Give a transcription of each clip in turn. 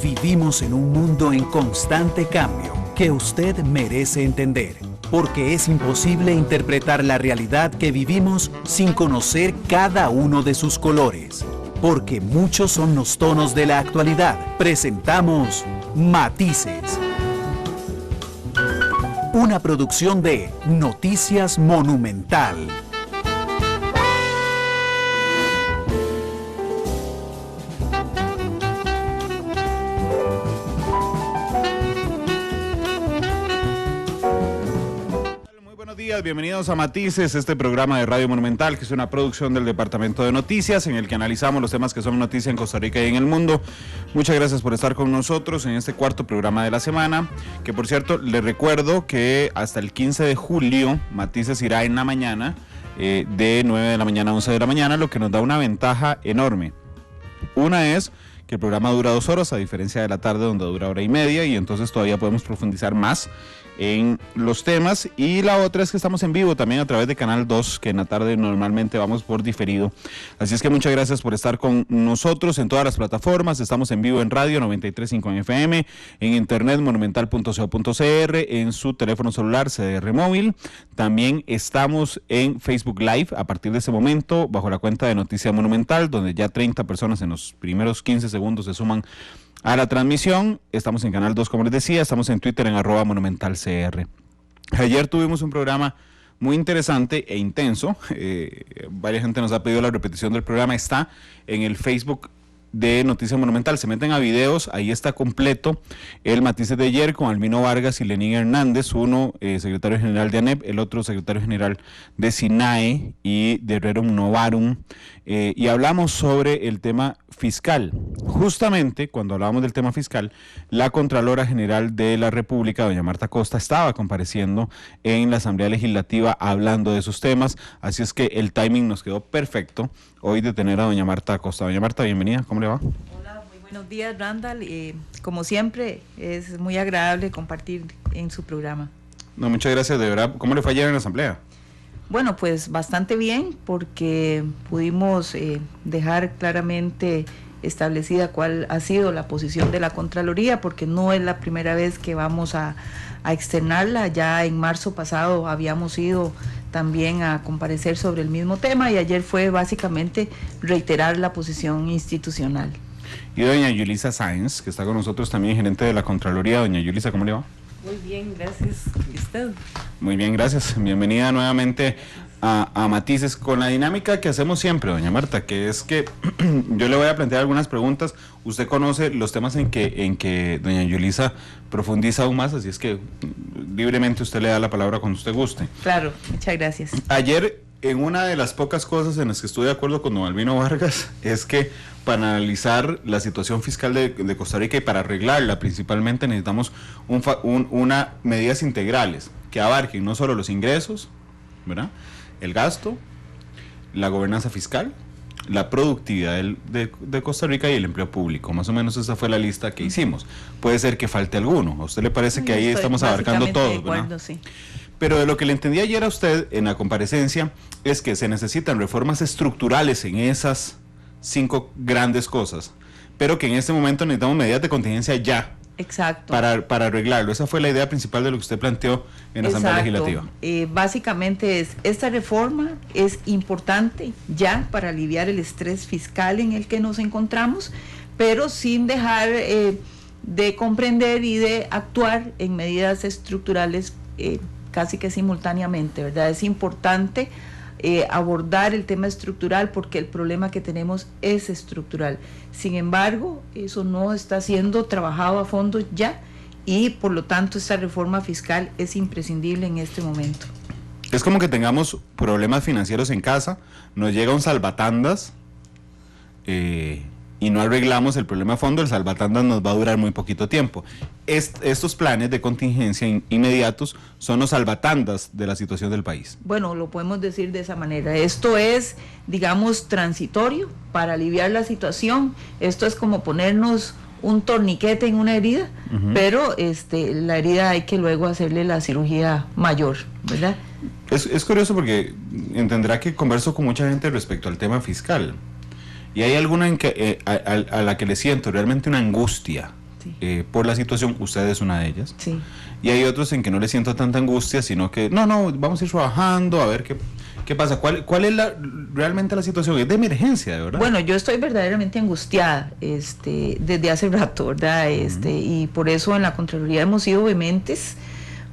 Vivimos en un mundo en constante cambio que usted merece entender, porque es imposible interpretar la realidad que vivimos sin conocer cada uno de sus colores. Porque muchos son los tonos de la actualidad. Presentamos Matices. Una producción de Noticias Monumental. Bienvenidos a Matices, este programa de Radio Monumental, que es una producción del Departamento de Noticias, en el que analizamos los temas que son noticia en Costa Rica y en el mundo. Muchas gracias por estar con nosotros en este cuarto programa de la semana, que por cierto, les recuerdo que hasta el 15 de julio, Matices irá en la mañana, de 9 de la mañana a 11 de la mañana, lo que nos da una ventaja enorme. Una es que el programa dura 2 horas, a diferencia de la tarde, donde dura 1 hora y media, y entonces todavía podemos profundizar más en los temas. Y la otra es que estamos en vivo también a través de Canal 2, que en la tarde normalmente vamos por diferido. Así es que muchas gracias por estar con nosotros en todas las plataformas. Estamos en vivo en radio 93.5 en FM, en internet monumental.co.cr, en su teléfono celular CDR móvil. También estamos en Facebook Live a partir de ese momento bajo la cuenta de Noticia Monumental, donde ya 30 personas en los primeros 15 segundos se suman a la transmisión. Estamos en Canal 2, como les decía, estamos en Twitter en @monumentalcr. Ayer tuvimos un programa muy interesante e intenso. Varias gente nos ha pedido la repetición del programa. Está en el Facebook de Noticia Monumental. Se meten a videos, ahí está completo el Matices de ayer con Albino Vargas y Lenín Hernández, uno secretario general de ANEP, el otro secretario general de SINAE y de Rerum Novarum, y hablamos sobre el tema fiscal. Justamente cuando hablábamos del tema fiscal, la Contralora General de la República, doña Marta Costa, estaba compareciendo en la Asamblea Legislativa hablando de esos temas, así es que el timing nos quedó perfecto hoy de tener a doña Marta Costa. Doña Marta, bienvenida, ¿cómo le va? Hola, muy buenos días, Randall. Como siempre, es muy agradable compartir en su programa. No, muchas gracias, de verdad. ¿Cómo le fue ayer en la Asamblea? Bueno, pues bastante bien, porque pudimos dejar claramente establecida cuál ha sido la posición de la Contraloría, porque no es la primera vez que vamos a externarla. Ya en marzo pasado habíamos ido también a comparecer sobre el mismo tema, y ayer fue básicamente reiterar la posición institucional. Y doña Yulisa Sáenz, que está con nosotros también, gerente de la Contraloría. Doña Yulisa, ¿cómo le va? Muy bien, gracias. ¿Y usted? Muy bien, gracias. Bienvenida nuevamente a Matices, con la dinámica que hacemos siempre, doña Marta, que es que yo le voy a plantear algunas preguntas. Usted conoce los temas en que doña Yulisa profundiza aún más, así es que libremente usted le da la palabra cuando usted guste. Claro, muchas gracias. Ayer, en una de las pocas cosas en las que estuve de acuerdo con don Albino Vargas, es que para analizar la situación fiscal de Costa Rica y para arreglarla principalmente necesitamos medidas integrales que abarquen no solo los ingresos, ¿verdad?, el gasto, la gobernanza fiscal, la productividad de Costa Rica y el empleo público. Más o menos esa fue la lista que hicimos. Puede ser que falte alguno. ¿A usted le parece que ahí estamos abarcando todo, verdad? Sí. Pero de lo que le entendí ayer a usted en la comparecencia es que se necesitan reformas estructurales en esas 5 grandes cosas, pero que en este momento necesitamos medidas de contingencia ya. Exacto. Para arreglarlo. Esa fue la idea principal de lo que usted planteó en la Asamblea Legislativa. Básicamente esta reforma es importante ya para aliviar el estrés fiscal en el que nos encontramos, pero sin dejar de comprender y de actuar en medidas estructurales casi que simultáneamente, ¿verdad? Es importante abordar el tema estructural porque el problema que tenemos es estructural. Sin embargo, eso no está siendo trabajado a fondo ya, y por lo tanto esta reforma fiscal es imprescindible en este momento. Es como que tengamos problemas financieros en casa, nos llega un salvatandas y no arreglamos el problema a fondo, el salvatandas nos va a durar muy poquito tiempo. Estos planes de contingencia inmediatos son los salvatandas de la situación del país. Bueno, lo podemos decir de esa manera. Esto es, digamos, transitorio para aliviar la situación. Esto es como ponernos un torniquete en una herida, pero la herida hay que luego hacerle la cirugía mayor, ¿verdad? Es curioso porque entenderá que converso con mucha gente respecto al tema fiscal. Y hay alguna a la que le siento realmente una angustia. Sí. por la situación, usted es una de ellas. Sí. Y hay otros en que no le siento tanta angustia, sino que, no, vamos a ir trabajando, a ver qué pasa. ¿Cuál es realmente la situación? Es de emergencia, de verdad. Bueno, yo estoy verdaderamente angustiada desde hace rato, ¿verdad? Y por eso en la Contraloría hemos sido vehementes,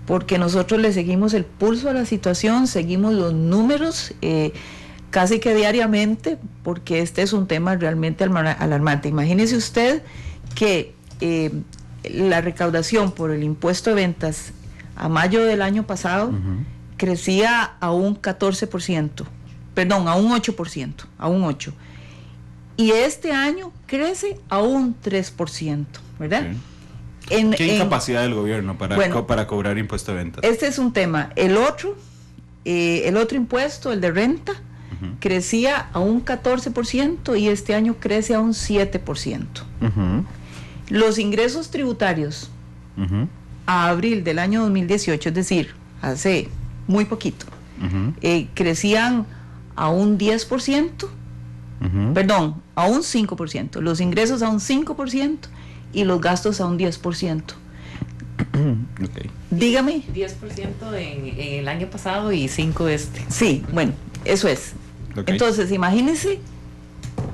porque nosotros le seguimos el pulso a la situación, seguimos los números casi que diariamente, porque este es un tema realmente alarmante. Imagínese usted que la recaudación por el impuesto de ventas a mayo del año pasado crecía a un 14%, perdón, a un 8%, a un 8%. Y este año crece a un 3%, ¿verdad? Sí. ¿Qué incapacidad del gobierno para cobrar impuesto de ventas? Este es un tema. El otro impuesto, el de renta, crecía a un 14% y este año crece a un 7%. Los ingresos tributarios a abril del año 2018, es decir, hace muy poquito, crecían a un 10%, perdón, a un 5%, los ingresos a un 5% y los gastos a un 10%. Okay. Dígame. 10% en el año pasado y 5% Sí, bueno, eso es. Okay. Entonces, imagínense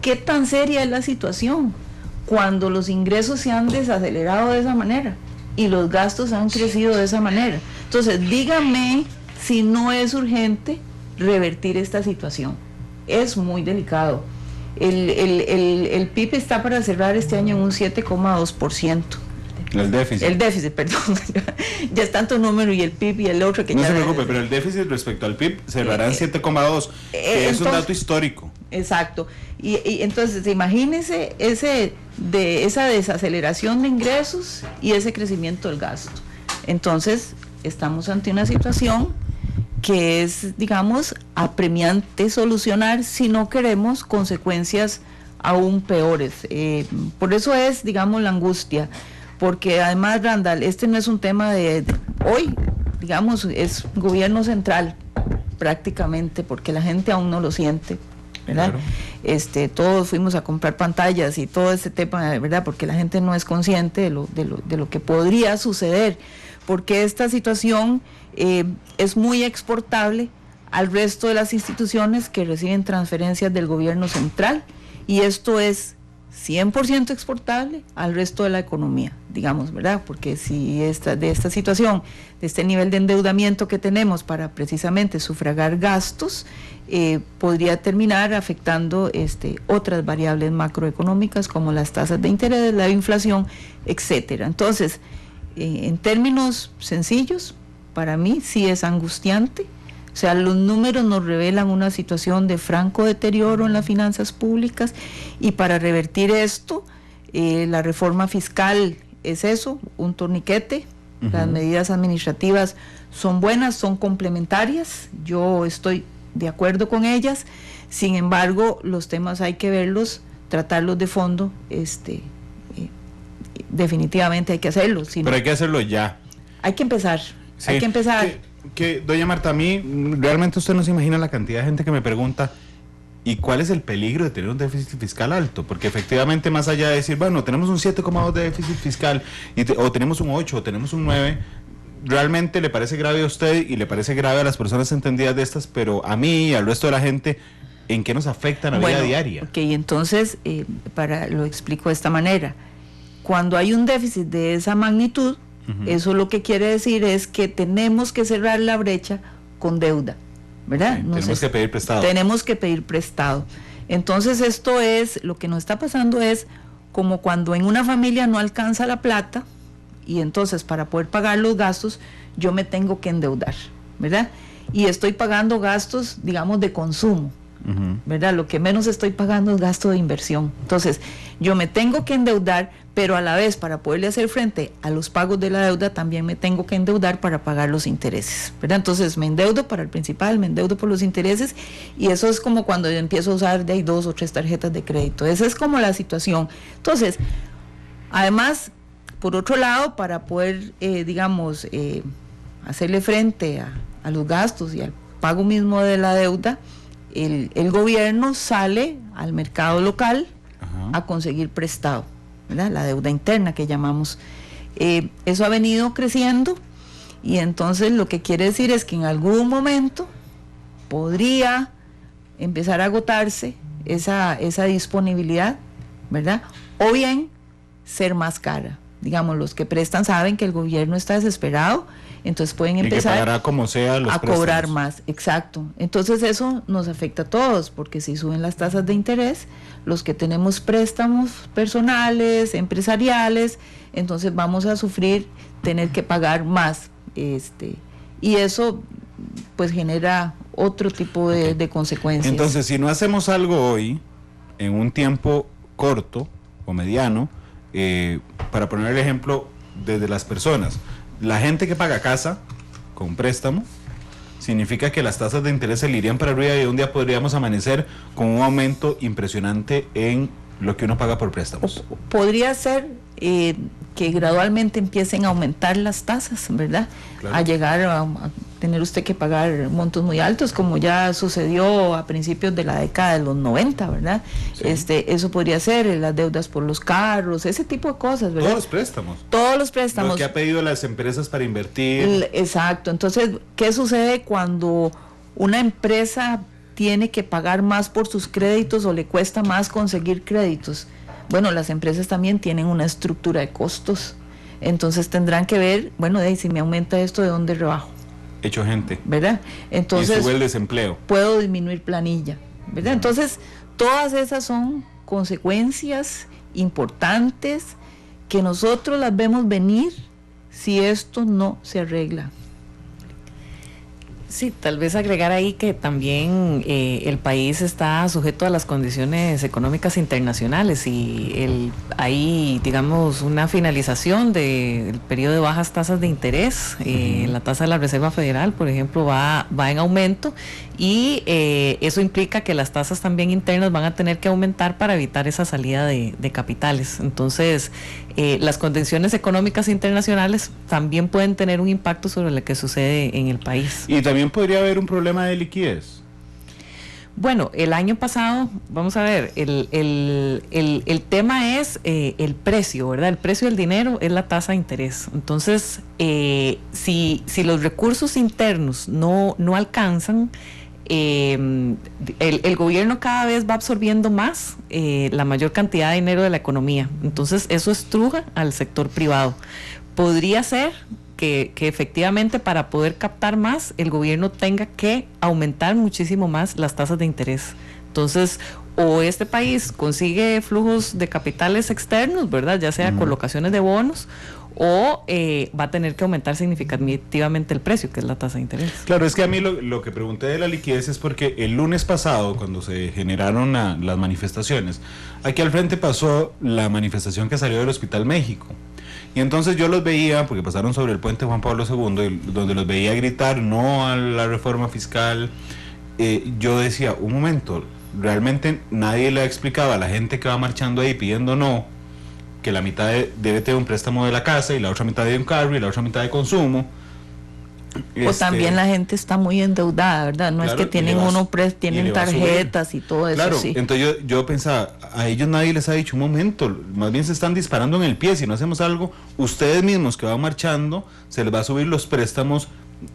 qué tan seria es la situación cuando los ingresos se han desacelerado de esa manera y los gastos han crecido de esa manera. Entonces, dígame si no es urgente revertir esta situación. Es muy delicado. El PIB está para cerrar este año en un 7,2%. El déficit, perdón. Ya es tanto número y el PIB y el otro que no ya... se preocupe, pero el déficit respecto al PIB cerrará en 7,2, que es un dato histórico. Exacto. Y entonces, imagínese esa desaceleración de ingresos y ese crecimiento del gasto. Entonces, estamos ante una situación que es, digamos, apremiante solucionar si no queremos consecuencias aún peores. Por eso es, digamos, la angustia. Porque además, Randall, este no es un tema de hoy, digamos, es gobierno central prácticamente, porque la gente aún no lo siente, ¿verdad? Claro. Todos fuimos a comprar pantallas y todo ese tema, ¿verdad? Porque la gente no es consciente de lo que podría suceder, porque esta situación es muy exportable al resto de las instituciones que reciben transferencias del gobierno central, y esto es 100% exportable al resto de la economía, digamos, ¿verdad? Porque si de esta situación, de este nivel de endeudamiento que tenemos para precisamente sufragar gastos, podría terminar afectando otras variables macroeconómicas como las tasas de interés, la inflación, etcétera. Entonces, en términos sencillos, para mí sí es angustiante. O sea, los números nos revelan una situación de franco deterioro en las finanzas públicas, y para revertir esto, la reforma fiscal es eso, un torniquete. Las medidas administrativas son buenas, son complementarias, yo estoy de acuerdo con ellas. Sin embargo, los temas hay que verlos, tratarlos de fondo, definitivamente hay que hacerlo. Pero hay que hacerlo ya. Hay que empezar, sí. hay que empezar. Que doña Marta, a mí realmente usted no se imagina la cantidad de gente que me pregunta, ¿y cuál es el peligro de tener un déficit fiscal alto? Porque efectivamente, más allá de decir, bueno, tenemos un 7,2 de déficit fiscal, o tenemos un 8, o tenemos un 9, realmente le parece grave a usted y le parece grave a las personas entendidas de estas, pero a mí y al resto de la gente, ¿en qué nos afecta la vida diaria? Ok, entonces, lo explico de esta manera. Cuando hay un déficit de esa magnitud, eso lo que quiere decir es que tenemos que cerrar la brecha con deuda, ¿verdad? Okay, tenemos que pedir prestado. Tenemos que pedir prestado. Entonces, esto es, lo que nos está pasando es como cuando en una familia no alcanza la plata, y entonces para poder pagar los gastos, yo me tengo que endeudar, ¿verdad? Y estoy pagando gastos, digamos, de consumo, ¿verdad? Lo que menos estoy pagando es gasto de inversión. Entonces, yo me tengo que endeudar, pero a la vez, para poderle hacer frente a los pagos de la deuda, también me tengo que endeudar para pagar los intereses, ¿verdad? Entonces, me endeudo para el principal, me endeudo por los intereses, y eso es como cuando yo empiezo a usar 2 o 3 tarjetas de crédito. Esa es como la situación. Entonces, además, por otro lado, para poder, hacerle frente a los gastos y al pago mismo de la deuda, el gobierno sale al mercado local a conseguir prestado, ¿verdad? La deuda interna que llamamos. Eso ha venido creciendo y entonces lo que quiere decir es que en algún momento podría empezar a agotarse esa disponibilidad, ¿verdad? O bien ser más cara. Digamos, los que prestan saben que el gobierno está desesperado, entonces pueden empezar que pagará como sea los a cobrar más. Exacto. Entonces eso nos afecta a todos, porque si suben las tasas de interés, los que tenemos préstamos personales, empresariales, entonces vamos a sufrir tener que pagar más. Y eso pues genera otro tipo de consecuencias. Entonces, si no hacemos algo hoy, en un tiempo corto o mediano, para poner el ejemplo desde las personas, la gente que paga casa con préstamo, significa que las tasas de interés se le irían para arriba y un día podríamos amanecer con un aumento impresionante en lo que uno paga por préstamos. Podría ser que gradualmente empiecen a aumentar las tasas, ¿verdad? Claro. A llegar a tener usted que pagar montos muy altos, como ya sucedió a principios de la década de los 90, ¿verdad? Sí. Eso podría ser las deudas por los carros, ese tipo de cosas, ¿verdad? Todos los préstamos. Todos los préstamos. Lo que ha pedido las empresas para invertir. Exacto. Entonces, ¿qué sucede cuando una empresa tiene que pagar más por sus créditos o le cuesta más conseguir créditos? Bueno, las empresas también tienen una estructura de costos, entonces tendrán que ver, bueno, si me aumenta esto, ¿de dónde rebajo? Hecho gente. ¿Verdad? Entonces, y sube el desempleo. Puedo disminuir planilla, ¿verdad? Entonces, todas esas son consecuencias importantes que nosotros las vemos venir si esto no se arregla. Sí, tal vez agregar ahí que también el país está sujeto a las condiciones económicas internacionales y hay, digamos, una finalización del periodo de bajas tasas de interés. La tasa de la Reserva Federal, por ejemplo, va en aumento y eso implica que las tasas también internas van a tener que aumentar para evitar esa salida de capitales. Entonces, las condiciones económicas internacionales también pueden tener un impacto sobre lo que sucede en el país. Y también podría haber un problema de liquidez. Bueno, el año pasado, vamos a ver, el tema es el precio, ¿verdad? El precio del dinero es la tasa de interés. Entonces, si los recursos internos no alcanzan, el gobierno cada vez va absorbiendo más la mayor cantidad de dinero de la economía. Entonces eso estruja al sector privado. Podría ser que efectivamente para poder captar más el gobierno tenga que aumentar muchísimo más las tasas de interés. Entonces, o este país consigue flujos de capitales externos, ¿verdad? Ya sea colocaciones de bonos, o va a tener que aumentar significativamente el precio, que es la tasa de interés. Claro, es que a mí lo que pregunté de la liquidez es porque el lunes pasado, cuando se generaron las manifestaciones, aquí al frente pasó la manifestación que salió del Hospital México. Y entonces yo los veía, porque pasaron sobre el puente Juan Pablo II, donde los veía gritar no a la reforma fiscal. Yo decía, un momento, realmente nadie le ha explicado a la gente que va marchando ahí pidiendo no, que la mitad debe tener un préstamo de la casa y la otra mitad de un carro y la otra mitad de consumo. O también la gente está muy endeudada, ¿verdad? No, claro, es que tienen tienen tarjetas y todo eso. Claro, sí. Entonces yo pensaba, a ellos nadie les ha dicho un momento, más bien se están disparando en el pie. Si no hacemos algo, ustedes mismos que van marchando, se les va a subir los préstamos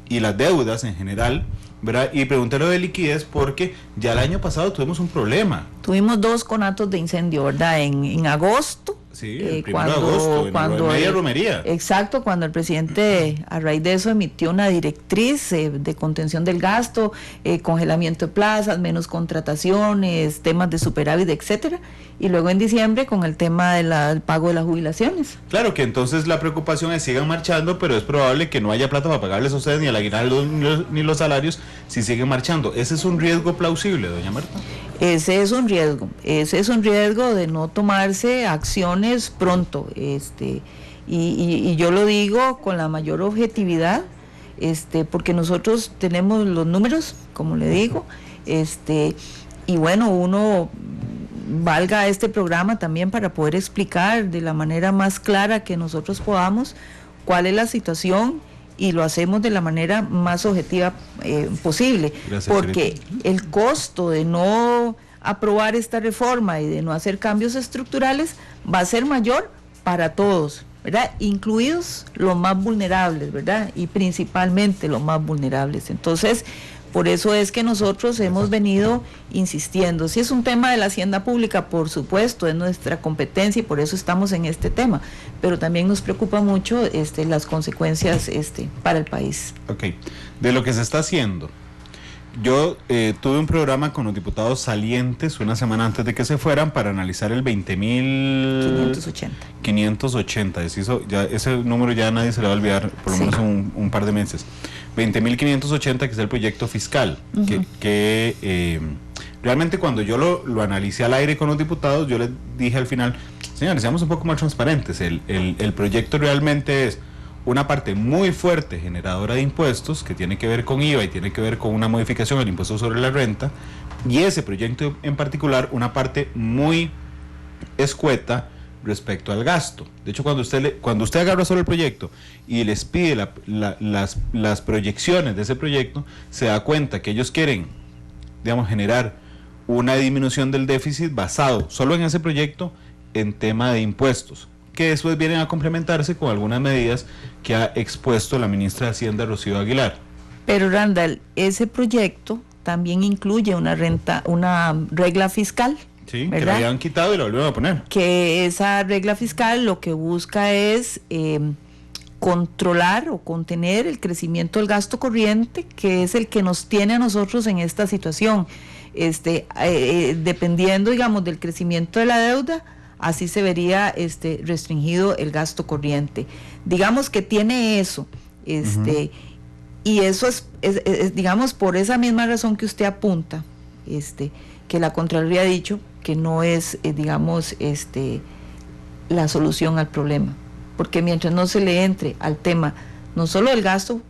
y las deudas en general, ¿verdad? Y pregunté lo de liquidez porque ya el año pasado tuvimos un problema. Tuvimos 2 conatos de incendio, ¿verdad? En agosto. Sí, el 1 de agosto, en media romería. Exacto, cuando el presidente a raíz de eso emitió una directriz de contención del gasto, congelamiento de plazas, menos contrataciones, temas de superávit, etcétera, y luego en diciembre con el tema del pago de las jubilaciones. Claro que entonces la preocupación es sigan marchando, pero es probable que no haya plata para pagarles a ustedes ni al aguinaldo ni los salarios si siguen marchando. ¿Ese es un riesgo plausible, doña Marta? Ese es un riesgo de no tomarse acciones pronto, y yo lo digo con la mayor objetividad, porque nosotros tenemos los números, como le digo, y bueno, uno valga este programa también para poder explicar de la manera más clara que nosotros podamos cuál es la situación, y lo hacemos de la manera más objetiva posible. Gracias, porque el costo de no aprobar esta reforma y de no hacer cambios estructurales, va a ser mayor para todos, ¿verdad? Incluidos los más vulnerables, ¿verdad? Y principalmente los más vulnerables. Entonces, por eso es que nosotros hemos venido insistiendo. Si es un tema de la hacienda pública, por supuesto, es nuestra competencia y por eso estamos en este tema, pero también nos preocupa mucho las consecuencias para el país. Ok, de lo que se está haciendo. Yo tuve un programa con los diputados salientes una semana antes de que se fueran para analizar el 20.580. Ya, ese número ya nadie se le va a olvidar, por lo menos un par de meses. 20.580, que es el proyecto fiscal, que realmente cuando yo lo analicé al aire con los diputados, yo les dije al final, señores, seamos un poco más transparentes, el proyecto realmente es una parte muy fuerte generadora de impuestos que tiene que ver con IVA y tiene que ver con una modificación del impuesto sobre la renta, y ese proyecto en particular una parte muy escueta respecto al gasto. De hecho, cuando usted agarra solo el proyecto y les pide las proyecciones de ese proyecto, se da cuenta que ellos quieren, digamos, generar una disminución del déficit basado solo en ese proyecto en tema de impuestos, que después vienen a complementarse con algunas medidas que ha expuesto la ministra de Hacienda, Rocío Aguilar. Pero Randall, ese proyecto también incluye una regla fiscal. Sí, ¿verdad? Que la habían quitado y la volvieron a poner. Que esa regla fiscal lo que busca es controlar o contener el crecimiento del gasto corriente, que es el que nos tiene a nosotros en esta situación. Dependiendo, digamos, del crecimiento de la deuda, así se vería restringido el gasto corriente. Digamos que tiene eso, y eso es, digamos, por esa misma razón que usted apunta, que la Contraloría ha dicho que no es, digamos, la solución al problema, porque mientras no se le entre al tema, no solo del gasto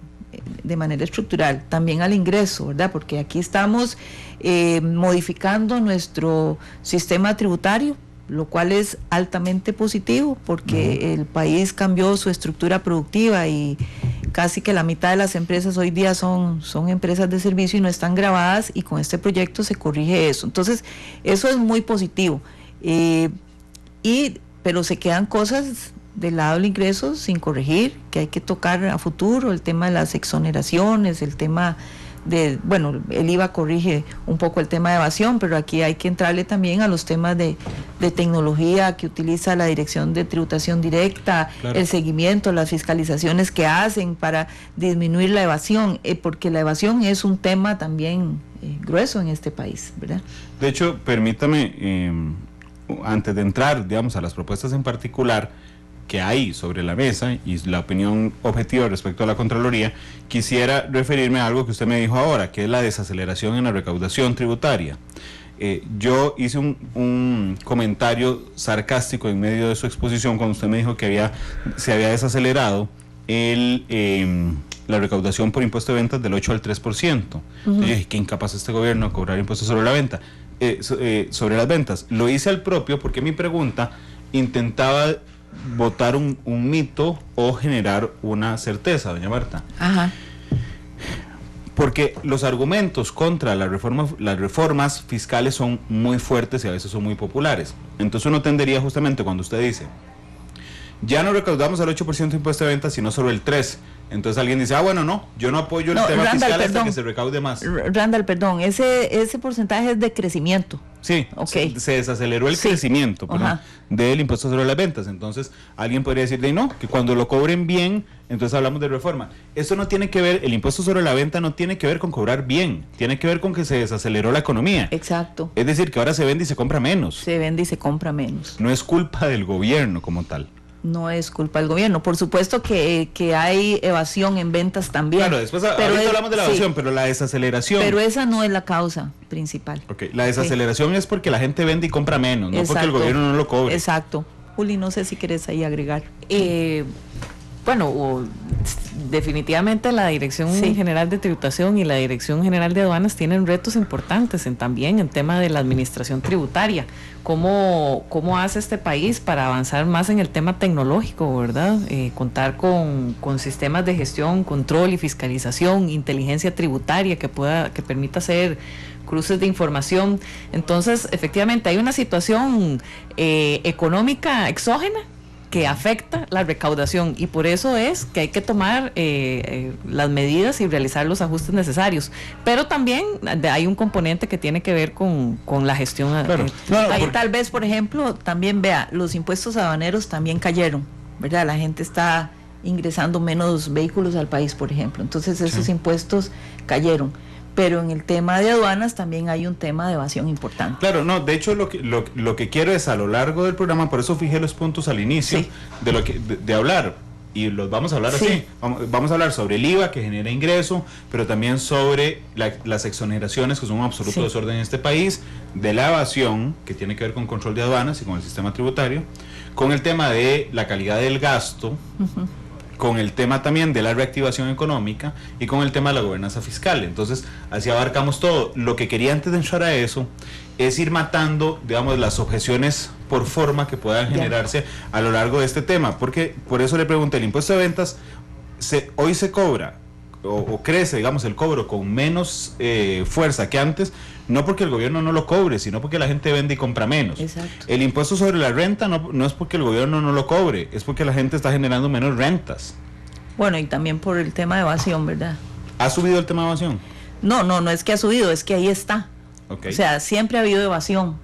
de manera estructural, también al ingreso, ¿verdad? Porque aquí estamos modificando nuestro sistema tributario, lo cual es altamente positivo porque el país cambió su estructura productiva y casi que la mitad de las empresas hoy día son empresas de servicio y no están gravadas, y con este proyecto se corrige eso. Entonces, eso es muy positivo. Pero se quedan cosas del lado del ingreso sin corregir, que hay que tocar a futuro, el tema de las exoneraciones, el tema el IVA corrige un poco el tema de evasión, pero aquí hay que entrarle también a los temas de tecnología que utiliza la Dirección de Tributación Directa, claro, el seguimiento, las fiscalizaciones que hacen para disminuir la evasión, porque la evasión es un tema también grueso en este país, ¿verdad? De hecho, permítame, antes de entrar, digamos, a las propuestas en particular que hay sobre la mesa y la opinión objetiva respecto a la Contraloría, quisiera referirme a algo que usted me dijo ahora, que es la desaceleración en la recaudación tributaria. Yo hice un comentario sarcástico en medio de su exposición cuando usted me dijo que se había desacelerado la recaudación por impuesto de ventas del 8 al 3%. Yo dije, qué incapaz este gobierno de cobrar impuestos sobre la venta, sobre las ventas. Lo hice al propio porque mi pregunta intentaba votar un mito o generar una certeza, doña Marta. Ajá. Porque los argumentos contra las reformas fiscales son muy fuertes y a veces son muy populares. Entonces uno tendería justamente cuando usted dice, ya no recaudamos al 8% de impuesto de venta, sino solo el 3%. Entonces alguien dice, bueno, no, yo no apoyo el tema fiscal hasta que se recaude más. Randall, perdón, ese porcentaje es de crecimiento. Sí, okay. Se desaceleró el crecimiento del impuesto sobre las ventas. Entonces alguien podría decir, no, que cuando lo cobren bien, entonces hablamos de reforma. Eso no tiene que ver, el impuesto sobre la venta no tiene que ver con cobrar bien, tiene que ver con que se desaceleró la economía. Exacto. Es decir, que ahora se vende y se compra menos. Se vende y se compra menos. No es culpa del gobierno como tal. No es culpa del gobierno, por supuesto que hay evasión en ventas también. Claro, después ahorita hablamos de la evasión, pero la desaceleración. Pero esa no es la causa principal. Okay. La desaceleración es porque la gente vende y compra menos, no porque el gobierno no lo cobre. Exacto. Juli, no sé si quieres ahí agregar. Definitivamente la Dirección General de Tributación y la Dirección General de Aduanas tienen retos importantes también en tema de la administración tributaria. ¿Cómo hace este país para avanzar más en el tema tecnológico, verdad? Contar con sistemas de gestión, control y fiscalización, inteligencia tributaria que permita hacer cruces de información. Entonces, efectivamente, hay una situación económica exógena que afecta la recaudación, y por eso es que hay que tomar las medidas y realizar los ajustes necesarios. Pero también hay un componente que tiene que ver con la gestión. Claro. Ahí tal vez, por ejemplo, también vea, los impuestos aduaneros también cayeron, ¿verdad? La gente está ingresando menos vehículos al país, por ejemplo. Entonces esos impuestos cayeron. Pero en el tema de aduanas también hay un tema de evasión importante. Claro, no, de hecho lo que quiero es a lo largo del programa, por eso fijé los puntos al inicio, sí, de hablar, y los vamos a hablar sí, así. Vamos a hablar sobre el IVA que genera ingreso, pero también sobre las exoneraciones que son un absoluto sí, desorden en este país, de la evasión que tiene que ver con control de aduanas y con el sistema tributario, con el tema de la calidad del gasto, con el tema también de la reactivación económica y con el tema de la gobernanza fiscal. Entonces, así abarcamos todo. Lo que quería antes de entrar a eso es ir matando, digamos, las objeciones por forma que puedan generarse a lo largo de este tema, porque por eso le pregunté, el impuesto de ventas hoy se cobra o crece, digamos, el cobro con menos fuerza que antes, no porque el gobierno no lo cobre, sino porque la gente vende y compra menos. Exacto. El impuesto sobre la renta no es porque el gobierno no lo cobre, es porque la gente está generando menos rentas. Bueno, y también por el tema de evasión, ¿verdad? ¿Ha subido el tema de evasión? No es que ha subido, es que ahí está. Okay. O sea, siempre ha habido evasión.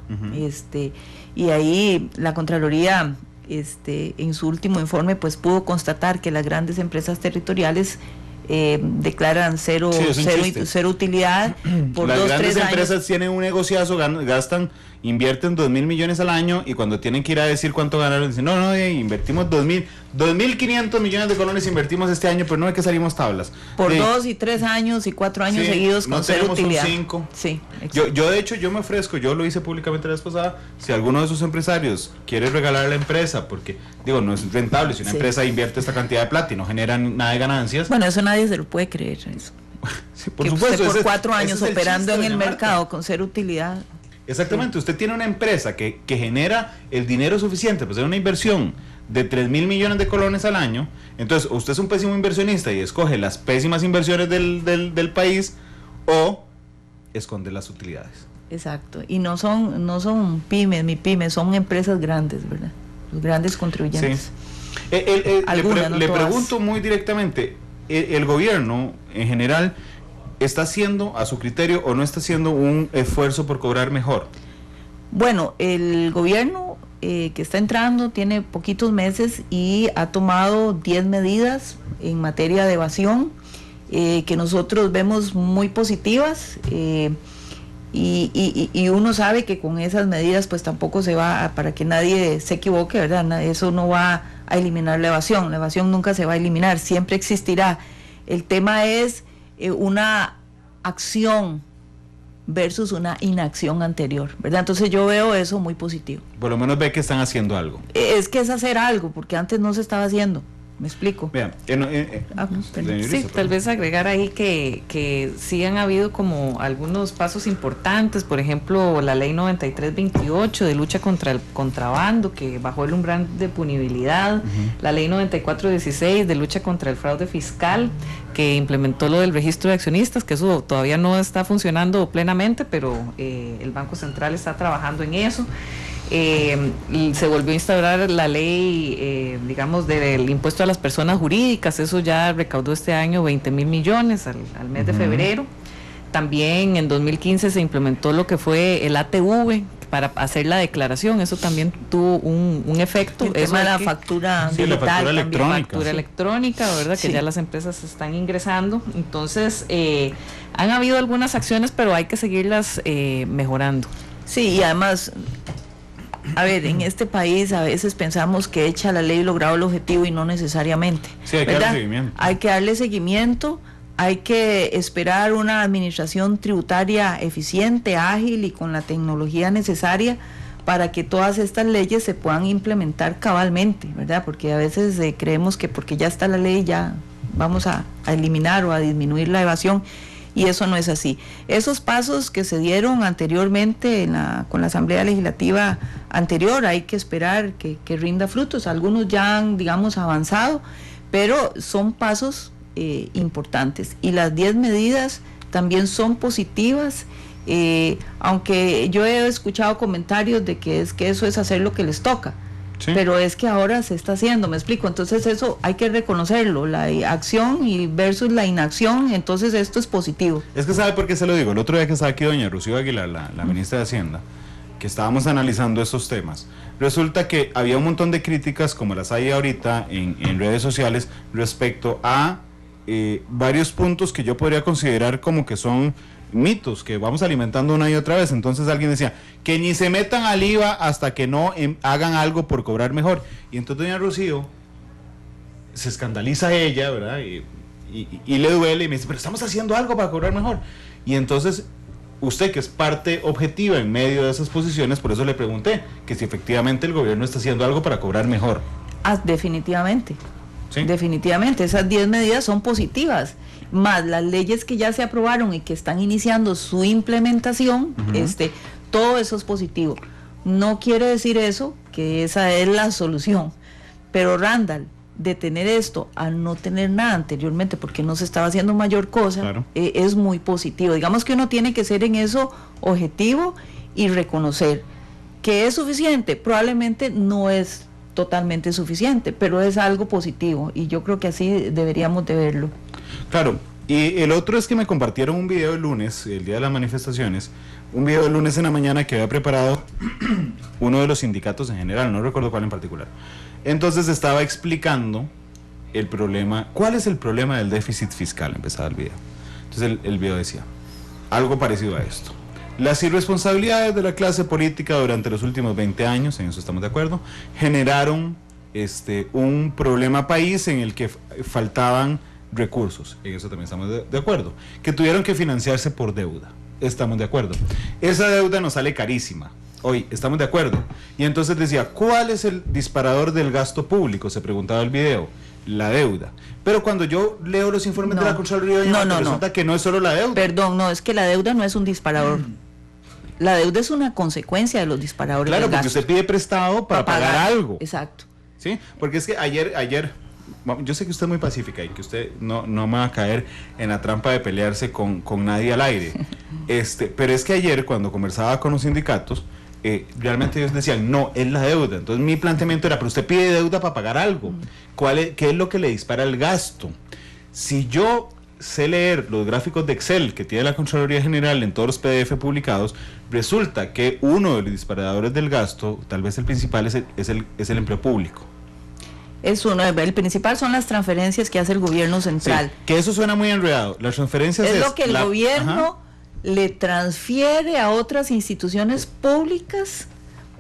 Y ahí la Contraloría, en su último informe, pues pudo constatar que las grandes empresas territoriales declaran cero utilidad por las 2-3 años. Las grandes empresas tienen un negociazo, invierten 2.000 millones al año, y cuando tienen que ir a decir cuánto ganaron, dicen, no, invertimos 2.500 millones de colones invertimos este año, pero no es que salimos tablas. Por 2 y 3 años y 4 años seguidos con cero utilidad. Un 5. Sí, yo de hecho, yo me ofrezco, yo lo hice públicamente la vez pasada, si alguno de sus empresarios quiere regalar a la empresa, porque, digo, no es rentable, si una empresa invierte esta cantidad de plata y no genera nada de ganancias. Bueno, eso nadie se lo puede creer, eso. Sí, por que supuesto. Usted por 4 años operando en el mercado marca. con cero utilidad. Exactamente, usted tiene una empresa que genera el dinero suficiente para hacer una inversión de 3.000 millones de colones al año. Entonces, usted es un pésimo inversionista y escoge las pésimas inversiones del país, o esconde las utilidades. Exacto, y no son pymes, son empresas grandes, ¿verdad? Los grandes contribuyentes. Sí. Le pregunto muy directamente, ¿el gobierno en general está haciendo, a su criterio, o no está haciendo un esfuerzo por cobrar mejor? Bueno, el gobierno que está entrando tiene poquitos meses y ha tomado 10 medidas en materia de evasión que nosotros vemos muy positivas, y uno sabe que con esas medidas pues tampoco se va, para que nadie se equivoque, ¿verdad? Eso no va a eliminar la evasión nunca se va a eliminar, siempre existirá. El tema es una acción versus una inacción anterior, ¿verdad? Entonces yo veo eso muy positivo. Por lo menos ve que están haciendo algo. Es que es hacer algo, porque antes no se estaba haciendo. ¿Me explico? Vean, sí, tal vez agregar ahí que sí han habido como algunos pasos importantes, por ejemplo, la ley 9328 de lucha contra el contrabando, que bajó el umbral de punibilidad, la ley 9416 de lucha contra el fraude fiscal, que implementó lo del registro de accionistas, que eso todavía no está funcionando plenamente, pero el Banco Central está trabajando en eso. Se volvió a instaurar la ley, digamos, del impuesto a las personas jurídicas, eso ya recaudó este año 20.000 millones al mes de febrero. También en 2015 se implementó lo que fue el ATV para hacer la declaración, eso también tuvo un efecto. El tema de la factura digital, la factura electrónica. Factura electrónica, ¿verdad? Que ya las empresas están ingresando. Entonces, han habido algunas acciones, pero hay que seguirlas mejorando. Sí, y además, a ver, en este país a veces pensamos que hecha la ley logrado el objetivo, y no necesariamente. Sí, hay que darle seguimiento. Hay que darle seguimiento, hay que esperar una administración tributaria eficiente, ágil y con la tecnología necesaria para que todas estas leyes se puedan implementar cabalmente, ¿verdad? Porque a veces creemos que porque ya está la ley ya vamos a eliminar o a disminuir la evasión, y eso no es así. Esos pasos que se dieron anteriormente con la Asamblea Legislativa anterior, hay que esperar que rinda frutos. Algunos ya han, digamos, avanzado, pero son pasos importantes. Y las 10 medidas también son positivas Aunque yo he escuchado comentarios de que eso es hacer lo que les toca. Sí. Pero es que ahora se está haciendo, me explico. Entonces eso hay que reconocerlo, la acción y versus la inacción. Entonces esto es positivo. Es que ¿sabe por qué se lo digo? El otro día que estaba aquí doña Rocío Aguilar, la ministra de Hacienda, que estábamos analizando estos temas, resulta que había un montón de críticas, como las hay ahorita en redes sociales, respecto a varios puntos que yo podría considerar como que son mitos que vamos alimentando una y otra vez. Entonces alguien decía que ni se metan al IVA hasta que no hagan algo por cobrar mejor. Y entonces doña Rocío se escandaliza ella, ¿verdad? Y le duele y me dice, pero estamos haciendo algo para cobrar mejor. Y entonces usted, que es parte objetiva en medio de esas posiciones, por eso le pregunté que si efectivamente el gobierno está haciendo algo para cobrar mejor. Definitivamente. ¿Sí? Definitivamente, esas 10 medidas son positivas, más las leyes que ya se aprobaron y que están iniciando su implementación, todo eso es positivo. No quiere decir eso, que esa es la solución, pero Randall, de tener esto a no tener nada anteriormente, porque no se estaba haciendo mayor cosa, claro, es muy positivo. Digamos que uno tiene que ser en eso objetivo y reconocer que es suficiente, probablemente no es totalmente suficiente, pero es algo positivo y yo creo que así deberíamos de verlo. Claro, y el otro es que me compartieron un video el lunes, el día de las manifestaciones, un video el lunes en la mañana que había preparado uno de los sindicatos en general, no recuerdo cuál en particular. Entonces estaba explicando el problema, ¿cuál es el problema del déficit fiscal? Empezaba el video. Entonces el video decía algo parecido a esto: las irresponsabilidades de la clase política durante los últimos 20 años, en eso estamos de acuerdo, generaron un problema país en el que faltaban recursos, en eso también estamos de acuerdo, que tuvieron que financiarse por deuda, estamos de acuerdo, esa deuda nos sale carísima, hoy estamos de acuerdo. Y entonces decía, ¿cuál es el disparador del gasto público? Se preguntaba el video. La deuda. Pero cuando yo leo los informes de la Contraloría, resulta que no es solo la deuda. Perdón, no, es que la deuda no es un disparador. La deuda es una consecuencia de los disparadores. Claro, porque usted pide prestado para pagar algo. Exacto. Sí, porque es que ayer, yo sé que usted es muy pacífica y que usted no me va a caer en la trampa de pelearse con nadie al aire. Pero es que ayer, cuando conversaba con los sindicatos, realmente ellos decían, no, es la deuda. Entonces mi planteamiento era, pero usted pide deuda para pagar algo. ¿Qué es lo que le dispara el gasto? Si yo sé leer los gráficos de Excel que tiene la Contraloría General en todos los PDF publicados, resulta que uno de los disparadores del gasto, tal vez el principal, es el empleo público. Es uno, el principal son las transferencias que hace el gobierno central. Sí, que eso suena muy enredado. Las transferencias es lo que el gobierno le transfiere a otras instituciones públicas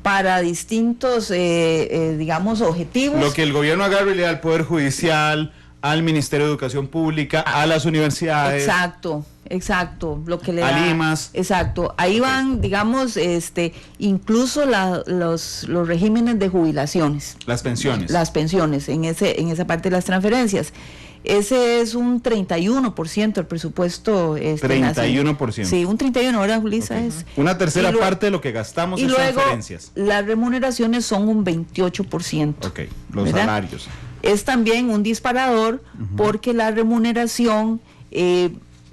para distintos, digamos, objetivos. Lo que el gobierno agarra y le da al Poder Judicial, al Ministerio de Educación Pública, a las universidades. Exacto, lo que le a da. Limas. Exacto, ahí van, digamos, incluso los regímenes de jubilaciones. Las pensiones. Las pensiones, en esa parte de las transferencias. Ese es un 31% del presupuesto. 31%. Sí, un 31%, ¿verdad, Julissa? Okay. Una tercera parte de lo que gastamos en transferencias. Las remuneraciones son un 28%. Ok, los ¿verdad? Salarios. Es también un disparador porque la remuneración,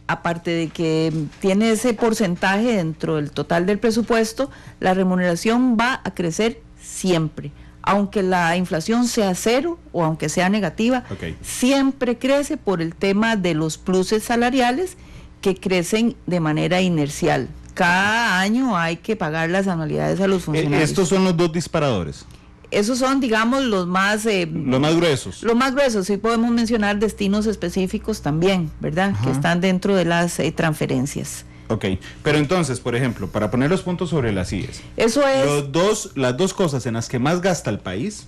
aparte de que tiene ese porcentaje dentro del total del presupuesto, la remuneración va a crecer siempre. Aunque la inflación sea cero o aunque sea negativa, siempre crece por el tema de los pluses salariales que crecen de manera inercial. Cada año hay que pagar las anualidades a los funcionarios. Estos son los dos disparadores. Esos son, digamos, los más gruesos. Los más gruesos, sí podemos mencionar destinos específicos también, ¿verdad? Ajá. Que están dentro de las transferencias. Ok, pero entonces, por ejemplo, para poner los puntos sobre las IES, eso es... las dos cosas en las que más gasta el país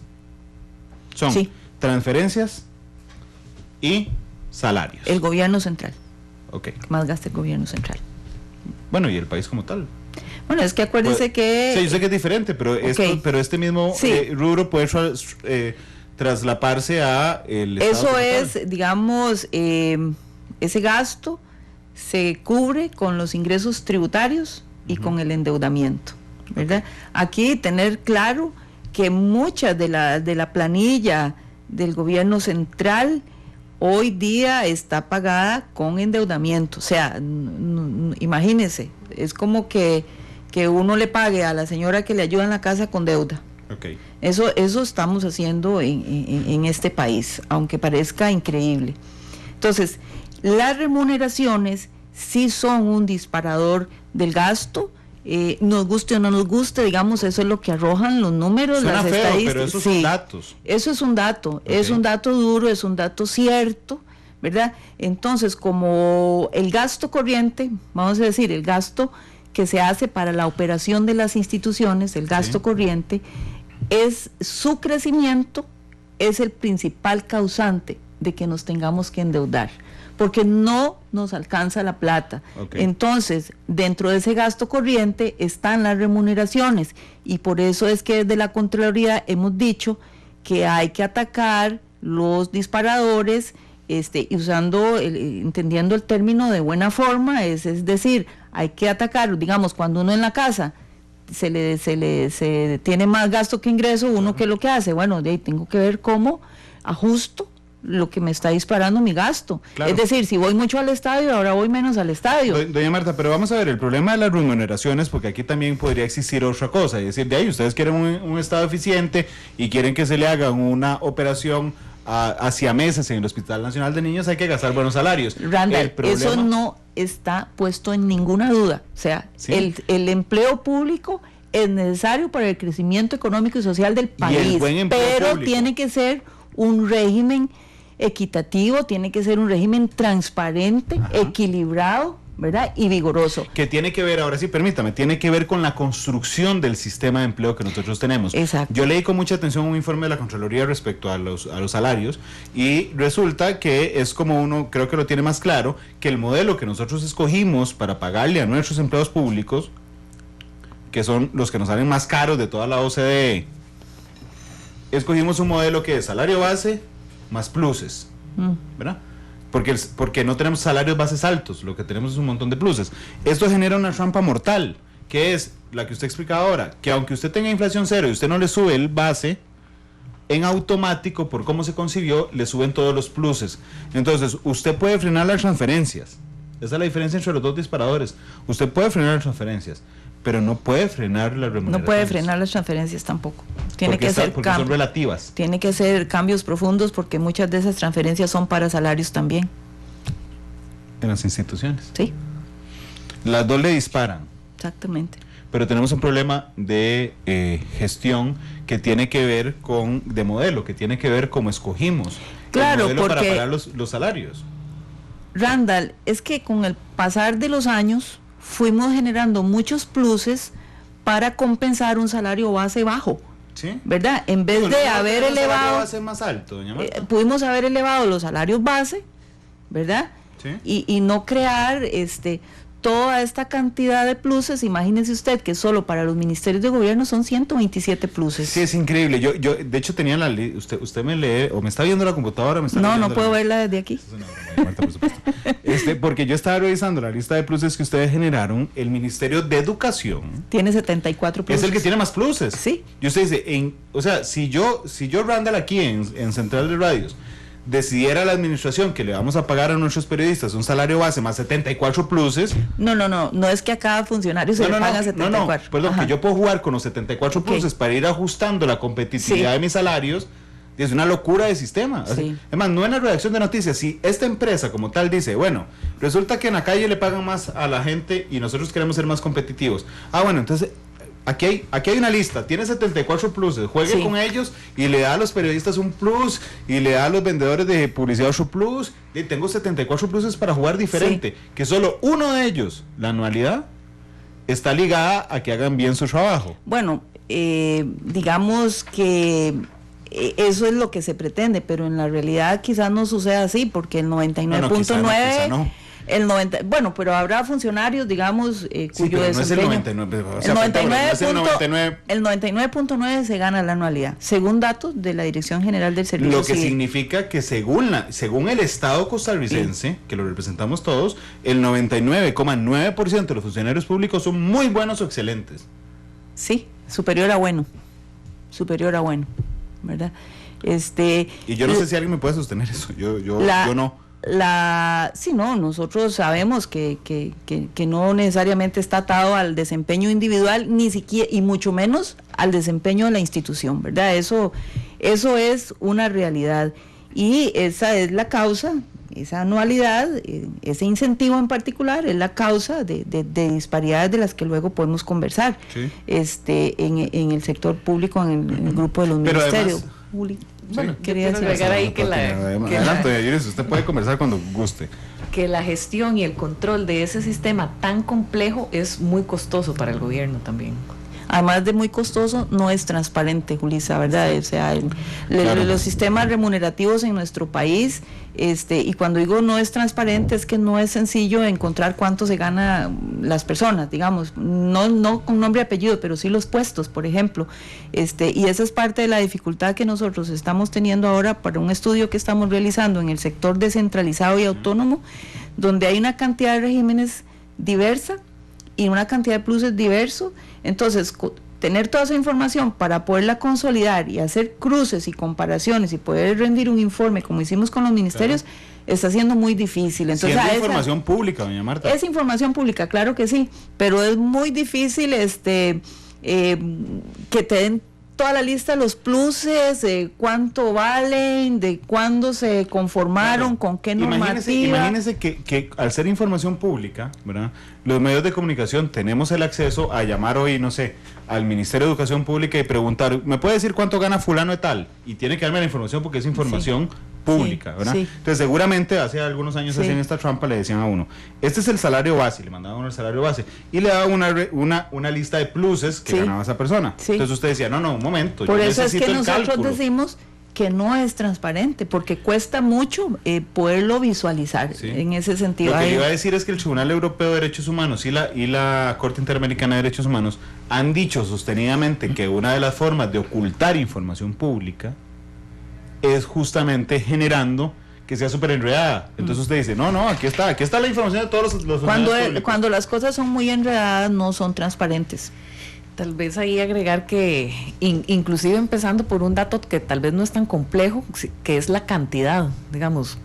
son transferencias y salarios. El gobierno central. Ok. Más gasta el gobierno central. Bueno, y el país como tal. Bueno, es que acuérdense que... Sí, yo sé que es diferente, pero, este mismo rubro puede traslaparse a el Estado. Eso es, digamos, ese gasto se cubre con los ingresos tributarios y con el endeudamiento, ¿verdad? Aquí tener claro que mucha de la planilla del gobierno central hoy día está pagada con endeudamiento. O sea, imagínense, Es como que uno le pague a la señora que le ayuda en la casa con deuda. Okay. Eso estamos haciendo en este país, aunque parezca increíble. Entonces, las remuneraciones sí son un disparador del gasto, nos guste o no nos guste, digamos, eso es lo que arrojan los números, Suena las feo, estadísticas. pero esos son datos. Eso es un dato, Okay. es un dato duro, es un dato cierto, ¿verdad? Entonces, como el gasto corriente, vamos a decir, el gasto que se hace para la operación de las instituciones, el gasto corriente, es su crecimiento, es el principal causante de que nos tengamos que endeudar, porque no nos alcanza la plata. Okay. Entonces, dentro de ese gasto corriente están las remuneraciones, y por eso es que desde la Contraloría hemos dicho que hay que atacar los disparadores, y entendiendo el término de buena forma, es decir, hay que atacar, digamos, cuando uno en la casa se tiene más gasto que ingreso, uno ¿qué es lo que hace? Bueno, tengo que ver cómo ajusto lo que me está disparando mi gasto. Claro. Es decir, si voy mucho al estadio, ahora voy menos al estadio. Doña Marta, pero vamos a ver el problema de las remuneraciones, porque aquí también podría existir otra cosa, es decir, de ahí ustedes quieren un estado eficiente y quieren que se le haga una operación hacia meses en el Hospital Nacional de Niños, hay que gastar buenos salarios. Randall, eso no está puesto en ninguna duda. O sea, ¿sí? el empleo público es necesario para el crecimiento económico y social del país, pero público tiene que ser un régimen equitativo, tiene que ser un régimen transparente, equilibrado, ¿verdad? Y vigoroso. Que tiene que ver, ahora sí, permítame, tiene que ver con la construcción del sistema de empleo que nosotros tenemos. Exacto. Yo leí con mucha atención un informe de la Contraloría respecto a los salarios, y resulta que es como uno, creo que lo tiene más claro, que el modelo que nosotros escogimos para pagarle a nuestros empleados públicos, que son los que nos salen más caros de toda la OCDE, escogimos un modelo que es salario base más pluses, ¿verdad? Porque no tenemos salarios bases altos, lo que tenemos es un montón de pluses. Esto genera una trampa mortal, que es la que usted explicaba ahora, que aunque usted tenga inflación cero y usted no le sube el base, en automático, por cómo se concibió, le suben todos los pluses. Entonces, usted puede frenar las transferencias. Esa es la diferencia entre los dos disparadores. Usted puede frenar las transferencias, pero no puede frenar las remuneraciones. No puede frenar las transferencias tampoco. Tiene que ser porque son relativas. Tiene que ser cambios profundos, porque muchas de esas transferencias son para salarios también. En las instituciones. Sí. Las dos le disparan. Exactamente. Pero tenemos un problema de gestión que tiene que ver de modelo, que tiene que ver cómo escogimos el modelo para pagar los salarios. Randall, es que con el pasar de los años fuimos generando muchos pluses para compensar un salario base bajo. ¿Sí? ¿Verdad? En vez de haber elevado, base más alto, doña Marta. Pudimos haber elevado los salarios base, ¿verdad? ¿Sí? Y no crear toda esta cantidad de pluses. Imagínese usted que solo para los ministerios de gobierno son 127 pluses. Sí, es increíble. Yo de hecho tenía la lista. Usted me lee, o me está viendo la computadora, no puedo verla desde aquí. Es una broma, Marta, por supuesto. Porque yo estaba revisando la lista de pluses que ustedes generaron. El Ministerio de Educación tiene 74 pluses. Es el que tiene más pluses. Sí. Y usted dice, o sea, si yo Randall, aquí en Central de Radios, decidiera la administración que le vamos a pagar a nuestros periodistas un salario base más 74 pluses. No es que a cada funcionario se le paga 74. Perdón, que yo puedo jugar con los 74 pluses para ir ajustando la competitividad de mis salarios. Es una locura de sistema. Sí. Además, no en la redacción de noticias. Si esta empresa como tal dice, bueno, resulta que en la calle le pagan más a la gente y nosotros queremos ser más competitivos. Bueno, entonces aquí hay una lista, tiene 74 pluses, juegue con ellos y le da a los periodistas un plus y le da a los vendedores de publicidad otro plus. Y tengo 74 pluses para jugar diferente, que solo uno de ellos, la anualidad, está ligada a que hagan bien su trabajo. Bueno, digamos que eso es lo que se pretende, pero en la realidad quizás no suceda así, porque el 99.9... El 90, bueno, pero habrá funcionarios, digamos, cuyo desempeño... El 99.9 se gana la anualidad, según datos de la Dirección General del Servicio Civil. Lo que significa que según el Estado costarricense, que lo representamos todos, el 99,9% de los funcionarios públicos son muy buenos o excelentes. Sí, superior a bueno, ¿verdad? Y yo no sé si alguien me puede sostener eso, yo no. Sí, no, nosotros sabemos que no necesariamente está atado al desempeño individual, ni siquiera, y mucho menos al desempeño de la institución, ¿verdad? Eso es una realidad, y esa es la causa, esa anualidad, ese incentivo en particular, es la causa de disparidades de las que luego podemos conversar, sí, en el sector público, en el grupo de los ministerios. Además, bueno, quería agregar ahí adelante, usted puede conversar cuando guste. Que la gestión y el control de ese sistema tan complejo es muy costoso para el gobierno también. Además de muy costoso, no es transparente, Julissa, ¿verdad? O sea, claro, los sistemas remunerativos en nuestro país, y cuando digo no es transparente, es que no es sencillo encontrar cuánto se gana las personas, digamos, no con nombre y apellido, pero sí los puestos, por ejemplo, y esa es parte de la dificultad que nosotros estamos teniendo ahora para un estudio que estamos realizando en el sector descentralizado y autónomo, donde hay una cantidad de regímenes diversa y una cantidad de pluses diversos. Entonces, tener toda esa información para poderla consolidar y hacer cruces y comparaciones y poder rendir un informe como hicimos con los ministerios, claro, está siendo muy difícil. Entonces, es información pública, doña Marta. Es información pública, claro que sí, pero es muy difícil que te den toda la lista de los pluses, de cuánto valen, de cuándo se conformaron, claro, con qué normativa. Imagínese que al ser información pública, ¿verdad?, los medios de comunicación tenemos el acceso a llamar hoy, no sé, al Ministerio de Educación Pública y preguntar, ¿me puede decir cuánto gana fulano de tal? Y tiene que darme la información porque es información pública, ¿verdad? Sí. Entonces, seguramente hace algunos años hacían esta trampa, le decían a uno, este es el salario base, le mandaban a uno el salario base, y le daban una lista de pluses que ganaba esa persona. Sí. Entonces usted decía, no, un momento, por eso es que nosotros decimos que no es transparente, porque cuesta mucho poderlo visualizar, en ese sentido. Lo que le iba a decir es que el Tribunal Europeo de Derechos Humanos y la Corte Interamericana de Derechos Humanos han dicho sostenidamente que una de las formas de ocultar información pública es justamente generando que sea súper enredada. Entonces usted dice, no, aquí está la información de todos los cuando las cosas son muy enredadas, no son transparentes. Tal vez ahí agregar que, inclusive empezando por un dato que tal vez no es tan complejo, que es la cantidad, digamos,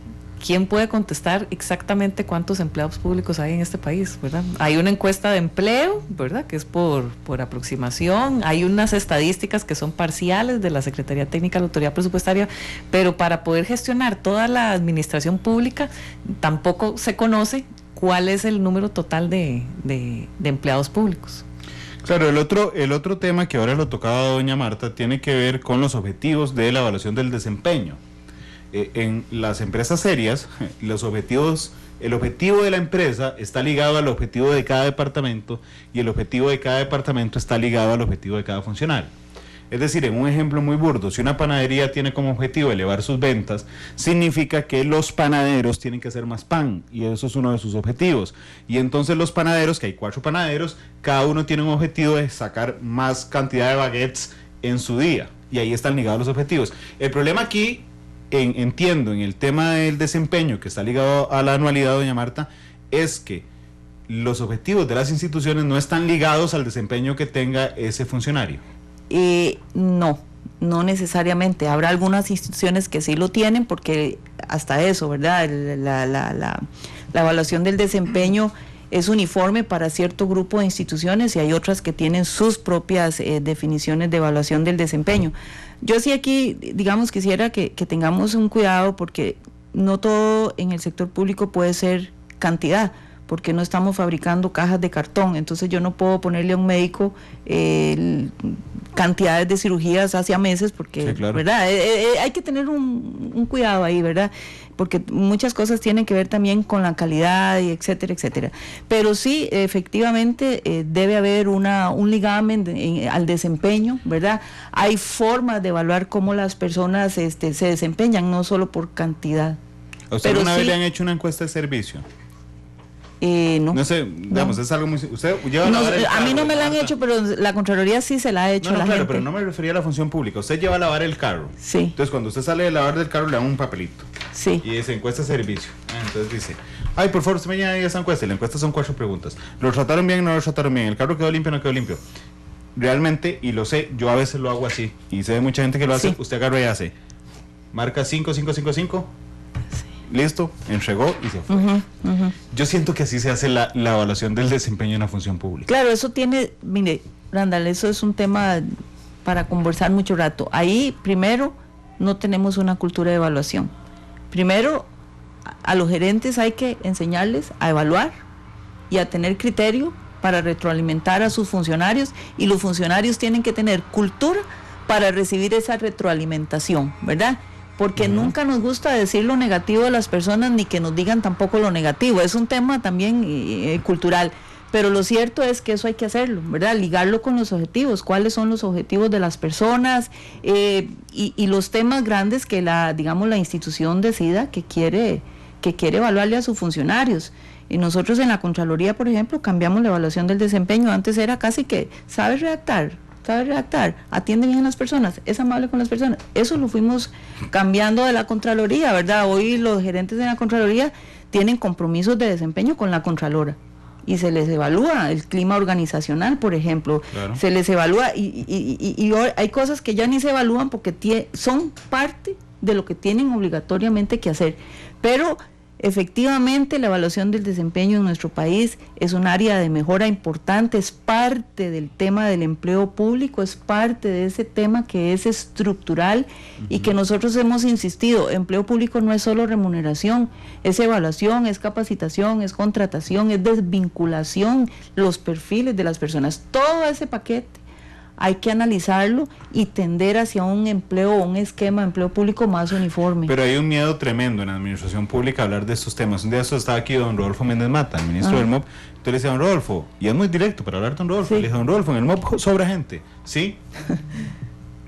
¿quién puede contestar exactamente cuántos empleados públicos hay en este país, verdad? Hay una encuesta de empleo, ¿verdad?, que es por aproximación, hay unas estadísticas que son parciales de la Secretaría Técnica de la Autoridad Presupuestaria, pero para poder gestionar toda la administración pública tampoco se conoce cuál es el número total de empleados públicos. Claro, el otro tema que ahora lo tocaba doña Marta tiene que ver con los objetivos de la evaluación del desempeño. En las empresas serias, el objetivo de la empresa está ligado al objetivo de cada departamento, y el objetivo de cada departamento está ligado al objetivo de cada funcionario. Es decir, en un ejemplo muy burdo, si una panadería tiene como objetivo elevar sus ventas, significa que los panaderos tienen que hacer más pan, y eso es uno de sus objetivos. Y entonces los panaderos, que hay 4 panaderos, cada uno tiene un objetivo de sacar más cantidad de baguettes en su día, y ahí están ligados los objetivos. El problema aquí, entiendo, en el tema del desempeño, que está ligado a la anualidad, doña Marta, es que los objetivos de las instituciones no están ligados al desempeño que tenga ese funcionario. No necesariamente. Habrá algunas instituciones que sí lo tienen, porque hasta eso, ¿verdad? La evaluación del desempeño es uniforme para cierto grupo de instituciones, y hay otras que tienen sus propias definiciones de evaluación del desempeño. Yo sí aquí, digamos, quisiera que tengamos un cuidado, porque no todo en el sector público puede ser cantidad, porque no estamos fabricando cajas de cartón. Entonces yo no puedo ponerle a un médico cantidades de cirugías hacia meses, porque, sí, claro, ¿verdad? Hay que tener un cuidado ahí, ¿verdad? Porque muchas cosas tienen que ver también con la calidad, y etcétera, etcétera. Pero sí, efectivamente, debe haber un ligamen al desempeño, ¿verdad? Hay formas de evaluar cómo las personas se desempeñan, no solo por cantidad. ¿A usted alguna vez le han hecho una encuesta de servicio? No sé, digamos, es algo muy... Usted lleva a lavar el carro, a mí no me la han hecho, pero la Contraloría sí se la ha hecho. Claro, pero no me refería a la función pública. Usted lleva a lavar el carro. Sí. Entonces, cuando usted sale de lavar del carro, le dan un papelito. Sí. Y dice encuesta de servicio. Entonces dice, ay, por favor, usted me llena esa encuesta. Y la encuesta son 4 preguntas. ¿Lo trataron bien o no lo trataron bien? ¿El carro quedó limpio o no quedó limpio? Realmente, y lo sé, yo a veces lo hago así. Y sé de mucha gente que lo hace. Sí. Usted agarra y hace, marca 5, 5, 5, 5. listo, entregó y se fue. Yo siento que así se hace la evaluación del desempeño en la función pública. Claro, eso tiene, mire, Randall, eso es un tema para conversar mucho rato. Ahí, primero, no tenemos una cultura de evaluación. Primero, a los gerentes hay que enseñarles a evaluar y a tener criterio para retroalimentar a sus funcionarios, y los funcionarios tienen que tener cultura para recibir esa retroalimentación, ¿verdad? Porque nunca nos gusta decir lo negativo de las personas, ni que nos digan tampoco lo negativo. Es un tema también cultural, pero lo cierto es que eso hay que hacerlo, ¿verdad? Ligarlo con los objetivos, cuáles son los objetivos de las personas, y los temas grandes que la institución decida que quiere evaluarle a sus funcionarios. Y nosotros en la Contraloría, por ejemplo, cambiamos la evaluación del desempeño. Antes era casi que sabe redactar, atiende bien a las personas, es amable con las personas. Eso lo fuimos cambiando de la Contraloría, ¿verdad? Hoy los gerentes de la Contraloría tienen compromisos de desempeño con la Contralora y se les evalúa el clima organizacional, por ejemplo. Claro. Se les evalúa y hay cosas que ya ni se evalúan porque son parte de lo que tienen obligatoriamente que hacer. Pero efectivamente, la evaluación del desempeño en nuestro país es un área de mejora importante, es parte del tema del empleo público, es parte de ese tema que es estructural y que nosotros hemos insistido. Empleo público no es solo remuneración, es evaluación, es capacitación, es contratación, es desvinculación, los perfiles de las personas, todo ese paquete hay que analizarlo y tender hacia un empleo o un esquema de empleo público más uniforme. Pero hay un miedo tremendo en la administración pública a hablar de estos temas. Un día estaba aquí don Rodolfo Méndez Mata, el ministro del MOP. Entonces le decía a don Rodolfo, y es muy directo para hablar de don Rodolfo, sí. Le dije, don Rodolfo, en el MOP sobra gente, ¿sí?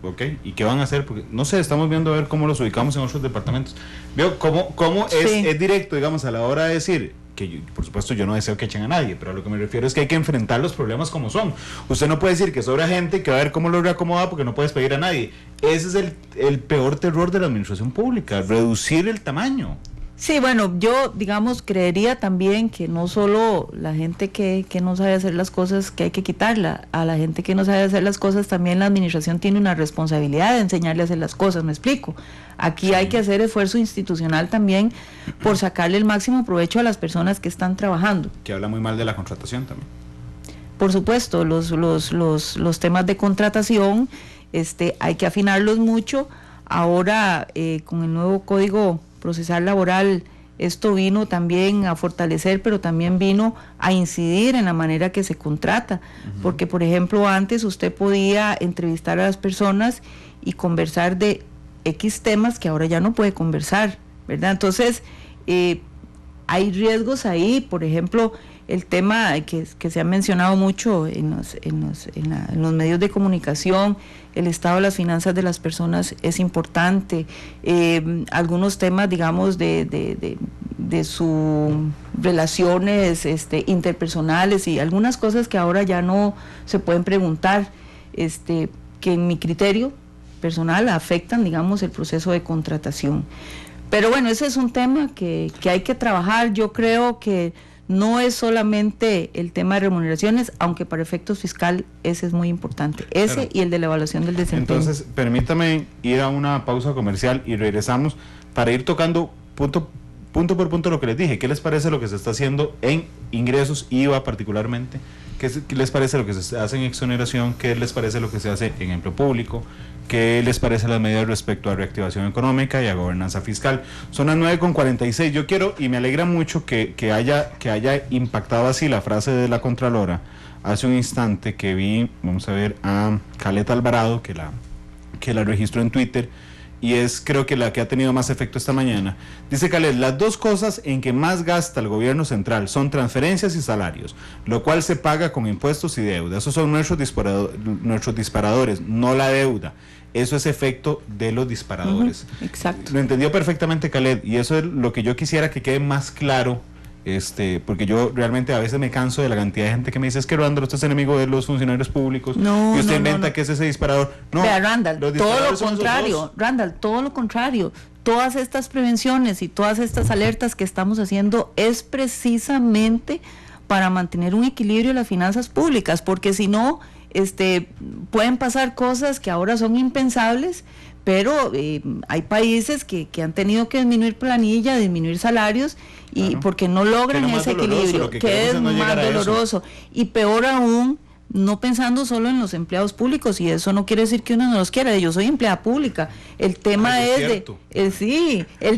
Ok, ¿y qué van a hacer? Porque no sé, estamos viendo a ver cómo los ubicamos en otros departamentos. ¿Veo cómo es directo, digamos, a la hora de decir que yo, por supuesto yo no deseo que echen a nadie, pero a lo que me refiero es que hay que enfrentar los problemas como son. Usted no puede decir que sobra gente, que va a ver cómo lo reacomoda porque no puedes pedir a nadie. Ese es el peor terror de la administración pública, reducir el tamaño. Sí, bueno, yo, creería también que no solo la gente que no sabe hacer las cosas, que hay que quitarla, a la gente que no sabe hacer las cosas, también la administración tiene una responsabilidad de enseñarle a hacer las cosas, ¿me explico? Aquí hay que hacer esfuerzo institucional también por sacarle el máximo provecho a las personas que están trabajando. Que habla muy mal de la contratación también. Por supuesto, los temas de contratación, hay que afinarlos mucho. Ahora, con el nuevo Código Procesal Laboral, esto vino también a fortalecer, pero también vino a incidir en la manera que se contrata, porque por ejemplo antes usted podía entrevistar a las personas y conversar de X temas que ahora ya no puede conversar, ¿verdad? Entonces hay riesgos ahí, por ejemplo, el tema que se ha mencionado mucho en los medios de comunicación, el estado de las finanzas de las personas es importante, algunos temas, digamos, de sus relaciones interpersonales y algunas cosas que ahora ya no se pueden preguntar, que en mi criterio personal afectan, digamos, el proceso de contratación. Pero bueno, ese es un tema que hay que trabajar. Yo creo que no es solamente el tema de remuneraciones, aunque para efectos fiscal ese es muy importante, ese claro. Y el de la evaluación del desempeño. Entonces, permítame ir a una pausa comercial y regresamos para ir tocando punto por punto lo que les dije. ¿Qué les parece lo que se está haciendo en ingresos, IVA particularmente? ¿Qué les parece lo que se hace en exoneración? ¿Qué les parece lo que se hace en empleo público? ¿Qué les parece las medidas respecto a reactivación económica y a gobernanza fiscal? Son las 9:46. Yo quiero, y me alegra mucho que haya impactado así la frase de la Contralora hace un instante que vi, vamos a ver, a Caleta Alvarado, que la registró en Twitter, y es creo que la que ha tenido más efecto esta mañana. Dice Calet, las dos cosas en que más gasta el gobierno central son transferencias y salarios, lo cual se paga con impuestos y deuda. Esos son nuestros disparadores, no la deuda. Eso es efecto de los disparadores. Exacto. Lo entendió perfectamente Calet, y eso es lo que yo quisiera que quede más claro. Porque yo realmente a veces me canso de la cantidad de gente que me dice, es que Randall, usted es enemigo de los funcionarios públicos, y usted inventa que es ese disparador. No, vea, Randall, todo lo contrario, Randall, todo lo contrario. Todas estas prevenciones y todas estas alertas que estamos haciendo es precisamente para mantener un equilibrio en las finanzas públicas, porque si no, pueden pasar cosas que ahora son impensables, pero hay países que han tenido que disminuir planilla, disminuir salarios, y claro, porque no logran ese equilibrio, que es más doloroso, y peor aún, no pensando solo en los empleados públicos, y eso no quiere decir que uno no los quiera. Yo soy empleada pública. El tema el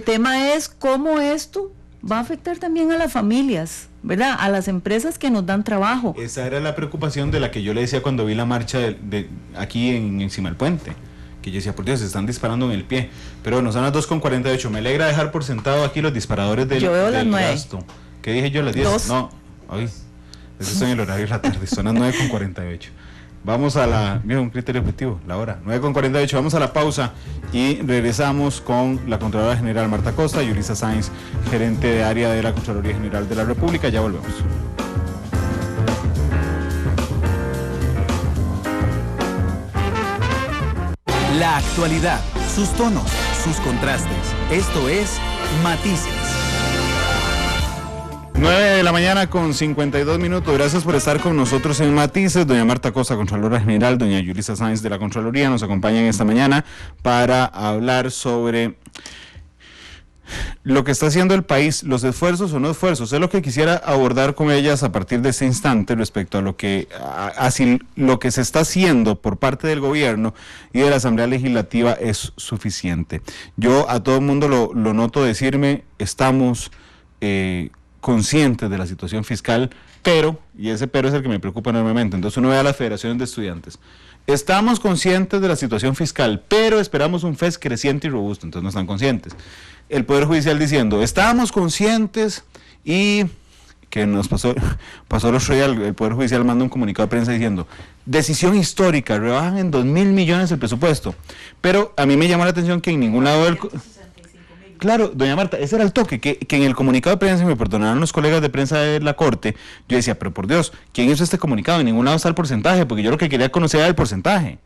tema es cómo esto va a afectar también a las familias, ¿verdad? A las empresas que nos dan trabajo. Esa era la preocupación de la que yo le decía cuando vi la marcha de aquí encima del puente, que yo decía, por Dios, se están disparando en el pie. Pero bueno, son las 2:48. Me alegra dejar por sentado aquí los disparadores del gasto. ¿Qué dije yo? Las 10. 2. No, hoy. Eso está en el horario de la tarde, son las 9:48. Vamos a la, mira, un criterio objetivo, la hora, 9:48, vamos a la pausa y regresamos con la Contralora General Marta Costa y Yulisa Sáenz, gerente de área de la Contraloría General de la República. Ya volvemos. La actualidad, sus tonos, sus contrastes. Esto es Matices. 9:52 a.m. Gracias por estar con nosotros en Matices. Doña Marta Costa, Contralora General, doña Yulisa Sáenz de la Contraloría nos acompañan esta mañana para hablar sobre lo que está haciendo el país, los esfuerzos o no esfuerzos. Es lo que quisiera abordar con ellas a partir de este instante respecto a lo que se está haciendo por parte del gobierno y de la Asamblea Legislativa es suficiente. Yo a todo el mundo lo noto decirme, estamos conscientes de la situación fiscal, pero, y ese pero es el que me preocupa enormemente. Entonces uno ve a las federaciones de estudiantes, estamos conscientes de la situación fiscal, pero esperamos un FES creciente y robusto. Entonces no están conscientes. El Poder Judicial diciendo, estábamos conscientes, y que nos pasó el otro día, el Poder Judicial manda un comunicado de prensa diciendo, decisión histórica, rebajan en 2.000 millones el presupuesto. Pero a mí me llamó la atención que en ningún lado del... Claro, doña Marta, ese era el toque, que en el comunicado de prensa, y me perdonarán los colegas de prensa de la Corte, yo decía, pero por Dios, ¿quién hizo este comunicado? En ningún lado está el porcentaje, porque yo lo que quería conocer era el porcentaje.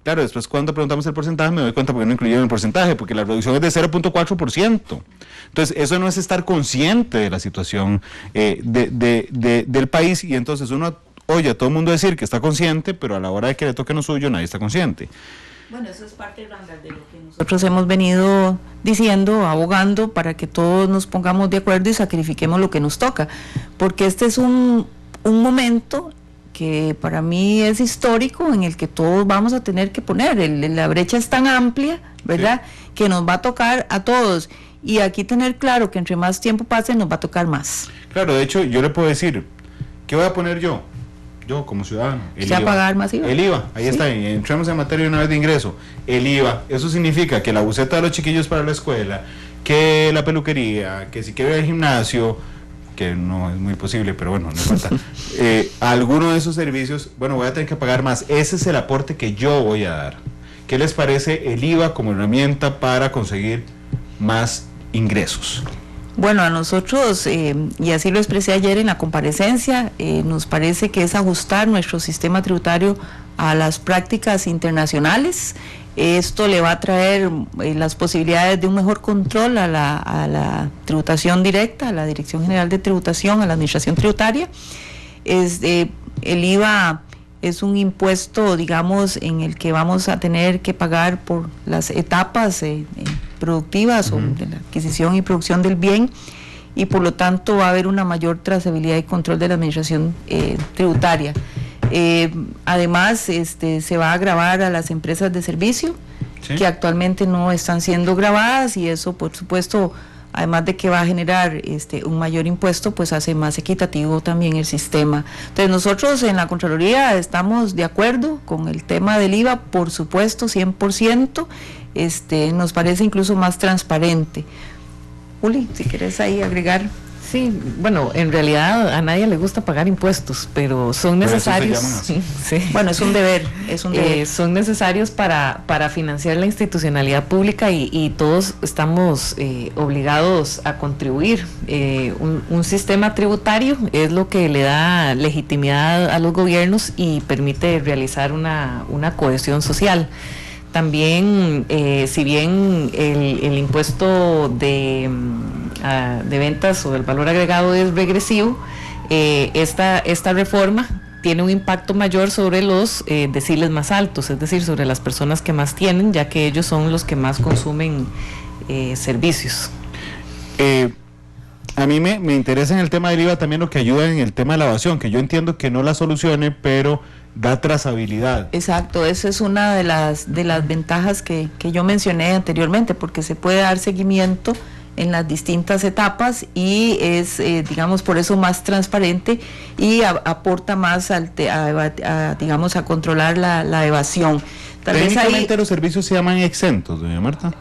Claro, después cuando preguntamos el porcentaje me doy cuenta porque no incluyeron el porcentaje, porque la reducción es de 0.4%. Entonces, eso no es estar consciente de la situación del país, y entonces uno oye a todo el mundo decir que está consciente, pero a la hora de que le toque lo suyo nadie está consciente. Bueno, eso es parte, Randall, de lo que nosotros hemos venido diciendo, abogando para que todos nos pongamos de acuerdo y sacrifiquemos lo que nos toca, porque este es un momento que para mí es histórico, en el que todos vamos a tener que poner, la brecha es tan amplia, ¿verdad?, sí, que nos va a tocar a todos, y aquí tener claro que entre más tiempo pase nos va a tocar más. Claro, de hecho yo le puedo decir, ¿qué voy a poner yo como ciudadano? El IVA. Pagar más IVA. El IVA, ahí sí, está, entremos en materia de una vez de ingreso. El IVA, eso significa que la buceta de los chiquillos para la escuela, que la peluquería, que si quiero ir al gimnasio, que no es muy posible, pero bueno, no importa, alguno de esos servicios, bueno, voy a tener que pagar más. Ese es el aporte que yo voy a dar. ¿Qué les parece el IVA como herramienta para conseguir más ingresos? Bueno, a nosotros, y así lo expresé ayer en la comparecencia, nos parece que es ajustar nuestro sistema tributario a las prácticas internacionales. Esto le va a traer las posibilidades de un mejor control a la tributación directa, a la Dirección General de Tributación, a la Administración Tributaria. El IVA es un impuesto, digamos, en el que vamos a tener que pagar por las etapas productivas, o de la adquisición y producción del bien, y por lo tanto va a haber una mayor trazabilidad y control de la administración tributaria. Además, se va a gravar a las empresas de servicio, ¿sí?, que actualmente no están siendo grabadas, y eso, por supuesto, además de que va a generar un mayor impuesto, pues hace más equitativo también el sistema. Entonces nosotros en la Contraloría estamos de acuerdo con el tema del IVA, por supuesto, 100%, nos parece incluso más transparente. Uli, si quieres ahí agregar. Sí, bueno, en realidad a nadie le gusta pagar impuestos, pero son necesarios. Sí. Bueno, es un deber, son necesarios para financiar la institucionalidad pública, y todos estamos obligados a contribuir. Un sistema tributario es lo que le da legitimidad a los gobiernos y permite realizar una cohesión social. También, si bien el impuesto de ventas o del valor agregado es regresivo, esta reforma tiene un impacto mayor sobre los deciles más altos, es decir, sobre las personas que más tienen, ya que ellos son los que más consumen servicios. A mí me interesa en el tema del IVA también lo que ayuda en el tema de la evasión, que yo entiendo que no la solucione, pero da trazabilidad. Exacto, esa es una de las ventajas que yo mencioné anteriormente, porque se puede dar seguimiento en las distintas etapas y es, digamos, por eso más transparente y aporta más digamos, a controlar la evasión. Técnicamente los servicios se llaman exentos, doña Marta.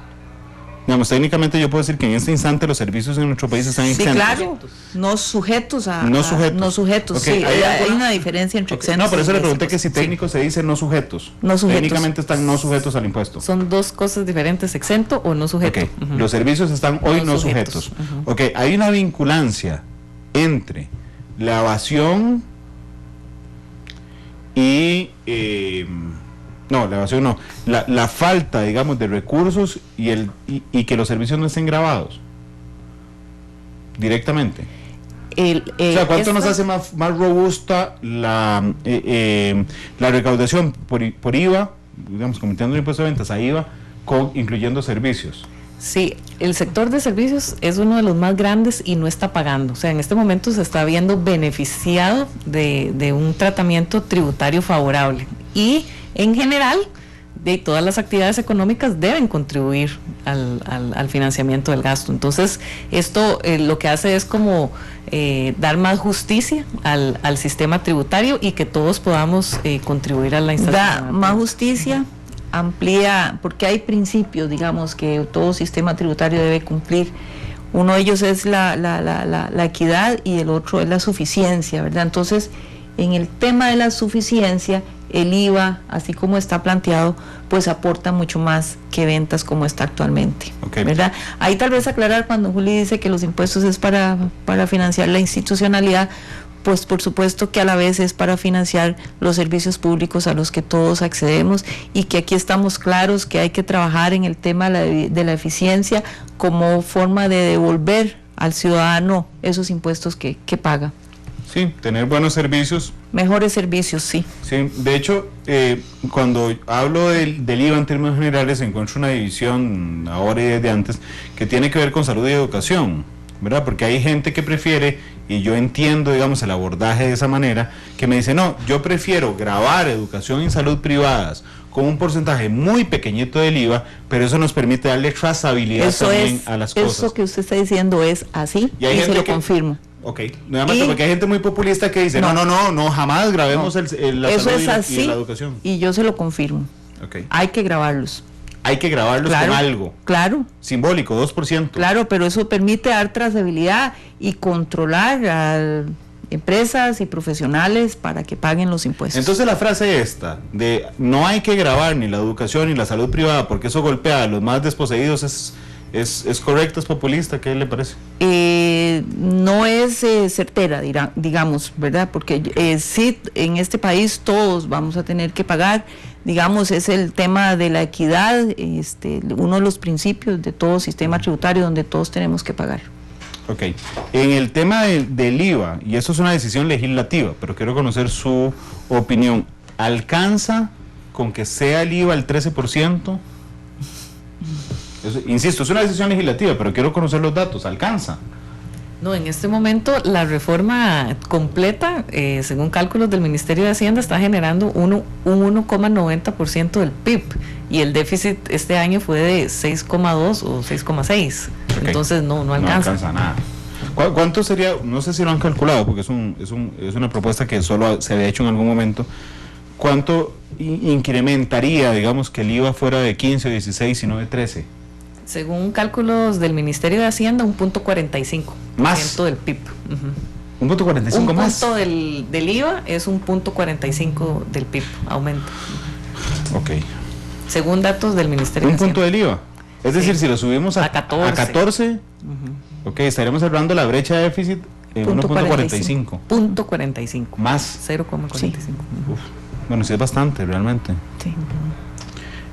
Digamos, técnicamente yo puedo decir que en este instante los servicios en nuestro país están exentos. Sí, claro, no sujetos a... No sujetos. No sujetos, Okay. sí, hay una diferencia entre exentos. No, por eso le pregunté que sí. si técnico se dice no sujetos. No sujetos. Técnicamente están no sujetos al impuesto. Son dos cosas diferentes, exento o no sujeto. Okay. Los servicios están hoy no sujetos. Ok, hay una vinculancia entre la evasión y... no, la evasión no. La falta, digamos, de recursos y que los servicios no estén grabados directamente. O sea, ¿cuánto nos hace más robusta la recaudación por IVA, digamos, cometiendo el impuesto de ventas a IVA, incluyendo servicios? Sí, el sector de servicios es uno de los más grandes y no está pagando. O sea, en este momento se está viendo beneficiado de un tratamiento tributario favorable. Y en general, de todas las actividades económicas deben contribuir al financiamiento del gasto. Entonces, esto lo que hace es como dar más justicia al sistema tributario y que todos podamos contribuir a la instalación. Da más justicia, amplía, porque hay principios, digamos, que todo sistema tributario debe cumplir. Uno de ellos es la equidad y el otro es la suficiencia, ¿verdad? Entonces, en el tema de la suficiencia, el IVA, así como está planteado, pues aporta mucho más que ventas como está actualmente, ¿verdad? Ahí tal vez aclarar cuando Juli dice que los impuestos es para financiar la institucionalidad, pues por supuesto que a la vez es para financiar los servicios públicos a los que todos accedemos y que aquí estamos claros que hay que trabajar en el tema de la eficiencia como forma de devolver al ciudadano esos impuestos que paga. Sí, tener buenos servicios. Mejores servicios, sí. Sí, de hecho, cuando hablo del IVA en términos generales, encuentro una división ahora y desde antes que tiene que ver con salud y educación, ¿verdad? Porque hay gente que prefiere, y yo entiendo, digamos, el abordaje de esa manera, que me dice, no, yo prefiero gravar educación y salud privadas con un porcentaje muy pequeñito del IVA, pero eso nos permite darle trazabilidad también a las cosas. Eso que usted está diciendo es así, y se lo confirmo. Ok, nuevamente, porque hay gente muy populista que dice, no, jamás grabemos la salud y la educación. Y yo se lo confirmo. Okay. Hay que grabarlos. Hay que grabarlos con algo. Claro. Simbólico, 2%. Claro, pero eso permite dar trazabilidad y controlar a empresas y profesionales para que paguen los impuestos. Entonces la frase esta, de no hay que grabar ni la educación ni la salud privada porque eso golpea a los más desposeídos, ¿es correcta, es populista? ¿Qué le parece? No es certera, digamos, ¿verdad? Porque sí, en este país todos vamos a tener que pagar, digamos, es el tema de la equidad, uno de los principios de todo sistema tributario donde todos tenemos que pagar. Ok, en el tema del IVA, y eso es una decisión legislativa, pero quiero conocer su opinión, ¿alcanza con que sea el IVA el 13%? Insisto, es una decisión legislativa, pero quiero conocer los datos. ¿Alcanza? No, en este momento la reforma completa, según cálculos del Ministerio de Hacienda, está generando un 1,90% del PIB y el déficit este año fue de 6,2 o 6,6. Okay. Entonces no alcanza. No alcanza nada. ¿Cuánto sería? No sé si lo han calculado, porque es una propuesta que solo se había hecho en algún momento. ¿Cuánto incrementaría, digamos, que el IVA fuera de 15 o 16 y no de 13? Según cálculos del Ministerio de Hacienda, un 0.45% más del PIB. ¿Un 0.45 más? Un punto del IVA es un 0.45 del PIB, aumento. Ok. Según datos del Ministerio de ¿Un Hacienda. punto del IVA? Es decir, si lo subimos a 14, ok, estaríamos hablando de la brecha de déficit en 1.45. 0.45. Más. 0,45. Sí. Bueno, sí es bastante, realmente. Sí.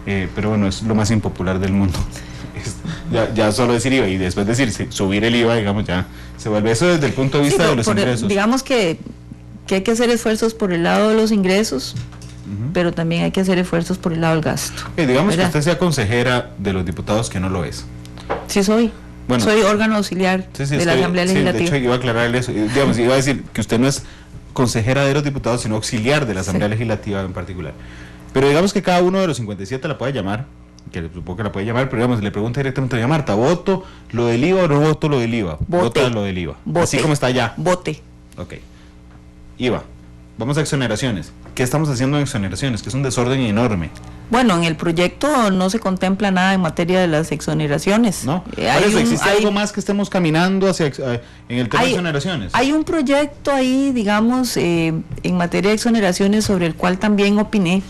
Pero bueno, es lo más impopular del mundo. Ya solo decir IVA y después decir subir el IVA, digamos, ya se vuelve eso desde el punto de vista de los ingresos. Digamos que que hay que hacer esfuerzos por el lado de los ingresos, pero también hay que hacer esfuerzos por el lado del gasto. Digamos ¿verdad? que usted sea consejera de los diputados, que no lo es. Sí soy. Bueno, soy órgano auxiliar de la Asamblea Legislativa. De hecho, iba a aclararle eso. Digamos, iba a decir que usted no es consejera de los diputados, sino auxiliar de la Asamblea Legislativa en particular. Pero digamos que cada uno de los 57 la puede llamar, que supongo que la puede llamar, pero digamos, le pregunta directamente a Marta, ¿voto lo del IVA o no voto lo del IVA? Vota lo del IVA. Vote. Así como está allá. Vote. Ok. IVA. Vamos a exoneraciones. ¿Qué estamos haciendo en exoneraciones? Que es un desorden enorme. Bueno, en el proyecto no se contempla nada en materia de las exoneraciones. ¿No? Por eso, ¿existe algo más que estemos caminando hacia en el tema de exoneraciones? Hay un proyecto ahí, digamos, en materia de exoneraciones sobre el cual también opiné,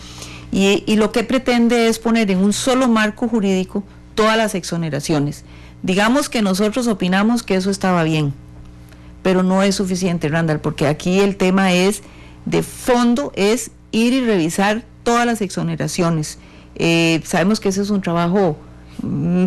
y lo que pretende es poner en un solo marco jurídico todas las exoneraciones. Digamos que nosotros opinamos que eso estaba bien, pero no es suficiente, Randall, porque aquí el tema es de fondo, es ir y revisar todas las exoneraciones. Sabemos que ese es un trabajo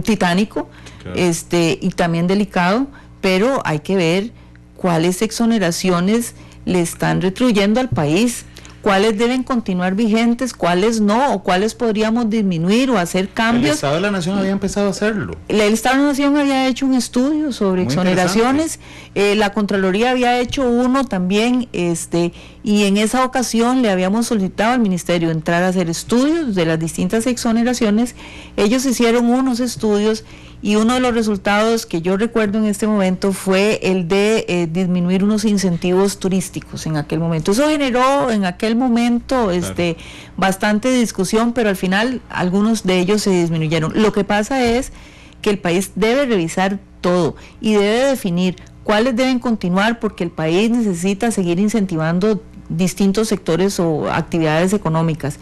titánico, claro, y también delicado, pero hay que ver cuáles exoneraciones le están retribuyendo al país, cuáles deben continuar vigentes, cuáles no, o cuáles podríamos disminuir o hacer cambios. El Estado de la Nación había empezado a hacerlo. El Estado de la Nación había hecho un estudio sobre muy exoneraciones, la Contraloría había hecho uno también, y en esa ocasión le habíamos solicitado al Ministerio entrar a hacer estudios de las distintas exoneraciones. Ellos hicieron unos estudios y uno de los resultados que yo recuerdo en este momento fue el de disminuir unos incentivos turísticos en aquel momento. Eso generó en aquel momento claro, bastante discusión, pero al final algunos de ellos se disminuyeron. Lo que pasa es que el país debe revisar todo y debe definir cuáles deben continuar, porque el país necesita seguir incentivando distintos sectores o actividades económicas,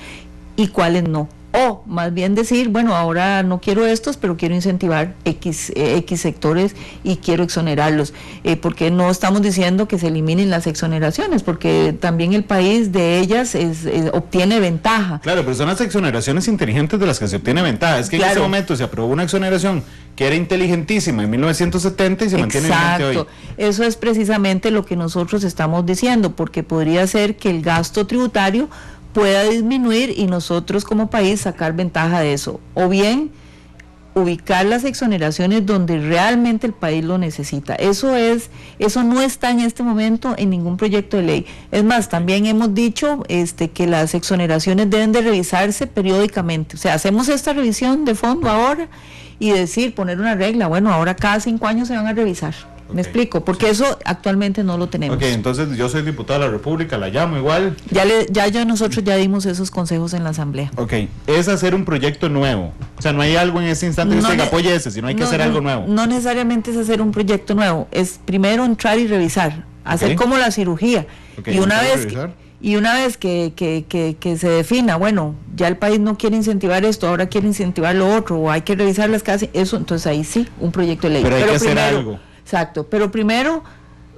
y cuáles no. O más bien decir, bueno, ahora no quiero estos, pero quiero incentivar X sectores y quiero exonerarlos, porque no estamos diciendo que se eliminen las exoneraciones, porque también el país de ellas obtiene ventaja. Claro, pero son las exoneraciones inteligentes de las que se obtiene ventaja. Es que claro, en ese momento se aprobó una exoneración que era inteligentísima en 1970 y se mantiene vigente hoy. Eso es precisamente lo que nosotros estamos diciendo, porque podría ser que el gasto tributario pueda disminuir y nosotros como país sacar ventaja de eso, o bien ubicar las exoneraciones donde realmente el país lo necesita. Eso no está en este momento en ningún proyecto de ley. Es más, también hemos dicho que las exoneraciones deben de revisarse periódicamente. O sea, hacemos esta revisión de fondo ahora y poner una regla, bueno, ahora cada 5 años se van a revisar. ¿Me explico? Porque eso actualmente no lo tenemos. Ok, entonces yo soy diputado de la República, la llamo igual. Nosotros ya dimos esos consejos en la Asamblea. Ok, es hacer un proyecto nuevo. O sea, no hay algo en este instante que apoye ese, sino hay que hacer algo nuevo. No necesariamente es hacer un proyecto nuevo, es primero entrar y revisar, hacer como la cirugía. Okay, y una vez que se defina, bueno, ya el país no quiere incentivar esto, ahora quiere incentivar lo otro, o hay que revisar las casas, eso, entonces ahí sí, un proyecto de ley. Pero hay que hacer algo. Exacto, pero primero,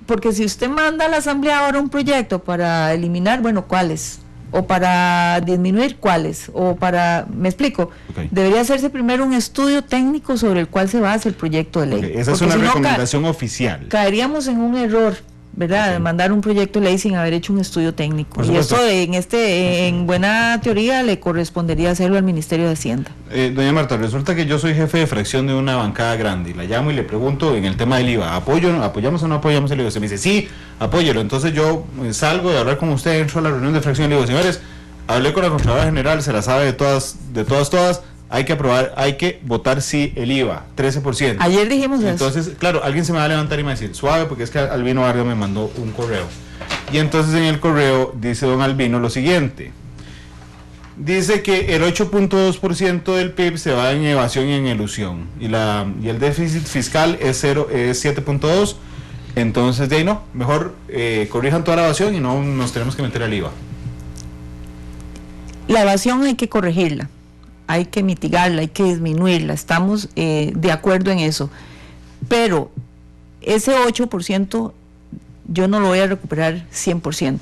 porque si usted manda a la Asamblea ahora un proyecto para eliminar, bueno, ¿cuáles? O para disminuir, ¿cuáles? O para, ¿me explico? Okay. Debería hacerse primero un estudio técnico sobre el cual se basa el proyecto de ley. Okay. Esa es una recomendación oficial. Caeríamos en un error, ¿verdad? Okay. De mandar un proyecto de ley sin haber hecho un estudio técnico. Y esto en buena teoría le correspondería hacerlo al Ministerio de Hacienda. Doña Marta, resulta que yo soy jefe de fracción de una bancada grande y la llamo y le pregunto en el tema del IVA, ¿apoyamos o no apoyamos el IVA? Se me dice, sí, apóyelo. Entonces yo salgo de hablar con usted, entro a la reunión de fracción y le digo, señores, hablé con la Contralora General, se la sabe de todas, hay que aprobar, hay que votar sí el IVA, 13%. Ayer dijimos eso. Entonces, claro, alguien se me va a levantar y me va a decir, suave, porque es que Albino Vargas me mandó un correo. Y entonces en el correo dice don Albino lo siguiente. Dice que el 8.2% del PIB se va en evasión y en elusión. Y el déficit fiscal es 7.2%. Entonces, de ahí no, mejor corrijan toda la evasión y no nos tenemos que meter al IVA. La evasión hay que corregirla, hay que mitigarla, hay que disminuirla, estamos de acuerdo en eso, pero ese 8% yo no lo voy a recuperar 100%,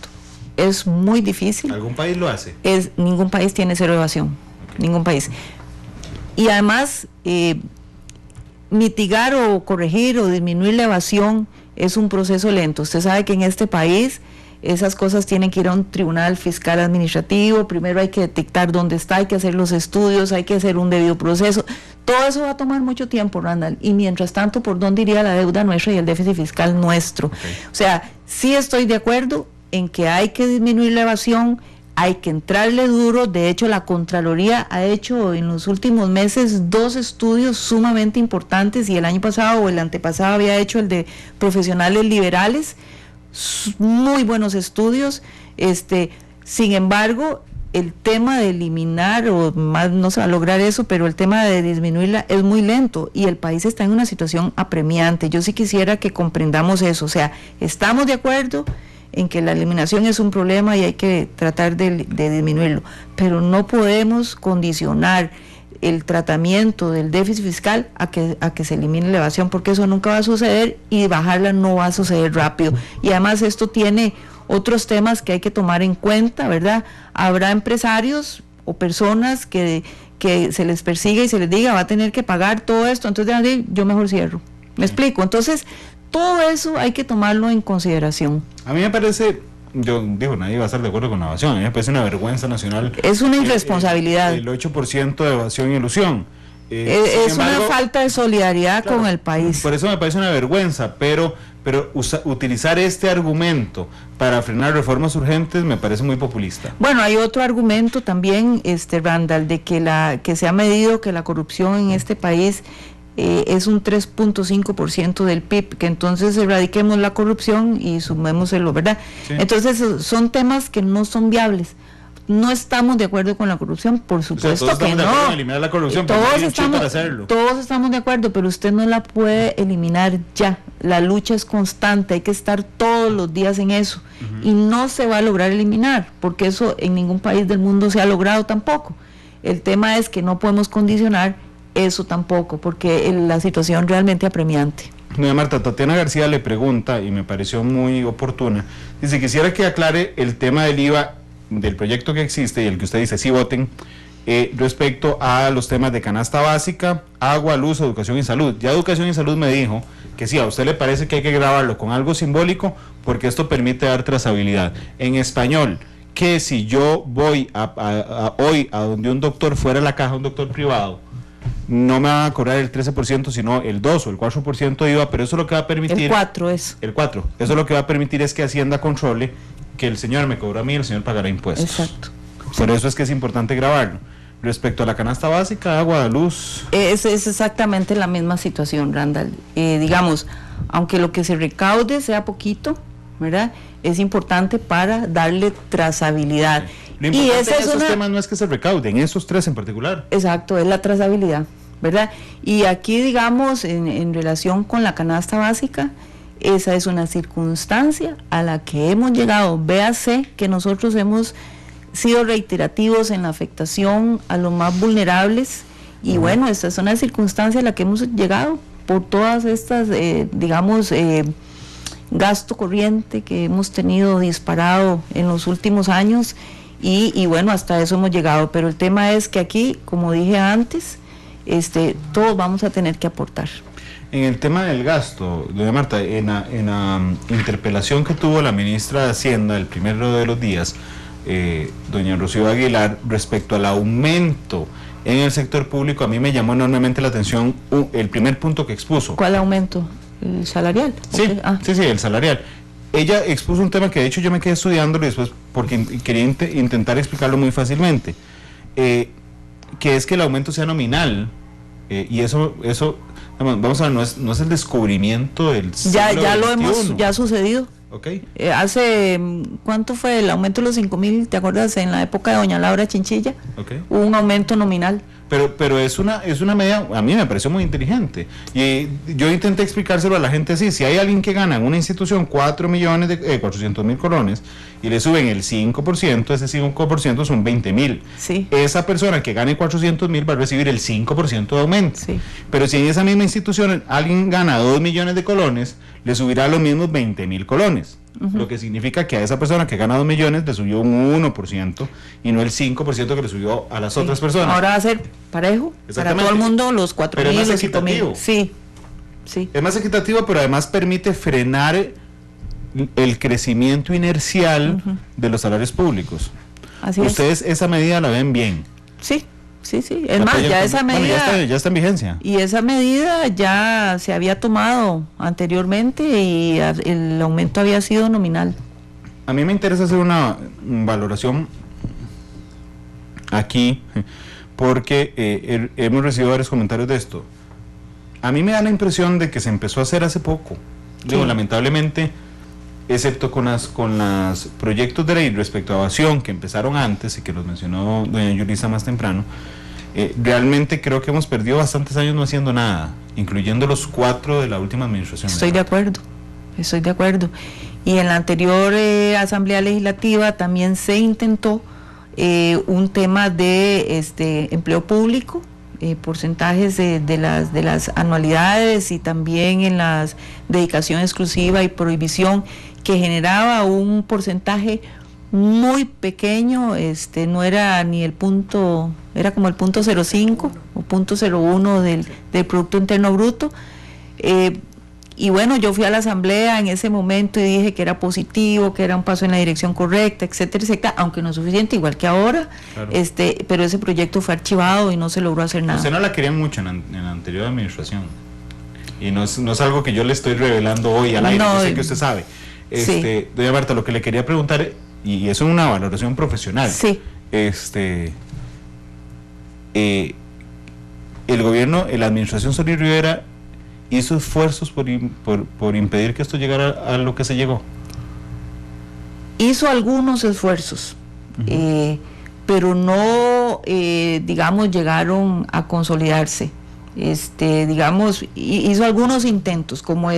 es muy difícil. ¿Algún país lo hace? Ningún país tiene cero evasión, okay. Ningún país. Y además, mitigar o corregir o disminuir la evasión es un proceso lento. Usted sabe que en este país esas cosas tienen que ir a un tribunal fiscal administrativo, primero hay que detectar dónde está, hay que hacer los estudios, hay que hacer un debido proceso, todo eso va a tomar mucho tiempo, Randall, y mientras tanto, ¿por dónde iría la deuda nuestra y el déficit fiscal nuestro? Okay. O sea, sí estoy de acuerdo en que hay que disminuir la evasión, hay que entrarle duro. De hecho, la Contraloría ha hecho en los últimos meses 2 estudios sumamente importantes, y el año pasado o el antepasado había hecho el de profesionales liberales, muy buenos estudios. Sin embargo, el tema de eliminar, o más no se va a lograr eso, pero el tema de disminuirla es muy lento y el país está en una situación apremiante. Yo sí quisiera que comprendamos eso, o sea, estamos de acuerdo en que la eliminación es un problema y hay que tratar de disminuirlo, pero no podemos condicionar el tratamiento del déficit fiscal a que se elimine la evasión, porque eso nunca va a suceder y bajarla no va a suceder rápido. Y además esto tiene otros temas que hay que tomar en cuenta, ¿verdad? Habrá empresarios o personas que se les persiga y se les diga va a tener que pagar todo esto, entonces yo mejor cierro. ¿Me explico? Entonces, todo eso hay que tomarlo en consideración. A mí me parece, yo digo, nadie va a estar de acuerdo con la evasión, a mí me parece una vergüenza nacional. Es una irresponsabilidad. El 8% de evasión y elusión. Es embargo, una falta de solidaridad, claro, con el país. Por eso me parece una vergüenza, pero utilizar este argumento para frenar reformas urgentes me parece muy populista. Bueno, hay otro argumento también, Randall, de que se ha medido que la corrupción en este país es un 3.5% del PIB, que entonces erradiquemos la corrupción y sumémoselo, ¿verdad? Sí. Entonces son temas que no son viables. No estamos de acuerdo con la corrupción, por supuesto, o sea, que no. En eliminar la corrupción, todos estamos de acuerdo, pero usted no la puede eliminar ya. La lucha es constante, hay que estar todos los días en eso, y no se va a lograr eliminar, porque eso en ningún país del mundo se ha logrado tampoco. El tema es que no podemos condicionar eso tampoco, porque la situación realmente apremiante. Doña Marta, Tatiana García le pregunta, y me pareció muy oportuna, dice, quisiera que aclare el tema del IVA del proyecto que existe y el que usted dice sí voten, respecto a los temas de canasta básica, agua, luz, educación y salud. Ya educación y salud me dijo que sí, a usted le parece que hay que grabarlo con algo simbólico porque esto permite dar trazabilidad. En español, que si yo voy hoy a donde un doctor fuera a la caja, un doctor privado, no me van a cobrar el 13%, sino el 2 o el 4% de IVA, pero eso lo que va a permitir... El 4 es. El 4. Eso lo que va a permitir es que Hacienda controle que el señor me cobra a mí, el señor pagará impuestos. Exacto. Por eso es que es importante grabarlo. Respecto a la canasta básica, agua, luz... Es exactamente la misma situación, Randall. Digamos, aunque lo que se recaude sea poquito, ¿verdad? Es importante para darle trazabilidad. Lo importante en esos temas no es que se recauden, esos 3 en particular. Exacto, es la trazabilidad, ¿verdad? Y aquí, digamos, en relación con la canasta básica, esa es una circunstancia a la que hemos llegado. Véase que nosotros hemos sido reiterativos en la afectación a los más vulnerables, y bueno, esta es una circunstancia a la que hemos llegado por todas estas, gasto corriente que hemos tenido disparado en los últimos años, y bueno, hasta eso hemos llegado. Pero el tema es que aquí, como dije antes, todos vamos a tener que aportar. En el tema del gasto, doña Marta, en la interpelación que tuvo la ministra de Hacienda el primero de los días, doña Rocío Aguilar, respecto al aumento en el sector público, a mí me llamó enormemente la atención el primer punto que expuso. ¿Cuál aumento? ¿El salarial? Sí, okay. Sí, el salarial. Ella expuso un tema que de hecho yo me quedé estudiándolo después porque quería intentar explicarlo muy fácilmente, que es que el aumento sea nominal, y eso vamos a ver, no es el descubrimiento del siglo XXI. Ya ha sucedido. Okay. Hace, ¿cuánto fue el aumento de los 5,000? ¿Te acuerdas? En la época de doña Laura Chinchilla, okay, hubo un aumento nominal. Pero es una medida, a mí me pareció muy inteligente, y yo intenté explicárselo a la gente así: si hay alguien que gana en una institución 4.400.000 colones y le suben el 5%, ese 5% son 20.000. Sí. Esa persona que gane 400.000 va a recibir el 5% de aumento. Sí. Pero si en esa misma institución alguien gana 2 millones de colones, le subirá los mismos 20.000 colones. Lo que significa que a esa persona que gana 2 millones le subió un 1% y no el 5% que le subió a las otras personas. Ahora va a ser parejo para todo el mundo, los 4.000, los 5.000. Sí. Es más equitativo, pero además permite frenar el crecimiento inercial de los salarios públicos. Así Ustedes esa medida la ven bien. Sí. Es más, ya esa medida... ya está en vigencia. Y esa medida ya se había tomado anteriormente y el aumento había sido nominal. A mí me interesa hacer una valoración aquí, porque hemos recibido varios comentarios de esto. A mí me da la impresión de que se empezó a hacer hace poco. Digo, lamentablemente, excepto con los proyectos de ley respecto a evasión que empezaron antes y que los mencionó doña Yulisa más temprano, realmente creo que hemos perdido bastantes años no haciendo nada, incluyendo los 4 de la última administración. Estoy de acuerdo. Y en la anterior Asamblea Legislativa también se intentó un tema de empleo público, porcentajes de las anualidades y también en la dedicación exclusiva y prohibición, que generaba un porcentaje muy pequeño, no era ni el punto, era como el punto 0,5 o punto 0,1 del Producto Interno Bruto. Y bueno, yo fui a la asamblea en ese momento y dije que era positivo, que era un paso en la dirección correcta, etcétera, etcétera, aunque no es suficiente, igual que ahora, claro. Pero ese proyecto fue archivado y no se logró hacer nada. Usted no la quería mucho en la anterior administración, y no es algo que yo le estoy revelando hoy al aire, yo sé que usted sabe. Sí. Doña Marta, lo que le quería preguntar, y eso es una valoración profesional, sí. El gobierno, la administración Solís Rivera hizo esfuerzos por impedir que esto llegara a lo que se llegó. Hizo algunos esfuerzos, pero no, digamos, llegaron a consolidarse. Digamos, hizo algunos intentos, como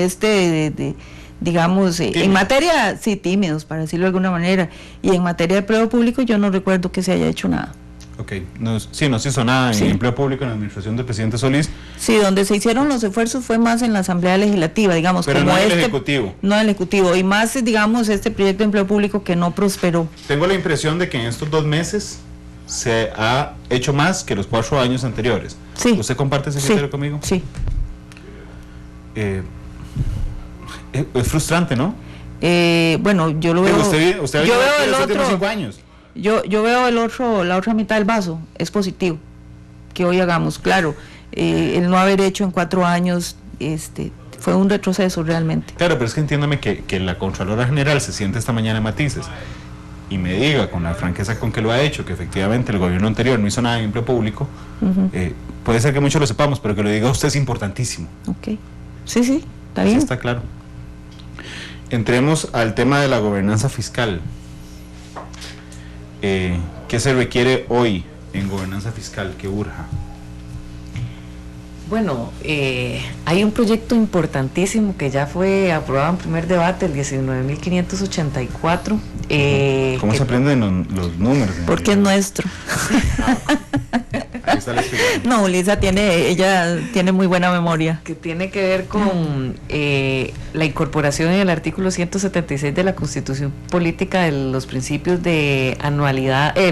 digamos, en materia, sí, tímidos, para decirlo de alguna manera, y en materia de empleo público yo no recuerdo que se haya hecho nada. Ok, no se hizo nada en empleo público en la administración del presidente Solís. Sí, donde se hicieron los esfuerzos fue más en la Asamblea Legislativa, digamos. Pero como no en el Ejecutivo. No en el Ejecutivo, y más, digamos, este proyecto de empleo público que no prosperó. Tengo la impresión de que en estos 2 meses se ha hecho más que los 4 años anteriores. Sí. ¿Usted comparte ese criterio conmigo? Sí. Es frustrante, ¿no? Bueno, yo lo veo. Usted yo veo el otro. 5 años. Yo veo la otra mitad del vaso. Es positivo que hoy hagamos. Claro, el no haber hecho en 4 años, fue un retroceso realmente. Claro, pero es que entiéndame que la Contralora General se siente esta mañana en Matices y me diga con la franqueza con que lo ha hecho, que efectivamente el gobierno anterior no hizo nada en empleo público. Puede ser que muchos lo sepamos, pero que lo diga usted es importantísimo. Ok. Sí, está bien. Sí, está claro. Entremos al tema de la gobernanza fiscal. ¿Qué se requiere hoy en gobernanza fiscal que urja? Bueno, hay un proyecto importantísimo que ya fue aprobado en primer debate, el 19.584. ¿Cómo se aprenden los números? Porque es nuestro. No, Lisa ella tiene muy buena memoria. Que tiene que ver con la incorporación en el artículo 176 de la Constitución Política de los principios de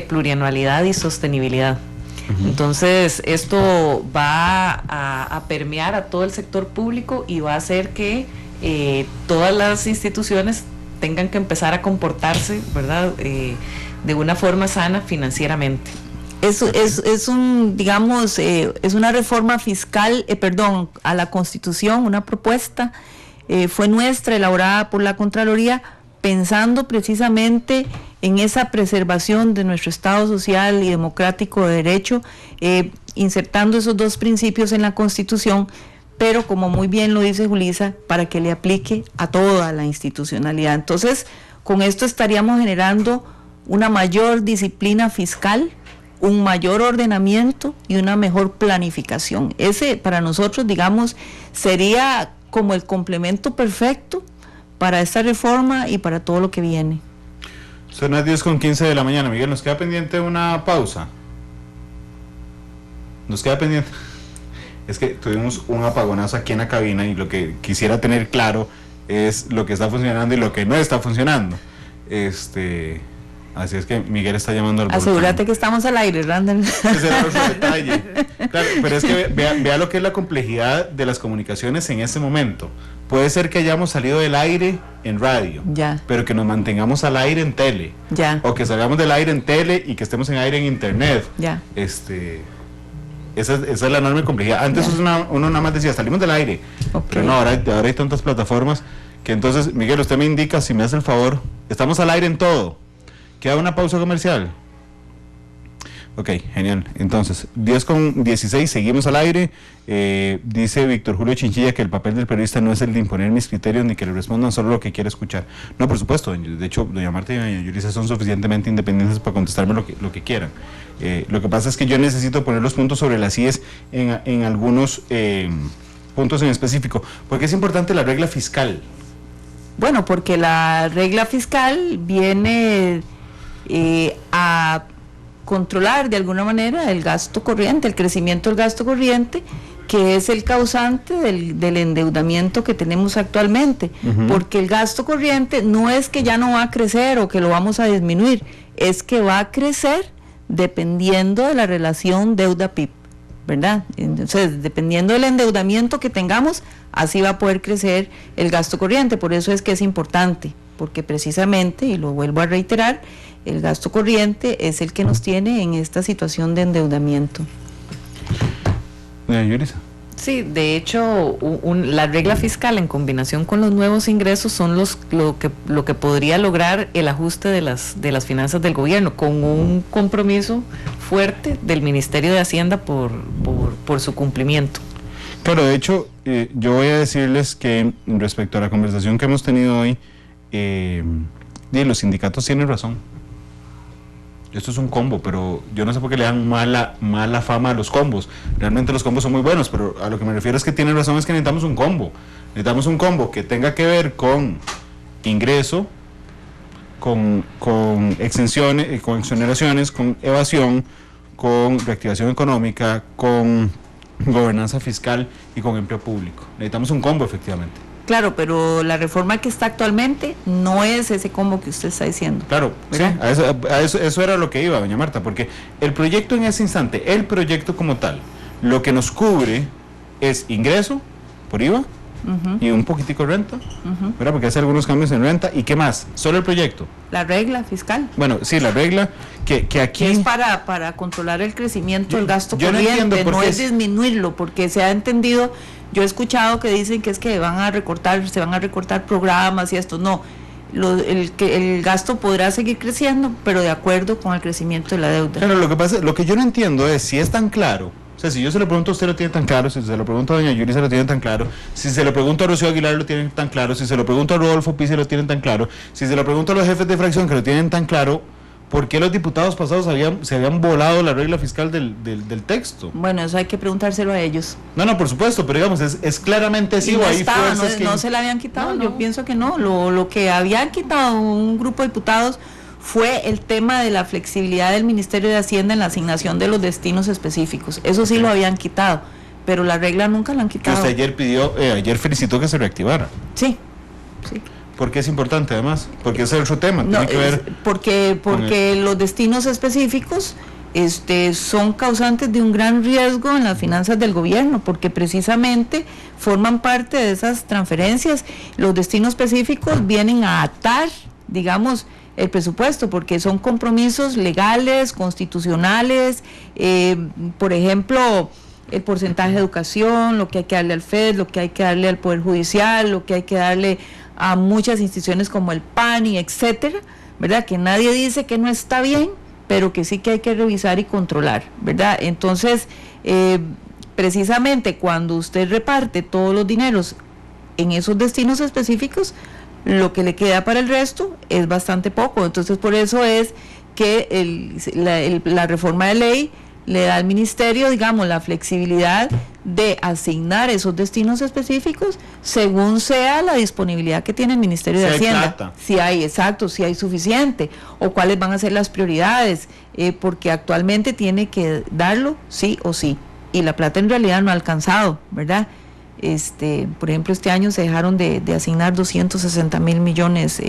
plurianualidad y sostenibilidad. Entonces, esto va a permear a todo el sector público y va a hacer que todas las instituciones tengan que empezar a comportarse, ¿verdad?, de una forma sana financieramente. Es una reforma fiscal, a la Constitución, una propuesta, fue nuestra, elaborada por la Contraloría, pensando precisamente en esa preservación de nuestro Estado social y democrático de derecho, insertando esos 2 principios en la Constitución, pero como muy bien lo dice Julisa, para que le aplique a toda la institucionalidad. Entonces, con esto estaríamos generando una mayor disciplina fiscal, un mayor ordenamiento y una mejor planificación. Ese, para nosotros, digamos, sería como el complemento perfecto para esta reforma y para todo lo que viene. Son las 10:15 de la mañana, Miguel, nos queda pendiente una pausa. Nos queda pendiente. Es que tuvimos un apagonazo aquí en la cabina y lo que quisiera tener claro es lo que está funcionando y lo que no está funcionando. Así es que Miguel está llamando al volcán. Asegúrate que estamos al aire, Randall. Ese era otro detalle. Claro, pero es que vea lo que es la complejidad de las comunicaciones en este momento. Puede ser que hayamos salido del aire en radio, Ya. pero que nos mantengamos al aire en tele. Ya. O que salgamos del aire en tele y que estemos en aire en internet. Ya. Esa es la enorme complejidad. Antes uno nada más decía, salimos del aire. Ok. Pero no, ahora hay tantas plataformas que entonces, Miguel, usted me indica, si me hace el favor, estamos al aire en todo. ¿Queda una pausa comercial? Ok, genial. Entonces, 10:16, seguimos al aire. Dice Víctor Julio Chinchilla que el papel del periodista no es el de imponer mis criterios ni que le respondan solo lo que quiere escuchar. No, por supuesto. De hecho, doña Marta y doña Yulisa son suficientemente independientes para contestarme lo que quieran. Lo que pasa es que yo necesito poner los puntos sobre las IES en algunos puntos en específico. Porque es importante la regla fiscal. Bueno, porque la regla fiscal viene a controlar de alguna manera el gasto corriente, el crecimiento del gasto corriente, que es el causante del endeudamiento que tenemos actualmente. Porque el gasto corriente no es que ya no va a crecer o que lo vamos a disminuir, es que va a crecer dependiendo de la relación deuda-PIB, ¿verdad? Entonces, dependiendo del endeudamiento que tengamos, así va a poder crecer el gasto corriente. Por eso es que es importante, porque precisamente, y lo vuelvo a reiterar, el gasto corriente es el que nos tiene en esta situación de endeudamiento. Doña Yulisa. Sí, de hecho, la regla fiscal en combinación con los nuevos ingresos son lo que podría lograr el ajuste de las finanzas del gobierno, con un compromiso fuerte del Ministerio de Hacienda por su cumplimiento. Claro, de hecho, yo voy a decirles que respecto a la conversación que hemos tenido hoy, los sindicatos tienen razón. Esto es un combo, pero yo no sé por qué le dan mala fama a los combos. Realmente los combos son muy buenos, pero a lo que me refiero es que tienen razón, es que necesitamos un combo. Necesitamos un combo que tenga que ver con ingreso, con exenciones, con exoneraciones, con evasión, con reactivación económica, con gobernanza fiscal y con empleo público. Necesitamos un combo, efectivamente. Claro, pero la reforma que está actualmente no es ese combo que usted está diciendo. Claro, sí, eso era lo que iba, doña Marta, porque el proyecto en ese instante, el proyecto como tal, lo que nos cubre es ingreso por IVA y un poquitico de renta, ¿verdad? Porque hace algunos cambios en renta. ¿Y qué más? Solo el proyecto. La regla fiscal. Bueno, sí, la regla que aquí... Que es para controlar el crecimiento del gasto corriente, no es disminuirlo, porque se ha entendido... Yo he escuchado que dicen que es que se van a recortar programas y esto. No, el gasto podrá seguir creciendo, pero de acuerdo con el crecimiento de la deuda. Claro, lo que yo no entiendo es si es tan claro. O sea, si yo se lo pregunto a usted lo tiene tan claro, si se lo pregunto a doña Yuri se lo tiene tan claro, si se lo pregunto a Rocío Aguilar lo tienen tan claro, si se lo pregunto a Rodolfo Pizzi lo tienen tan claro, si se lo pregunto a los jefes de fracción que lo tienen tan claro, ¿por qué los diputados pasados se habían volado la regla fiscal del texto? Bueno, eso hay que preguntárselo a ellos. No, por supuesto, pero digamos, es claramente así. No, o hay fuerzas no se la habían quitado, yo pienso que no. Lo que habían quitado un grupo de diputados fue el tema de la flexibilidad del Ministerio de Hacienda en la asignación de los destinos específicos. Eso sí lo habían quitado, pero la regla nunca la han quitado. Que usted ayer felicitó que se reactivara. Sí. Porque es importante además, porque ese es otro tema, tiene que ver porque los destinos específicos son causantes de un gran riesgo en las finanzas del gobierno, porque precisamente forman parte de esas transferencias. Los destinos específicos vienen a atar, digamos, el presupuesto, porque son compromisos legales, constitucionales, por ejemplo, el porcentaje de educación, lo que hay que darle al FED, lo que hay que darle al Poder Judicial, lo que hay que darle a muchas instituciones como el PANI, etcétera, ¿verdad? Que nadie dice que no está bien, pero que sí que hay que revisar y controlar, ¿verdad? Entonces, precisamente cuando usted reparte todos los dineros en esos destinos específicos, lo que le queda para el resto es bastante poco. Entonces, por eso es que la reforma de ley le da al ministerio, digamos, la flexibilidad de asignar esos destinos específicos según sea la disponibilidad que tiene el Ministerio de Hacienda. Si hay suficiente, o cuáles van a ser las prioridades, porque actualmente tiene que darlo sí o sí, y la plata en realidad no ha alcanzado, ¿verdad? Por ejemplo, este año se dejaron de asignar 260,000 millones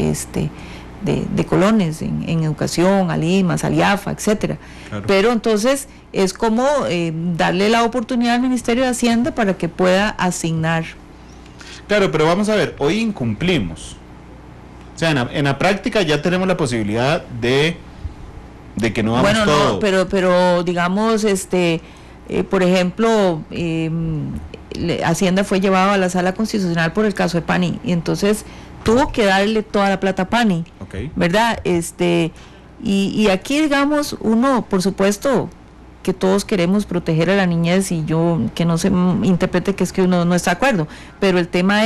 de colones en educación, al IMAS, al IAFA, etcétera. Claro. Pero entonces es como darle la oportunidad al Ministerio de Hacienda para que pueda asignar. Claro, pero vamos a ver, hoy incumplimos. O sea, en la práctica ya tenemos la posibilidad de que no vamos todo. No, pero digamos, por ejemplo, Hacienda fue llevado a la Sala Constitucional por el caso de Pani, y entonces tuvo que darle toda la plata a Pani, Okay. ¿verdad? Y aquí, digamos, uno, por supuesto, que todos queremos proteger a la niñez, y yo, que no se interprete que es que uno no está de acuerdo, pero el tema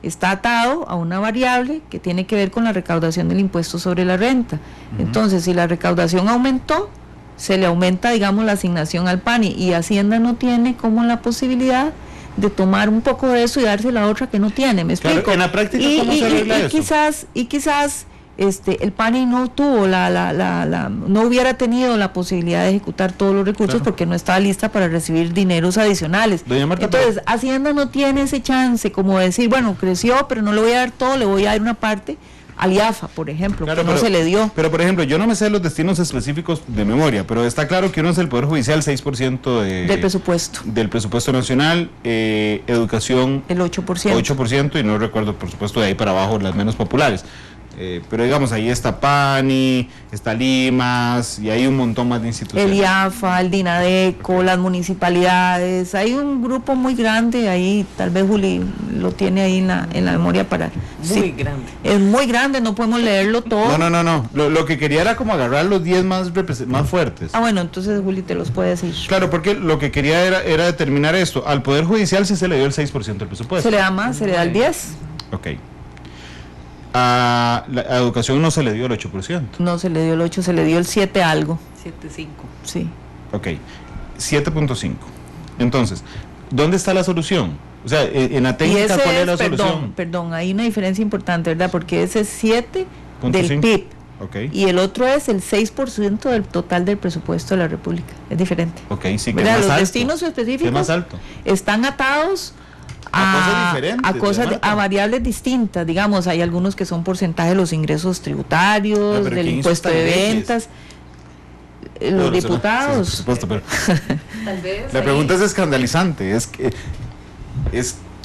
está atado a una variable que tiene que ver con la recaudación del impuesto sobre la renta. Entonces, si la recaudación aumentó, se le aumenta, digamos, la asignación al PANI, y Hacienda no tiene como la posibilidad de tomar un poco de eso y darse la otra que no tiene, ¿me explico? Claro, en la práctica, ¿cómo se arregla eso? Quizás el PANI no tuvo no hubiera tenido la posibilidad de ejecutar todos los recursos, claro, porque no estaba lista para recibir dineros adicionales. Doña Marta, entonces, Hacienda no tiene ese chance como de decir, bueno, creció, pero no le voy a dar todo, le voy a dar una parte al IAFA, por ejemplo, claro, que no se le dio. Pero, por ejemplo, yo no me sé los destinos específicos de memoria, pero está claro que uno es el Poder Judicial, 6% Del presupuesto. Del presupuesto nacional, educación El 8%. 8%, y no recuerdo, por supuesto, de ahí para abajo las menos populares. Pero digamos, ahí está PANI, está Limas, y hay un montón más de instituciones. El IAFA, el DINADECO, las municipalidades, hay un grupo muy grande ahí, tal vez Juli lo tiene ahí en la memoria para... Muy grande. Es muy grande, no podemos leerlo todo. No. Lo que quería era como agarrar los 10 más fuertes. Ah, bueno, entonces Juli te los puede decir. Claro, porque lo que quería era determinar esto. Al Poder Judicial sí se le dio el 6% del presupuesto. Se le da más, se le da el 10%. Ok. A la educación no se le dio el 8%. No se le dio el 8%, se le dio el 7 algo. 7.5. Sí. Ok, 7.5. Entonces, ¿dónde está la solución? O sea, en la técnica, ¿cuál es la solución? Perdón, hay una diferencia importante, ¿verdad? Porque ese es 7 del 0.5. PIB. Okay. Y el otro es el 6% del total del presupuesto de la República. Es diferente. Ok, sí, que ¿verdad? es más Los alto. destinos ¿Qué específicos es más alto? están atados A cosas diferentes, a variables distintas. Digamos, hay algunos que son porcentaje de los ingresos tributarios, pero del ¿quién hizo impuesto estas de leyes? ventas. No, Los diputados. Sí, por supuesto, pero Tal vez. la pregunta es escandalizante. Es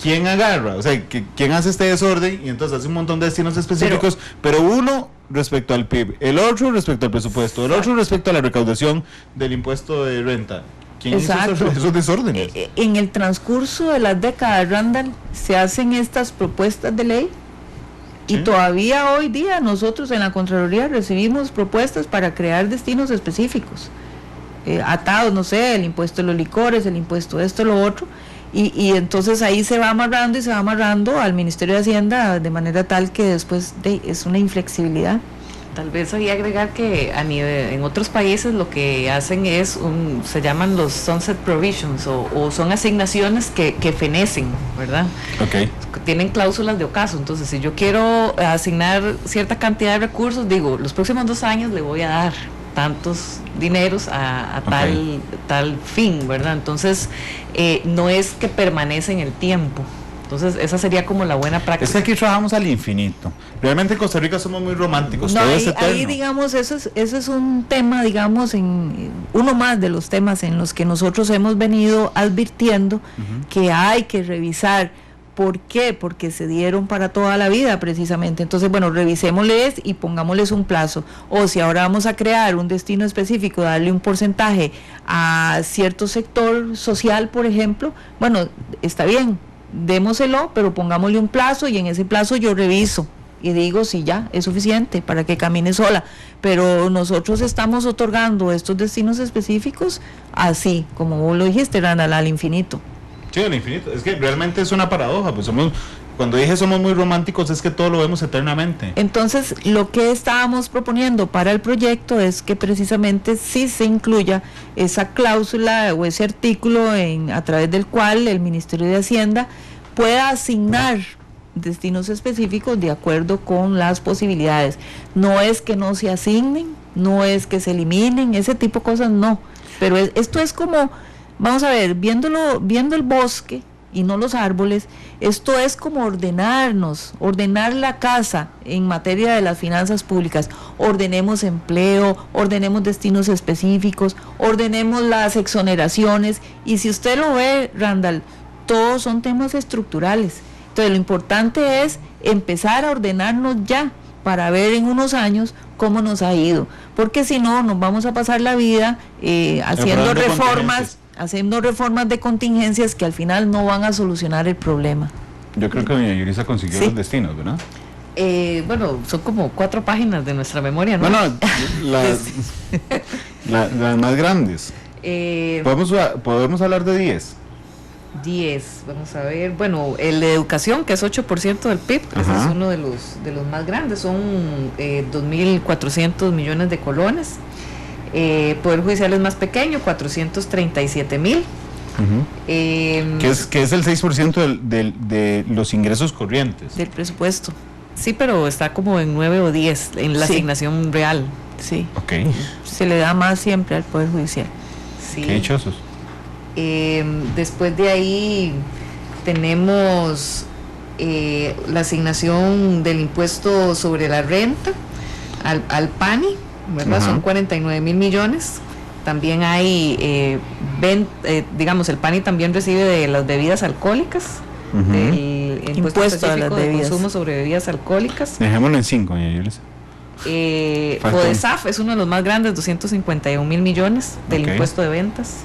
quién agarra, o sea, quién hace este desorden, y entonces hace un montón de destinos específicos, pero uno respecto al PIB, el otro respecto al presupuesto, el otro respecto a la recaudación del impuesto de renta. ¿Quién hizo esos desórdenes? En el transcurso de las décadas, Randall, se hacen estas propuestas de ley, y Sí. todavía hoy día nosotros en la Contraloría recibimos propuestas para crear destinos específicos, atados, no sé, el impuesto de los licores, el impuesto de esto, lo otro, y entonces ahí se va amarrando al Ministerio de Hacienda de manera tal que después es una inflexibilidad. Tal vez ahí agregar que en otros países lo que hacen es se llaman los sunset provisions, o son asignaciones que fenecen, ¿verdad? Ok. Tienen cláusulas de ocaso. Entonces, si yo quiero asignar cierta cantidad de recursos, digo, los próximos 2 años le voy a dar tantos dineros a tal fin, ¿verdad? Entonces, no es que permanece en el tiempo. Entonces, esa sería como la buena práctica. Es que aquí trabajamos al infinito. Realmente en Costa Rica somos muy románticos. No, todo es eterno. ahí digamos, eso es un tema, digamos, uno más de los temas en los que nosotros hemos venido advirtiendo que hay que revisar. ¿Por qué? Porque se dieron para toda la vida, precisamente. Entonces, bueno, revisémosles y pongámosles un plazo. O si ahora vamos a crear un destino específico, darle un porcentaje a cierto sector social, por ejemplo, bueno, está bien, démoselo, pero pongámosle un plazo, y en ese plazo yo reviso y digo si ya es suficiente para que camine sola. Pero nosotros estamos otorgando estos destinos específicos así, como vos lo dijiste, Randall, al infinito. Sí, al infinito. Es que realmente es una paradoja. Pues cuando dije somos muy románticos, es que todo lo vemos eternamente. Entonces, lo que estábamos proponiendo para el proyecto es que precisamente sí se incluya esa cláusula o ese artículo a través del cual el Ministerio de Hacienda pueda asignar destinos específicos de acuerdo con las posibilidades. No es que no se asignen, no es que se eliminen, ese tipo de cosas no. Pero esto es como, vamos a ver, viendo el bosque, y no los árboles. Esto es como ordenarnos, ordenar la casa en materia de las finanzas públicas. Ordenemos empleo, ordenemos destinos específicos, ordenemos las exoneraciones, y si usted lo ve, Randall, todos son temas estructurales. Entonces lo importante es empezar a ordenarnos ya, para ver en unos años cómo nos ha ido, porque si no nos vamos a pasar la vida haciendo reformas de contingencias que al final no van a solucionar el problema. Yo creo que doña Yulisa consiguió los destinos, ¿verdad? Bueno, son como 4 páginas de nuestra memoria, ¿no? No, las más grandes. ¿Podemos hablar de 10? 10, vamos a ver, bueno, el de educación, que es 8% del PIB, ese es uno de los más grandes, son 2.400 millones de colones. Poder judicial es más pequeño, 437.000. Que es el 6% de los ingresos corrientes del presupuesto. Sí, pero está como en 9 o 10 en la asignación real. Sí. Okay. Se le da más siempre al Poder Judicial. Sí. Qué dichosos. Después de ahí tenemos la asignación del impuesto sobre la renta al PANI, ¿verdad? Son 49.000 millones. También hay, digamos, el PANI también recibe de las bebidas alcohólicas, del impuesto a las de bebidas. consumo sobre bebidas alcohólicas. Dejémoslo en 5, doña Yulisa. FODESAF es uno de los más grandes, 251.000 millones del impuesto de ventas.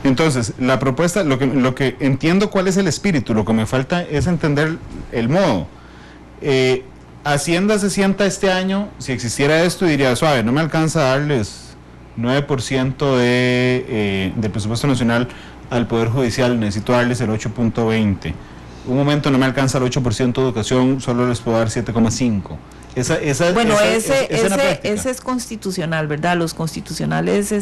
Entonces, la propuesta, lo que entiendo cuál es el espíritu, lo que me falta es entender el modo. Hacienda se sienta este año, si existiera esto, y diría, suave, no me alcanza a darles 9% de presupuesto nacional al Poder Judicial, necesito darles el 8.20. Un momento no me alcanza el 8% de educación, solo les puedo dar 7.5. Ese es constitucional, ¿verdad? Los constitucionales,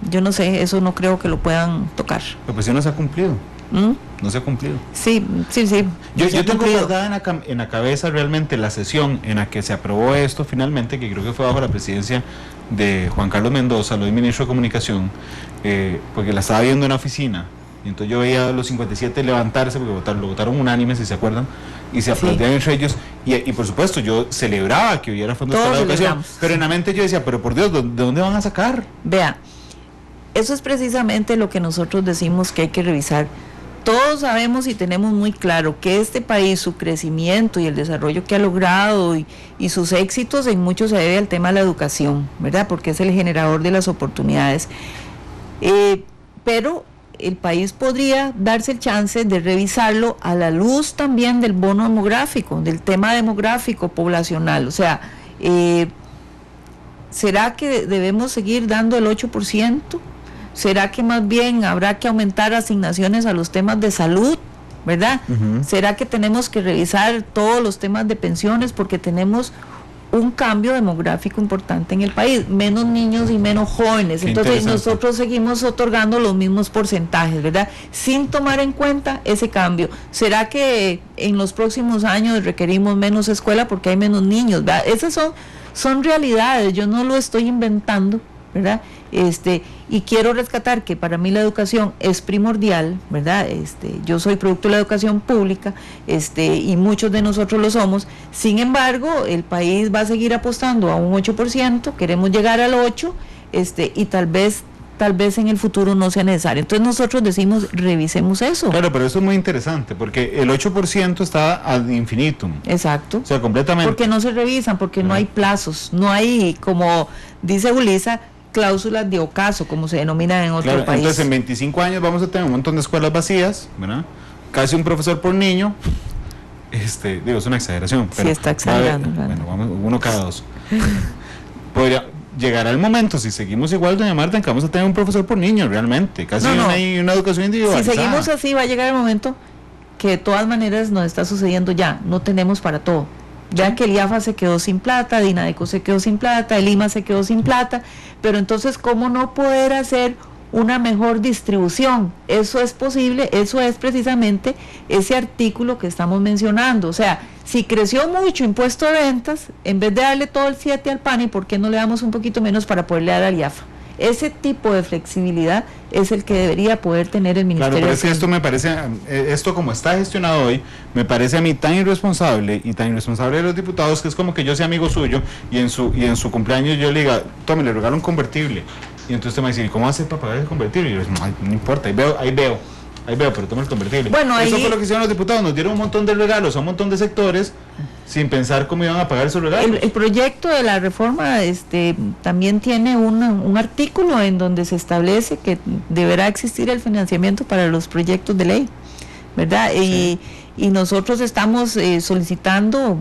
yo no sé, eso no creo que lo puedan tocar. Pero pues sí no se ha cumplido. No se ha cumplido. Sí. Yo tengo guardada en la cabeza realmente la sesión en la que se aprobó esto finalmente, que creo que fue bajo la presidencia de Juan Carlos Mendoza, lo del ministro de Comunicación, porque la estaba viendo en la oficina. Y entonces yo veía a los 57 levantarse, porque lo votaron unánime, si se acuerdan, y se aplaudían entre ellos, y por supuesto yo celebraba que hubiera fondos para la educación, pero en la mente yo decía, pero por Dios, ¿de dónde van a sacar? Vea, eso es precisamente lo que nosotros decimos que hay que revisar. Todos sabemos y tenemos muy claro que este país, su crecimiento y el desarrollo que ha logrado y sus éxitos en mucho se debe al tema de la educación, ¿verdad? Porque es el generador de las oportunidades. Pero el país podría darse el chance de revisarlo a la luz también del bono demográfico, del tema demográfico poblacional. O sea, ¿será que debemos seguir dando el 8%? ¿Será que más bien habrá que aumentar asignaciones a los temas de salud? ¿Verdad? ¿Será que tenemos que revisar todos los temas de pensiones? Porque tenemos un cambio demográfico importante en el país, menos niños y menos jóvenes. Entonces nosotros seguimos otorgando los mismos porcentajes, ¿verdad? Sin tomar en cuenta ese cambio. ¿Será que en los próximos años requerimos menos escuela porque hay menos niños? ¿Verdad? Esas son realidades, yo no lo estoy inventando, ¿verdad? Y quiero rescatar que para mí la educación es primordial, ¿verdad? Yo soy producto de la educación pública, y muchos de nosotros lo somos. Sin embargo, el país va a seguir apostando a un 8%, queremos llegar al 8%, y tal vez en el futuro no sea necesario. Entonces nosotros decimos, revisemos eso. Claro, pero eso es muy interesante, porque el 8% está ad infinitum. Exacto. O sea, completamente. Porque no se revisan, porque no hay plazos, no hay, como dice Julissa, cláusulas de ocaso, como se denomina en otro país. Entonces en 25 años vamos a tener un montón de escuelas vacías, ¿verdad? Casi un profesor por niño. Es una exageración. Pero sí, está exagerando. Bueno, vamos, uno cada 2. Podría llegar al momento, si seguimos igual, doña Marta, en que vamos a tener un profesor por niño, realmente. Casi una educación individualizada. Si seguimos así, va a llegar el momento que de todas maneras nos está sucediendo ya. No tenemos para todo. Ya que el IAFA se quedó sin plata, Dinadeco se quedó sin plata, el IMA se quedó sin plata, pero entonces, ¿cómo no poder hacer una mejor distribución? Eso es posible, eso es precisamente ese artículo que estamos mencionando. O sea, si creció mucho impuesto de ventas, en vez de darle todo el 7 al PANI, ¿por qué no le damos un poquito menos para poderle dar al IAFA? Ese tipo de flexibilidad es el que debería poder tener el Ministerio. Claro, pero es que de esto me parece, esto como está gestionado hoy, me parece a mí tan irresponsable y tan irresponsable de los diputados, que es como que yo sea amigo suyo y en su cumpleaños yo le diga, tome, le regalo un convertible. Y entonces usted me dice, ¿y cómo hace para pagar el convertible? Y yo le digo, no importa, ahí veo, pero toma el convertible. Bueno, eso ahí fue lo que hicieron los diputados, nos dieron un montón de regalos a un montón de sectores sin pensar cómo iban a pagar esos regalos. El proyecto de la reforma también tiene un artículo en donde se establece que deberá existir el financiamiento para los proyectos de ley, ¿verdad? Sí. Y nosotros estamos solicitando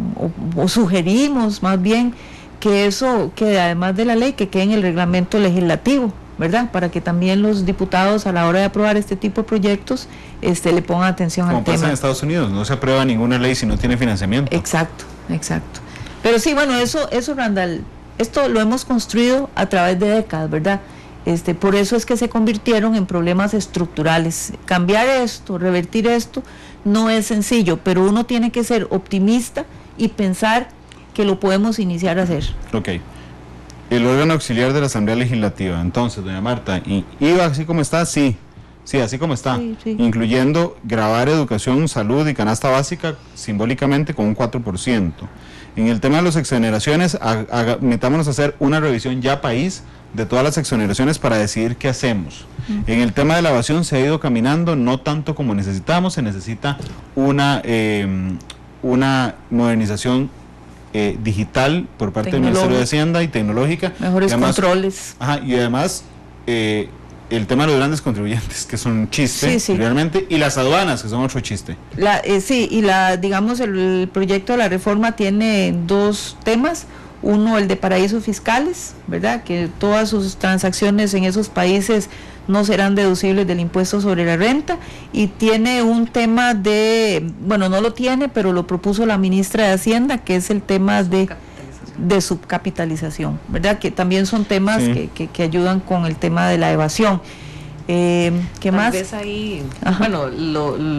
o sugerimos más bien que eso, que además de la ley, que quede en el reglamento legislativo, ¿verdad? Para que también los diputados a la hora de aprobar este tipo de proyectos le pongan atención Como al pasa tema. en Estados Unidos, no se aprueba ninguna ley si no tiene financiamiento. Exacto. Pero sí, bueno, eso Randall, esto lo hemos construido a través de décadas, ¿verdad? Por eso es que se convirtieron en problemas estructurales. Cambiar esto, revertir esto, no es sencillo, pero uno tiene que ser optimista y pensar que lo podemos iniciar a hacer. Ok. El órgano auxiliar de la Asamblea Legislativa, entonces, doña Marta, ¿iba así como está? Sí, así como está, Sí. Incluyendo grabar educación, salud y canasta básica simbólicamente con un 4%. En el tema de las exoneraciones, metámonos a hacer una revisión ya país de todas las exoneraciones para decidir qué hacemos. En el tema de la evasión se ha ido caminando, no tanto como necesitamos, se necesita una modernización digital por parte del Ministerio de Hacienda y tecnológica. Mejores además, controles. Y además el tema de los grandes contribuyentes, que son un chiste, Sí. realmente, y las aduanas, que son otro chiste. Digamos, el proyecto de la reforma tiene dos temas. Uno, el de paraísos fiscales, ¿verdad? Que todas sus transacciones en esos países no serán deducibles del impuesto sobre la renta, y tiene un tema no lo tiene, pero lo propuso la ministra de Hacienda, que es el tema de subcapitalización, ¿verdad? Que también son temas Sí. que ayudan con el tema de la evasión. ¿Qué más? Tal vez ahí,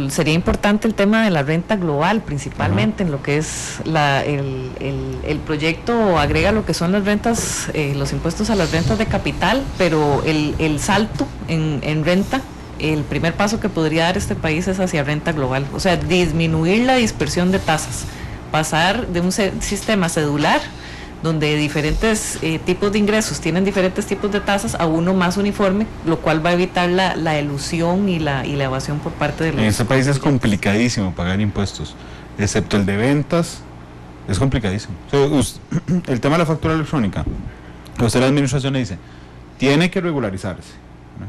sería importante el tema de la renta global, principalmente en lo que es el proyecto agrega lo que son las rentas, los impuestos a las rentas de capital, pero el salto en renta, el primer paso que podría dar este país es hacia renta global, o sea, disminuir la dispersión de tasas, pasar de un sistema cedular donde diferentes tipos de ingresos tienen diferentes tipos de tasas a uno más uniforme, lo cual va a evitar la elusión y la evasión por parte de los... En este país es complicadísimo pagar impuestos, excepto el de ventas, es complicadísimo. O sea, el tema de la factura electrónica, usted, la administración le dice, tiene que regularizarse, ¿no?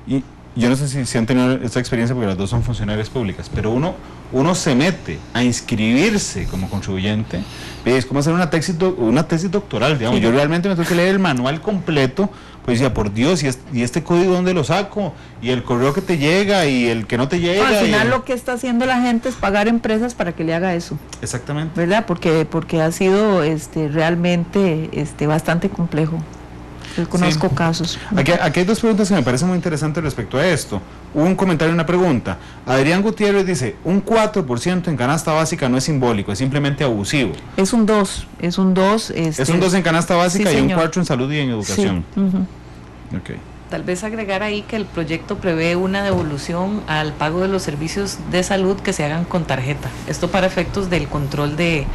Y yo no sé si han tenido esta experiencia, porque las dos son funcionarias públicas, pero uno se mete a inscribirse como contribuyente, es como hacer una tesis doctoral, digamos. Sí. Yo realmente me tengo que leer el manual completo, pues decía, por Dios, ¿y este código dónde lo saco? Y el correo que te llega y el que no te llega. Al final lo que está haciendo la gente es pagar empresas para que le haga eso. Exactamente. ¿Verdad? Porque ha sido realmente bastante complejo. Yo conozco casos. Aquí hay dos preguntas que me parecen muy interesantes respecto a esto. Un comentario y una pregunta. Adrián Gutiérrez dice, un 4% en canasta básica no es simbólico, es simplemente abusivo. Es un 2. Es un 2 en canasta básica, sí, y un 4 en salud y en educación. Sí. Okay. Tal vez agregar ahí que el proyecto prevé una devolución al pago de los servicios de salud que se hagan con tarjeta. Esto para efectos del control de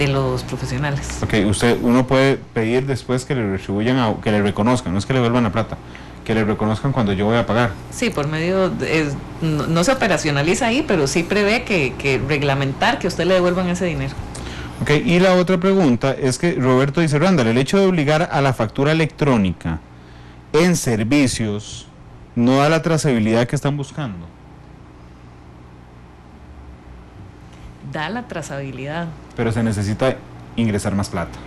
los profesionales. Ok, uno puede pedir después que le retribuyan, que le reconozcan, no es que le devuelvan la plata, que le reconozcan cuando yo voy a pagar. Sí, por medio no se operacionaliza ahí, pero sí prevé que reglamentar que a usted le devuelvan ese dinero. Ok, y la otra pregunta es que Roberto dice, Randall, el hecho de obligar a la factura electrónica en servicios no da la trazabilidad que están buscando. Da la trazabilidad. Pero se necesita ingresar más plata.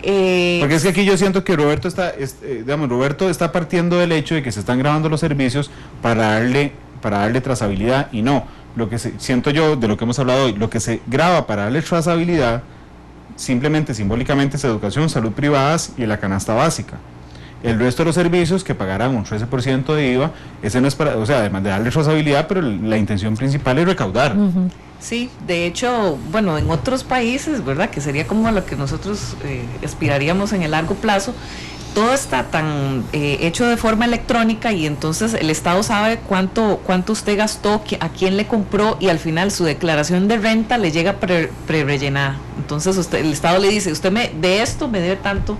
Porque es que aquí yo siento que Roberto está partiendo del hecho de que se están grabando los servicios para darle trazabilidad, y no. Lo que siento yo, de lo que hemos hablado hoy, lo que se graba para darle trazabilidad, simplemente, simbólicamente, es educación, salud privadas y la canasta básica. El resto de los servicios que pagarán un 13% de IVA, ese no es para, o sea, además de darle trazabilidad, pero la intención principal es recaudar. Uh-huh. Sí, de hecho, bueno, en otros países, ¿verdad? Que sería como a lo que nosotros aspiraríamos en el largo plazo, todo está tan hecho de forma electrónica, y entonces el Estado sabe cuánto usted gastó, a quién le compró, y al final su declaración de renta le llega pre-rellenada. Entonces el Estado le dice, usted de esto me debe tanto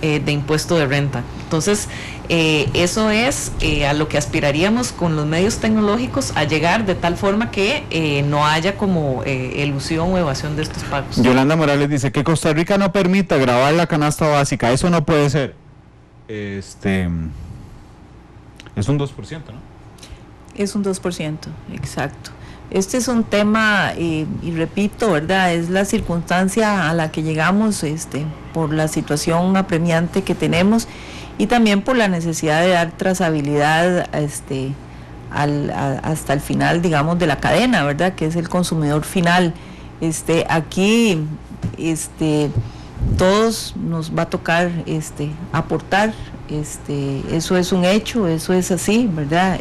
de impuesto de renta. Entonces eso es a lo que aspiraríamos con los medios tecnológicos, a llegar de tal forma que no haya como elusión o evasión de estos pagos. Yolanda Morales dice que Costa Rica no permita grabar la canasta básica, eso no puede ser. Es un 2%, ¿no? Es un 2%, exacto. Este es un tema, y repito, ¿verdad? Es la circunstancia a la que llegamos por la situación apremiante que tenemos, y también por la necesidad de dar trazabilidad hasta el final, digamos, de la cadena, ¿verdad? Que es el consumidor final. Aquí todos nos va a tocar aportar, eso es un hecho, eso es así, ¿verdad?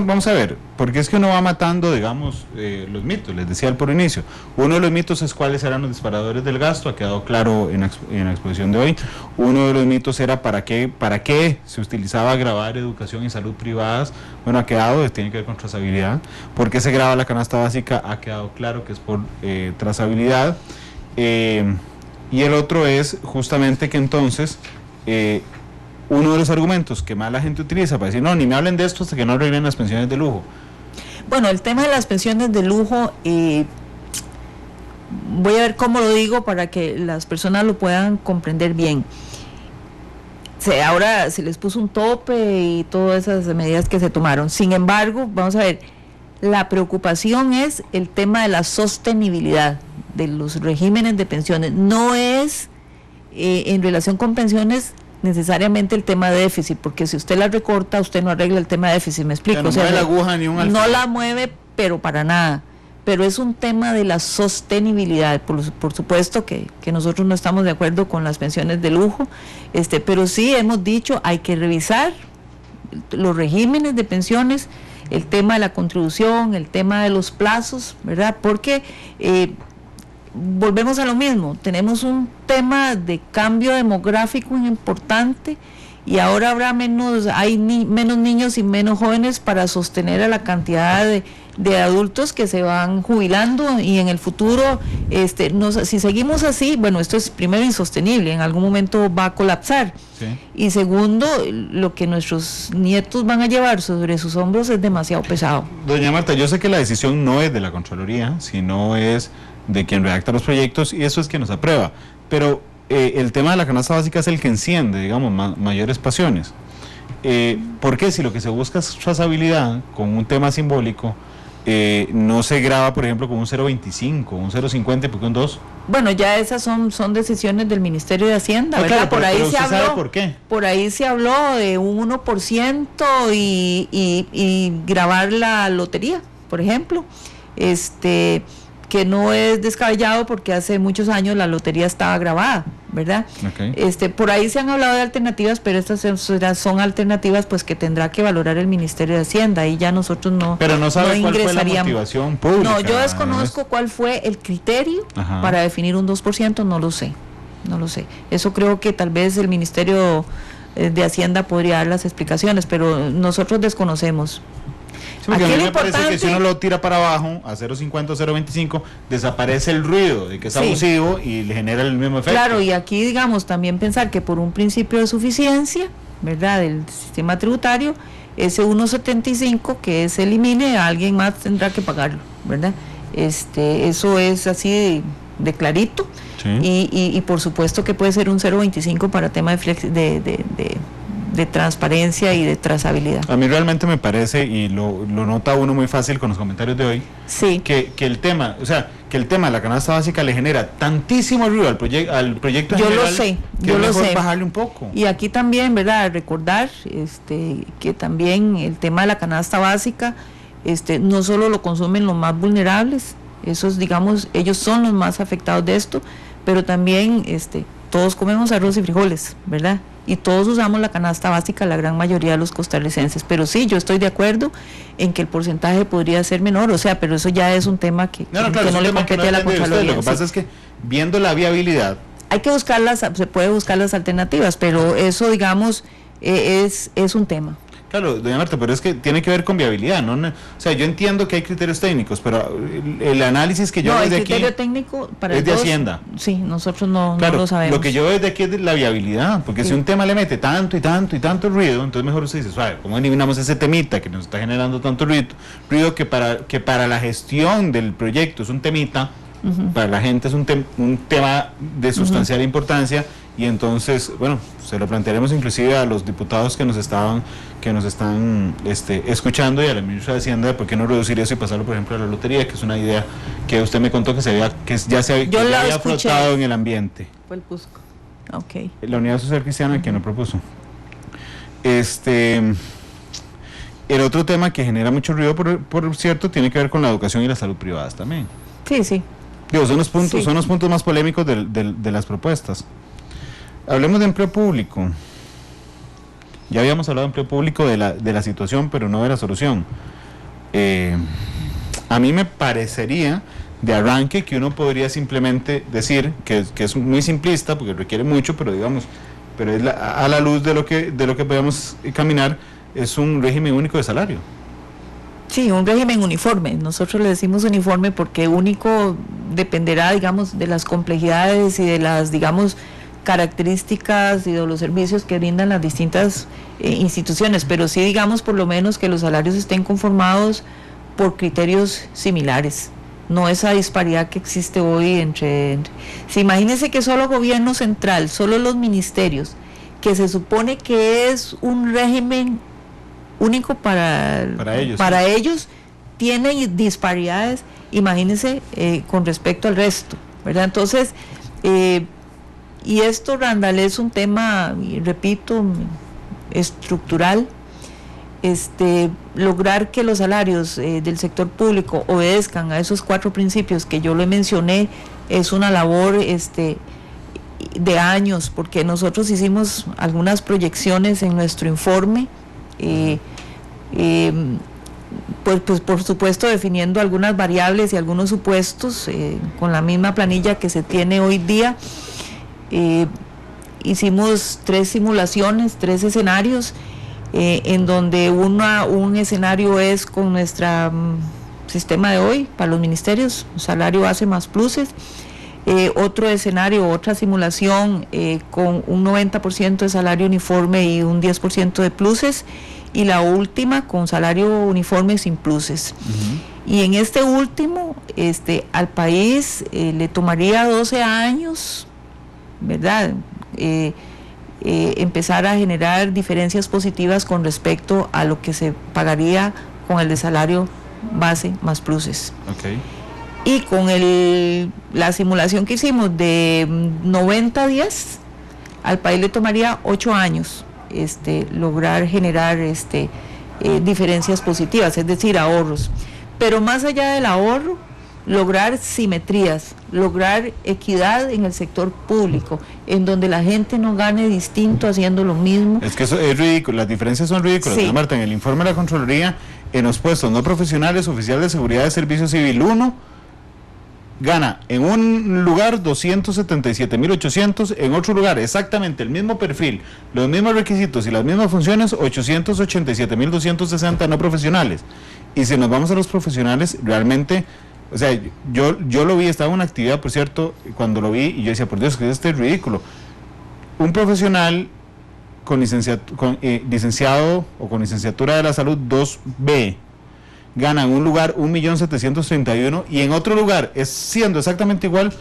Vamos a ver, porque es que uno va matando, digamos, los mitos. Les decía al por inicio, uno de los mitos es cuáles eran los disparadores del gasto, ha quedado claro en la exposición de hoy. Uno de los mitos era para qué se utilizaba grabar educación y salud privadas. Bueno, ha quedado, tiene que ver con trazabilidad. ¿Por qué se graba la canasta básica? Ha quedado claro que es por trazabilidad. Y el otro es justamente que entonces uno de los argumentos que más la gente utiliza para decir, no, ni me hablen de esto hasta que no arreglen las pensiones de lujo. Bueno, el tema de las pensiones de lujo, voy a ver cómo lo digo para que las personas lo puedan comprender bien. Ahora se les puso un tope y todas esas medidas que se tomaron. Sin embargo, vamos a ver, la preocupación es el tema de la sostenibilidad de los regímenes de pensiones. No es en relación con pensiones necesariamente el tema de déficit, porque si usted la recorta, usted no arregla el tema de déficit, me explico. No mueve la aguja ni un alfiler. No la mueve, pero para nada. Pero es un tema de la sostenibilidad. Por supuesto que nosotros no estamos de acuerdo con las pensiones de lujo, pero sí hemos dicho, hay que revisar los regímenes de pensiones, el tema de la contribución, el tema de los plazos, ¿verdad? Porque volvemos a lo mismo, tenemos un tema de cambio demográfico importante, y ahora habrá menos niños y menos jóvenes para sostener a la cantidad de adultos que se van jubilando, y en el futuro, si seguimos así, bueno, esto es primero insostenible, en algún momento va a colapsar, sí. Y segundo, lo que nuestros nietos van a llevar sobre sus hombros es demasiado pesado. Doña Marta, yo sé que la decisión no es de la Contraloría, sino es de quien redacta los proyectos, y eso es quien los aprueba, pero el tema de la canasta básica es el que enciende, digamos, mayores pasiones. ¿Por qué? Si lo que se busca es trazabilidad con un tema simbólico, no se graba, por ejemplo, con un 0.25, un 0.50, porque un 2. Bueno, ya esas son decisiones del Ministerio de Hacienda, ¿verdad? Claro, pero ¿sabe por qué? Por ahí se habló de un 1% y grabar la lotería, por ejemplo, que no es descabellado, porque hace muchos años la lotería estaba grabada, ¿verdad? Okay. Por ahí se han hablado de alternativas, pero estas son alternativas pues que tendrá que valorar el Ministerio de Hacienda, y ya nosotros no. Pero no sabe cuál fue la motivación pública. No, yo desconozco cuál fue el criterio para definir un 2%, no lo sé. Eso creo que tal vez el Ministerio de Hacienda podría dar las explicaciones, pero nosotros desconocemos. Sí, porque a mí me parece que si uno lo tira para abajo a 0.50 o 0.25, desaparece el ruido de que es abusivo y le genera el mismo efecto. Claro, y aquí, digamos, también pensar que por un principio de suficiencia, ¿verdad?, del sistema tributario, ese 1.75 que se elimine, alguien más tendrá que pagarlo, ¿verdad? Eso es así de clarito. Sí. Y por supuesto que puede ser un 0.25 para tema de transparencia y de trazabilidad. A mí realmente me parece, y lo nota uno muy fácil con los comentarios de hoy, sí, que el tema de la canasta básica le genera tantísimo ruido al proyecto yo general, lo sé, que yo es lo mejor sé. bajarle un poco. Y aquí también, ¿verdad?, recordar que también el tema de la canasta básica, no solo lo consumen los más vulnerables, esos, digamos, ellos son los más afectados de esto, pero también todos comemos arroz y frijoles, ¿verdad? y todos usamos la canasta básica, la gran mayoría de los costarricenses. Pero sí, yo estoy de acuerdo en que el porcentaje podría ser menor, o sea, pero eso ya es un tema que no le compete a la Contraloría. Lo que pasa es que viendo la viabilidad, hay que buscarlas, se puede buscar las alternativas, pero eso, digamos, es un tema. Claro, doña Marta, pero es que tiene que ver con viabilidad, ¿no? O sea, yo entiendo que hay criterios técnicos, pero el análisis que yo veo desde aquí... el criterio técnico para es de Hacienda. Sí, nosotros no lo sabemos. Lo que yo veo desde aquí es de la viabilidad, porque si un tema le mete tanto y tanto y tanto ruido, entonces mejor usted dice, suave, ¿cómo eliminamos ese temita que nos está generando tanto ruido que para la gestión del proyecto es un temita, para la gente es un tema de sustancial importancia, y entonces, bueno, se lo plantearemos inclusive a los diputados que nos están escuchando, y a la ministra de Hacienda, de por qué no reducir eso y pasarlo, por ejemplo, a la lotería, que es una idea que usted me contó que ya había flotado en el ambiente. Fue el Cusco. Okay. La Unidad Social Cristiana, quien lo propuso. El otro tema que genera mucho ruido, por cierto, tiene que ver con la educación y la salud privadas también. Sí. Digo, son los puntos más polémicos de las propuestas. Hablemos de empleo público. Ya habíamos hablado de empleo público, de la situación, pero no de la solución. A mí me parecería de arranque que uno podría simplemente decir que es muy simplista, porque requiere mucho, pero es a la luz de lo que podemos caminar, es un régimen único de salario. Sí, un régimen uniforme. Nosotros le decimos uniforme porque único dependerá, digamos, de las complejidades y de las, digamos, características y de los servicios que brindan las distintas instituciones, pero sí, digamos, por lo menos que los salarios estén conformados por criterios similares, no esa disparidad que existe hoy entre si imagínense que solo gobierno central, solo los ministerios, que se supone que es un régimen único para ellos, tienen disparidades, imagínense con respecto al resto, ¿verdad? Entonces, y esto, Randall, es un tema, repito, estructural. Lograr que los salarios del sector público obedezcan a esos 4 principios que yo le mencioné es una labor de años, porque nosotros hicimos algunas proyecciones en nuestro informe, pues por supuesto definiendo algunas variables y algunos supuestos con la misma planilla que se tiene hoy día. Hicimos 3 simulaciones, 3 escenarios, en donde un escenario es con nuestro sistema de hoy para los ministerios, salario base más pluses, otro escenario, otra simulación con un 90% de salario uniforme y un 10% de pluses, y la última con salario uniforme sin pluses. Y en este último, al país le tomaría 12 años, ¿verdad? Empezar a generar diferencias positivas con respecto a lo que se pagaría con el de salario base más pluses. Okay. Y con la simulación que hicimos de 90-10, al país le tomaría 8 años lograr generar diferencias positivas, es decir, ahorros. Pero más allá del ahorro, lograr simetrías, lograr equidad en el sector público, en donde la gente no gane distinto haciendo lo mismo. Es que eso es ridículo, las diferencias son ridículas. Sí. Marta, en el informe de la Contraloría, en los puestos no profesionales, oficial de seguridad de servicio civil 1, gana en un lugar 277.800, en otro lugar exactamente el mismo perfil, los mismos requisitos y las mismas funciones, 887.260 no profesionales. Y si nos vamos a los profesionales, realmente, o sea, yo lo vi, estaba en una actividad, por cierto, cuando lo vi, y yo decía, por Dios, que esto es ridículo. Un profesional con licenciado o con licenciatura de la salud 2B gana en un lugar 1.731.000, y en otro lugar, siendo exactamente igual,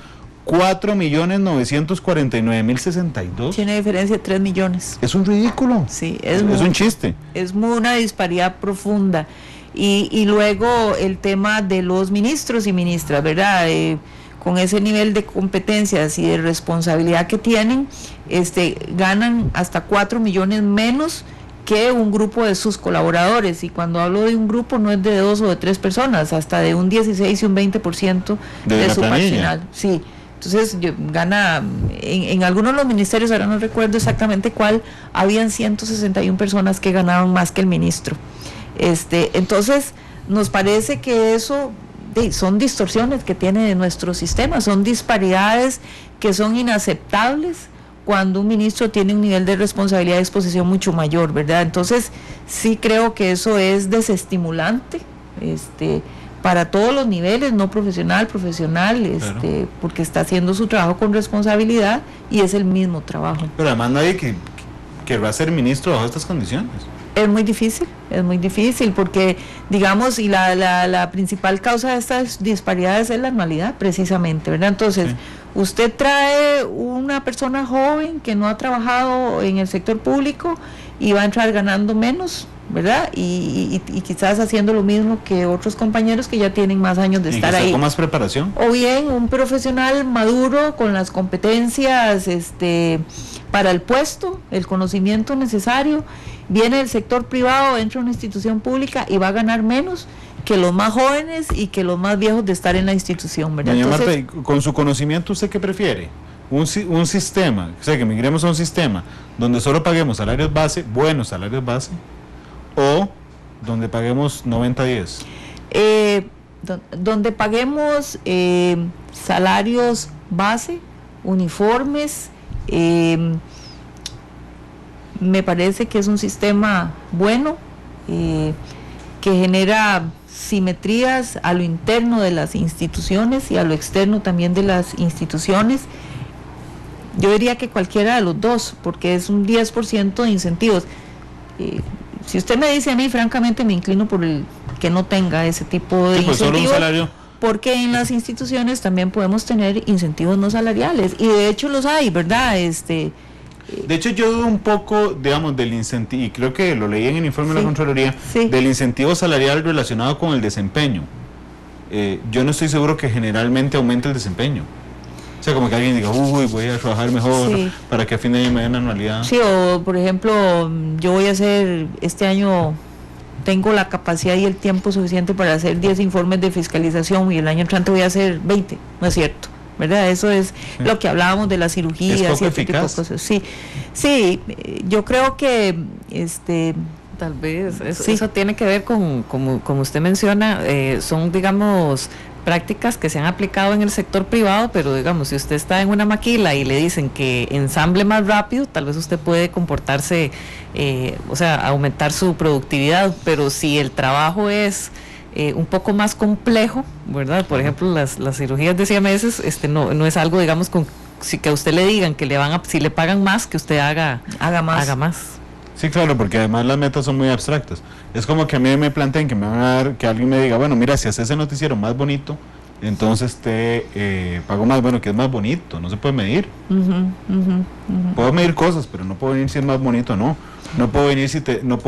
4.949.062. Tiene diferencia de 3 millones. Es un ridículo. Sí, es un chiste. Es una disparidad profunda. Y luego el tema de los ministros y ministras, ¿verdad? Con ese nivel de competencias y de responsabilidad que tienen, ganan hasta 4 millones menos que un grupo de sus colaboradores. Y cuando hablo de un grupo, no es de 2 o de 3 personas, hasta de un 16 y un 20% de su personal. Sí, Entonces gana, en algunos de los ministerios, ahora no recuerdo exactamente cuál, habían 161 personas que ganaban más que el ministro. Entonces nos parece que eso son distorsiones que tiene nuestro sistema, son disparidades que son inaceptables cuando un ministro tiene un nivel de responsabilidad y exposición mucho mayor, ¿verdad? Entonces sí creo que eso es desestimulante, para todos los niveles, no profesional, claro, porque está haciendo su trabajo con responsabilidad y es el mismo trabajo. Pero además nadie que va a ser ministro bajo estas condiciones. Es muy difícil porque, digamos, y la principal causa de estas disparidades es la anualidad, precisamente, ¿verdad? Entonces, sí, usted trae una persona joven que no ha trabajado en el sector público y va a entrar ganando menos, ¿verdad? Y quizás haciendo lo mismo que otros compañeros que ya tienen más años de estar ahí. ¿Con más preparación? O bien un profesional maduro con las competencias para el puesto, el conocimiento necesario, viene del sector privado, entra a una institución pública y va a ganar menos que los más jóvenes y que los más viejos de estar en la institución, ¿verdad? Doña Marta, con su conocimiento, ¿usted qué prefiere? Un sistema, o sea, que migremos a un sistema donde solo paguemos salarios base, buenos salarios base, o donde paguemos 90-10. Donde paguemos salarios base, uniformes, me parece que es un sistema bueno, que genera simetrías a lo interno de las instituciones y a lo externo también de las instituciones. Yo diría que cualquiera de los dos, porque es un 10% de incentivos. Si usted me dice a mí, francamente me inclino por el que no tenga ese tipo de incentivos, solo un salario, porque en las instituciones también podemos tener incentivos no salariales, y de hecho los hay, ¿verdad? De hecho, yo dudo un poco, digamos, del incentivo, y creo que lo leí en el informe de la Contraloría, del incentivo salarial relacionado con el desempeño. Yo no estoy seguro que generalmente aumente el desempeño. O sea, como que alguien diga, voy a trabajar mejor para que a fin de año me den anualidad. Sí, o por ejemplo, yo voy a hacer, este año tengo la capacidad y el tiempo suficiente para hacer 10 informes de fiscalización y el año entrante voy a hacer 20, no es cierto, ¿verdad? Eso es lo que hablábamos de las cirugías. Es poco y eficaz. Tipo de cosas. Sí, yo creo que tal vez eso tiene que ver con, como usted menciona, son, digamos, prácticas que se han aplicado en el sector privado, pero digamos, si usted está en una maquila y le dicen que ensamble más rápido, tal vez usted puede comportarse, aumentar su productividad, pero si el trabajo es un poco más complejo, ¿verdad? Por ejemplo, las cirugías de siameses, no es algo, digamos, que a usted le digan que si le pagan más, que usted haga más. Sí, claro, porque además las metas son muy abstractas. Es como que a mí me planteen que me van a dar, que alguien me diga, bueno, mira, si haces ese noticiero más bonito, entonces te pago más. Bueno, que es más bonito, no se puede medir. Puedo medir cosas, pero no puedo venir si es más bonito o no. No puedo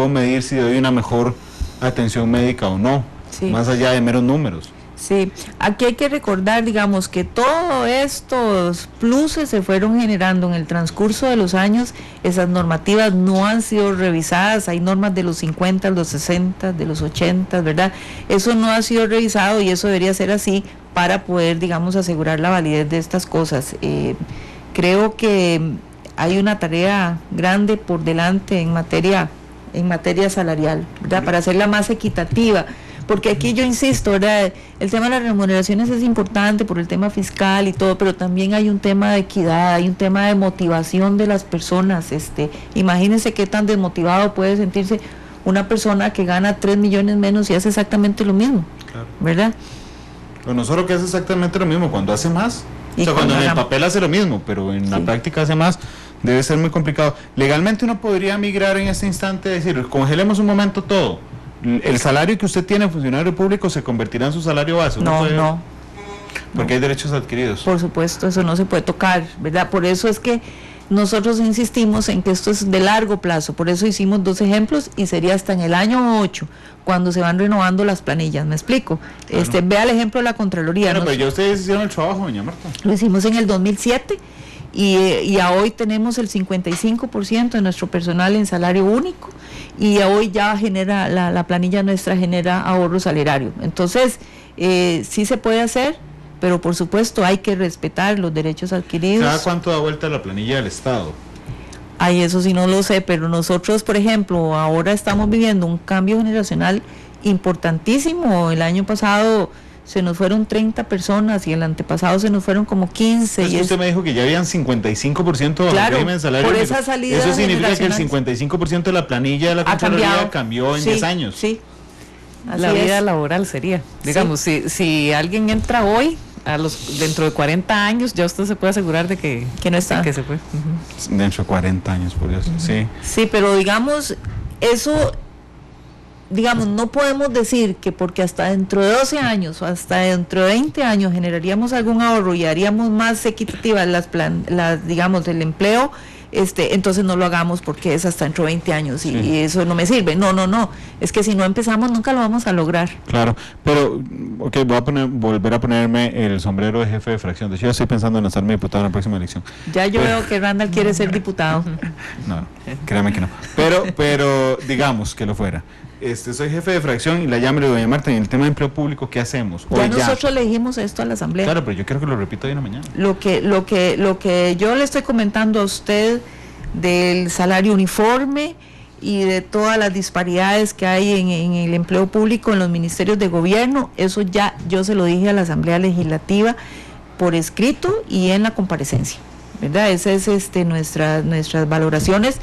medir si doy una mejor atención médica o no, más allá de meros números. Sí, aquí hay que recordar, digamos, que todos estos pluses se fueron generando en el transcurso de los años. Esas normativas no han sido revisadas, hay normas de los 50, los 60, de los 80, ¿verdad? Eso no ha sido revisado y eso debería ser así para poder, digamos, asegurar la validez de estas cosas. Creo que hay una tarea grande por delante en materia salarial, ¿verdad? Para hacerla más equitativa. Porque aquí yo insisto, ¿verdad? El tema de las remuneraciones es importante por el tema fiscal y todo, pero también hay un tema de equidad, hay un tema de motivación de las personas. Imagínense qué tan desmotivado puede sentirse una persona que gana 3 millones menos y hace exactamente lo mismo, ¿verdad? Pero no solo que hace exactamente lo mismo, cuando hace más. O sea, cuando en el papel hace lo mismo, pero en la práctica hace más, debe ser muy complicado. Legalmente uno podría migrar en este instante, decir, congelemos un momento todo. ¿El salario que usted tiene, funcionario público, se convertirá en su salario base? No. Porque hay derechos adquiridos. Por supuesto, eso no se puede tocar, ¿verdad? Por eso es que nosotros insistimos en que esto es de largo plazo. Por eso hicimos 2 ejemplos y sería hasta en el año 8, cuando se van renovando las planillas. ¿Me explico? Claro. Vea el ejemplo de la Contraloría. Pero ya ustedes hicieron el trabajo, doña Marta. Lo hicimos en el 2007. Y a hoy tenemos el 55% de nuestro personal en salario único y a hoy ya genera, la planilla nuestra genera ahorro salarial. Entonces, sí se puede hacer, pero por supuesto hay que respetar los derechos adquiridos. ¿Cada cuánto da vuelta la planilla del Estado? Ay, eso sí no lo sé, pero nosotros, por ejemplo, ahora estamos viviendo un cambio generacional importantísimo. El año pasado se nos fueron 30 personas y el antepasado se nos fueron como 15. Es que usted me dijo que ya habían 55% de claro, régimen salario. Por esa salida eso significa que el 55% de la planilla de la Contraloría cambió en 10 años. Sí. Así la vida laboral sería, digamos, si alguien entra hoy, dentro de 40 años, ya usted se puede asegurar de que no está. Que se fue. Dentro de 40 años, por Dios. Sí. Sí, pero digamos, eso, digamos, no podemos decir que porque hasta dentro de 12 años o hasta dentro de 20 años generaríamos algún ahorro y haríamos más equitativas digamos, el empleo, entonces no lo hagamos porque es hasta dentro de 20 años y eso no me sirve. No, es que si no empezamos nunca lo vamos a lograr. Claro, pero ok, voy a volver a ponerme el sombrero de jefe de fracción. De hecho, yo estoy pensando en hacerme diputado en la próxima elección. Ya yo veo que Randall quiere ser diputado. No, créame que no. Pero digamos que lo fuera. Soy jefe de fracción y la llamo y le digo, doña Marta, en el tema de empleo público, ¿qué hacemos? Nosotros le dijimos esto a la asamblea. Claro, pero yo quiero que lo repita hoy en la mañana. Lo que yo le estoy comentando a usted del salario uniforme y de todas las disparidades que hay en el empleo público en los ministerios de gobierno, eso ya yo se lo dije a la Asamblea Legislativa por escrito y en la comparecencia, ¿verdad? Esas es nuestras valoraciones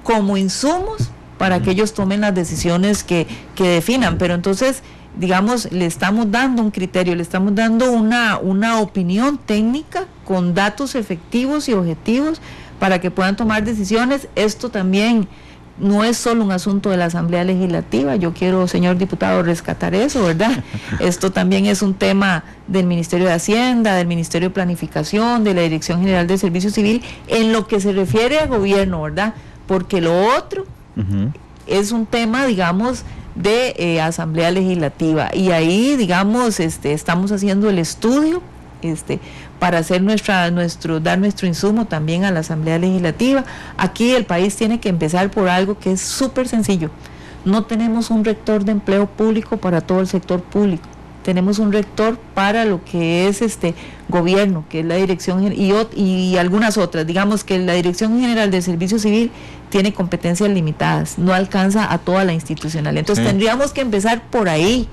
como insumos para que ellos tomen las decisiones que definan, pero entonces, digamos, le estamos dando un criterio, le estamos dando una opinión técnica con datos efectivos y objetivos para que puedan tomar decisiones. Esto también no es solo un asunto de la Asamblea Legislativa, yo quiero, señor diputado, rescatar eso, ¿verdad? Esto también es un tema del Ministerio de Hacienda, del Ministerio de Planificación, de la Dirección General de Servicio Civil, en lo que se refiere a gobierno, ¿verdad? Porque lo otro es un tema, digamos, de Asamblea Legislativa, y ahí, digamos, estamos haciendo el estudio para hacer dar nuestro insumo también a la Asamblea Legislativa. Aquí el país tiene que empezar por algo que es súper sencillo. No tenemos un rector de empleo público para todo el sector público. Tenemos un rector para lo que es gobierno, que es la dirección y algunas otras. Digamos que la Dirección General de Servicio Civil tiene competencias limitadas, no alcanza a toda la institucional. Entonces tendríamos que empezar por ahí,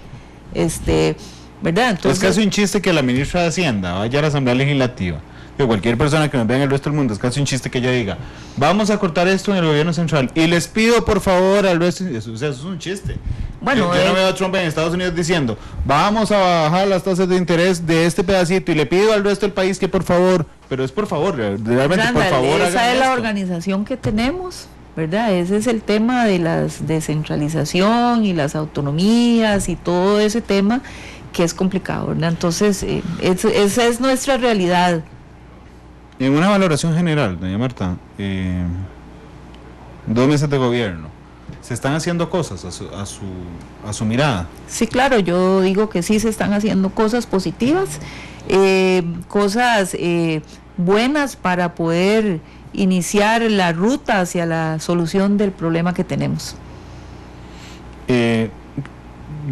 ¿verdad? Entonces, es casi un chiste que la ministra de Hacienda vaya a la Asamblea Legislativa, que cualquier persona que nos vea en el resto del mundo, es casi un chiste que ella diga, vamos a cortar esto en el gobierno central y les pido por favor al resto, eso es un chiste. Bueno, yo no veo a Trump en Estados Unidos diciendo, vamos a bajar las tasas de interés de este pedacito y le pido al resto del país que por favor, pero es por favor, realmente Randall, por favor. Esa es la organización que tenemos, ¿verdad? Ese es el tema de la descentralización y las autonomías y todo ese tema que es complicado, ¿verdad? Entonces, esa es nuestra realidad. En una valoración general, doña Marta, 2 meses de gobierno, ¿se están haciendo cosas a su mirada? Sí, claro, yo digo que sí se están haciendo cosas positivas, cosas buenas para poder iniciar la ruta hacia la solución del problema que tenemos.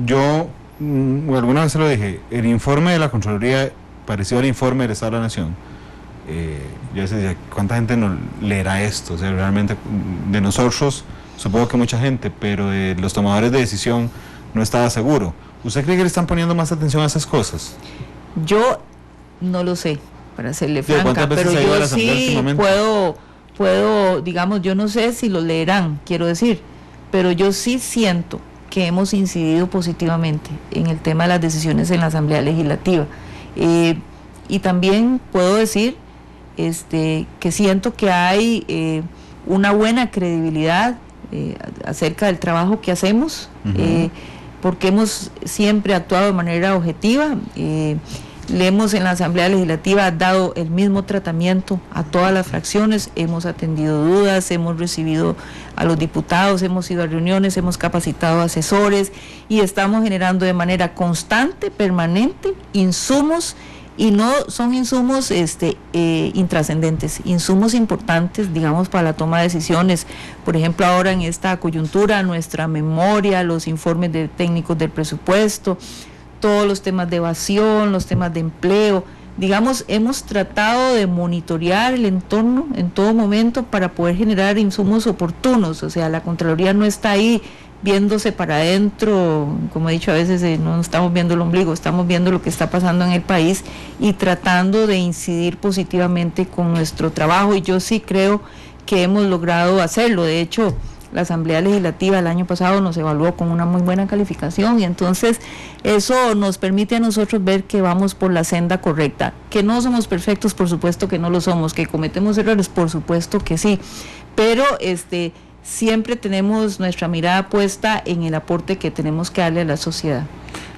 Yo alguna vez se lo dije, el informe de la Contraloría pareció al informe del Estado de la Nación. Yo decía, ¿cuánta gente no leerá esto? O sea, realmente de nosotros, supongo que mucha gente, pero de los tomadores de decisión no estaba seguro. ¿Usted cree que le están poniendo más atención a esas cosas? Yo no lo sé, para serle franca, pero yo sí puedo, digamos, yo no sé si lo leerán, quiero decir, pero yo sí siento que hemos incidido positivamente en el tema de las decisiones en la Asamblea Legislativa. Y también puedo decir que siento que hay una buena credibilidad acerca del trabajo que hacemos, porque hemos siempre actuado de manera objetiva. Le hemos en la Asamblea Legislativa dado el mismo tratamiento a todas las fracciones, hemos atendido dudas, hemos recibido a los diputados, hemos ido a reuniones, hemos capacitado asesores y estamos generando de manera constante, permanente, insumos, y no son insumos intrascendentes, insumos importantes, digamos, para la toma de decisiones. Por ejemplo, ahora en esta coyuntura, nuestra memoria, los informes de técnicos del presupuesto, todos los temas de evasión, los temas de empleo. Digamos, hemos tratado de monitorear el entorno en todo momento para poder generar insumos oportunos. O sea, la Contraloría no está ahí viéndose para adentro, como he dicho a veces, no estamos viendo el ombligo, estamos viendo lo que está pasando en el país y tratando de incidir positivamente con nuestro trabajo, y yo sí creo que hemos logrado hacerlo. De hecho, la Asamblea Legislativa el año pasado nos evaluó con una muy buena calificación, y entonces eso nos permite a nosotros ver que vamos por la senda correcta. Que no somos perfectos, por supuesto que no lo somos, que cometemos errores, por supuesto que sí, pero siempre tenemos nuestra mirada puesta en el aporte que tenemos que darle a la sociedad.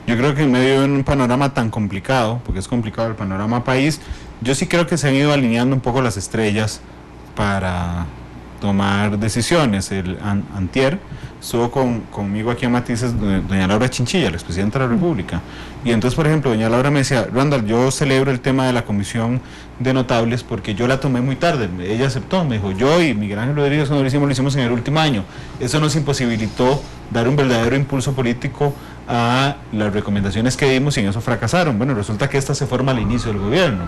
Yo creo que en medio de un panorama tan complicado, porque es complicado el panorama país, yo sí creo que se han ido alineando un poco las estrellas para tomar decisiones. Antier estuvo conmigo aquí en Matices doña Laura Chinchilla, la expresidenta de la República, y entonces, por ejemplo, doña Laura me decía: Randall, yo celebro el tema de la comisión de notables porque yo la tomé muy tarde. Ella aceptó, me dijo: yo y Miguel Ángel Rodríguez cuando lo hicimos en el último año. Eso nos imposibilitó dar un verdadero impulso político a las recomendaciones que dimos, y en eso fracasaron. Bueno, resulta que esta se forma al inicio del gobierno,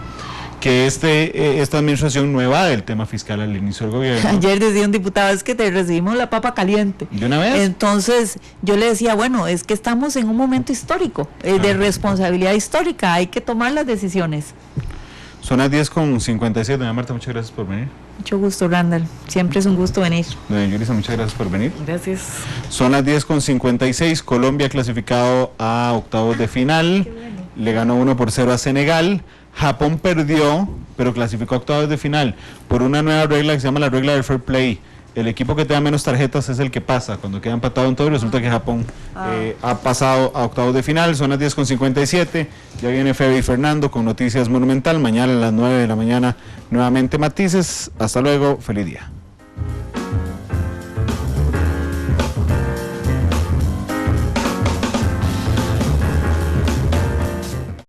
que esta administración no evade el tema fiscal al inicio del gobierno. Ayer decía un diputado: es que te recibimos la papa caliente. ¿De una vez? Entonces yo le decía: bueno, es que estamos en un momento histórico, de responsabilidad histórica, hay que tomar las decisiones. Son las 10:57, doña Marta, muchas gracias por venir. Mucho gusto, Randall, siempre es un gusto venir. Doña Yulisa, muchas gracias por venir. Gracias. Son las 10:56, Colombia clasificado a octavos de final, le ganó 1-0 a Senegal. Japón perdió, pero clasificó a octavos de final por una nueva regla que se llama la regla del fair play. El equipo que tenga menos tarjetas es el que pasa. Cuando queda empatado en todo, resulta que Japón ha pasado a octavos de final. Son las 10:57. Ya viene Febe y Fernando con Noticias Monumental. Mañana a las 9 de la mañana nuevamente Matices. Hasta luego. Feliz día.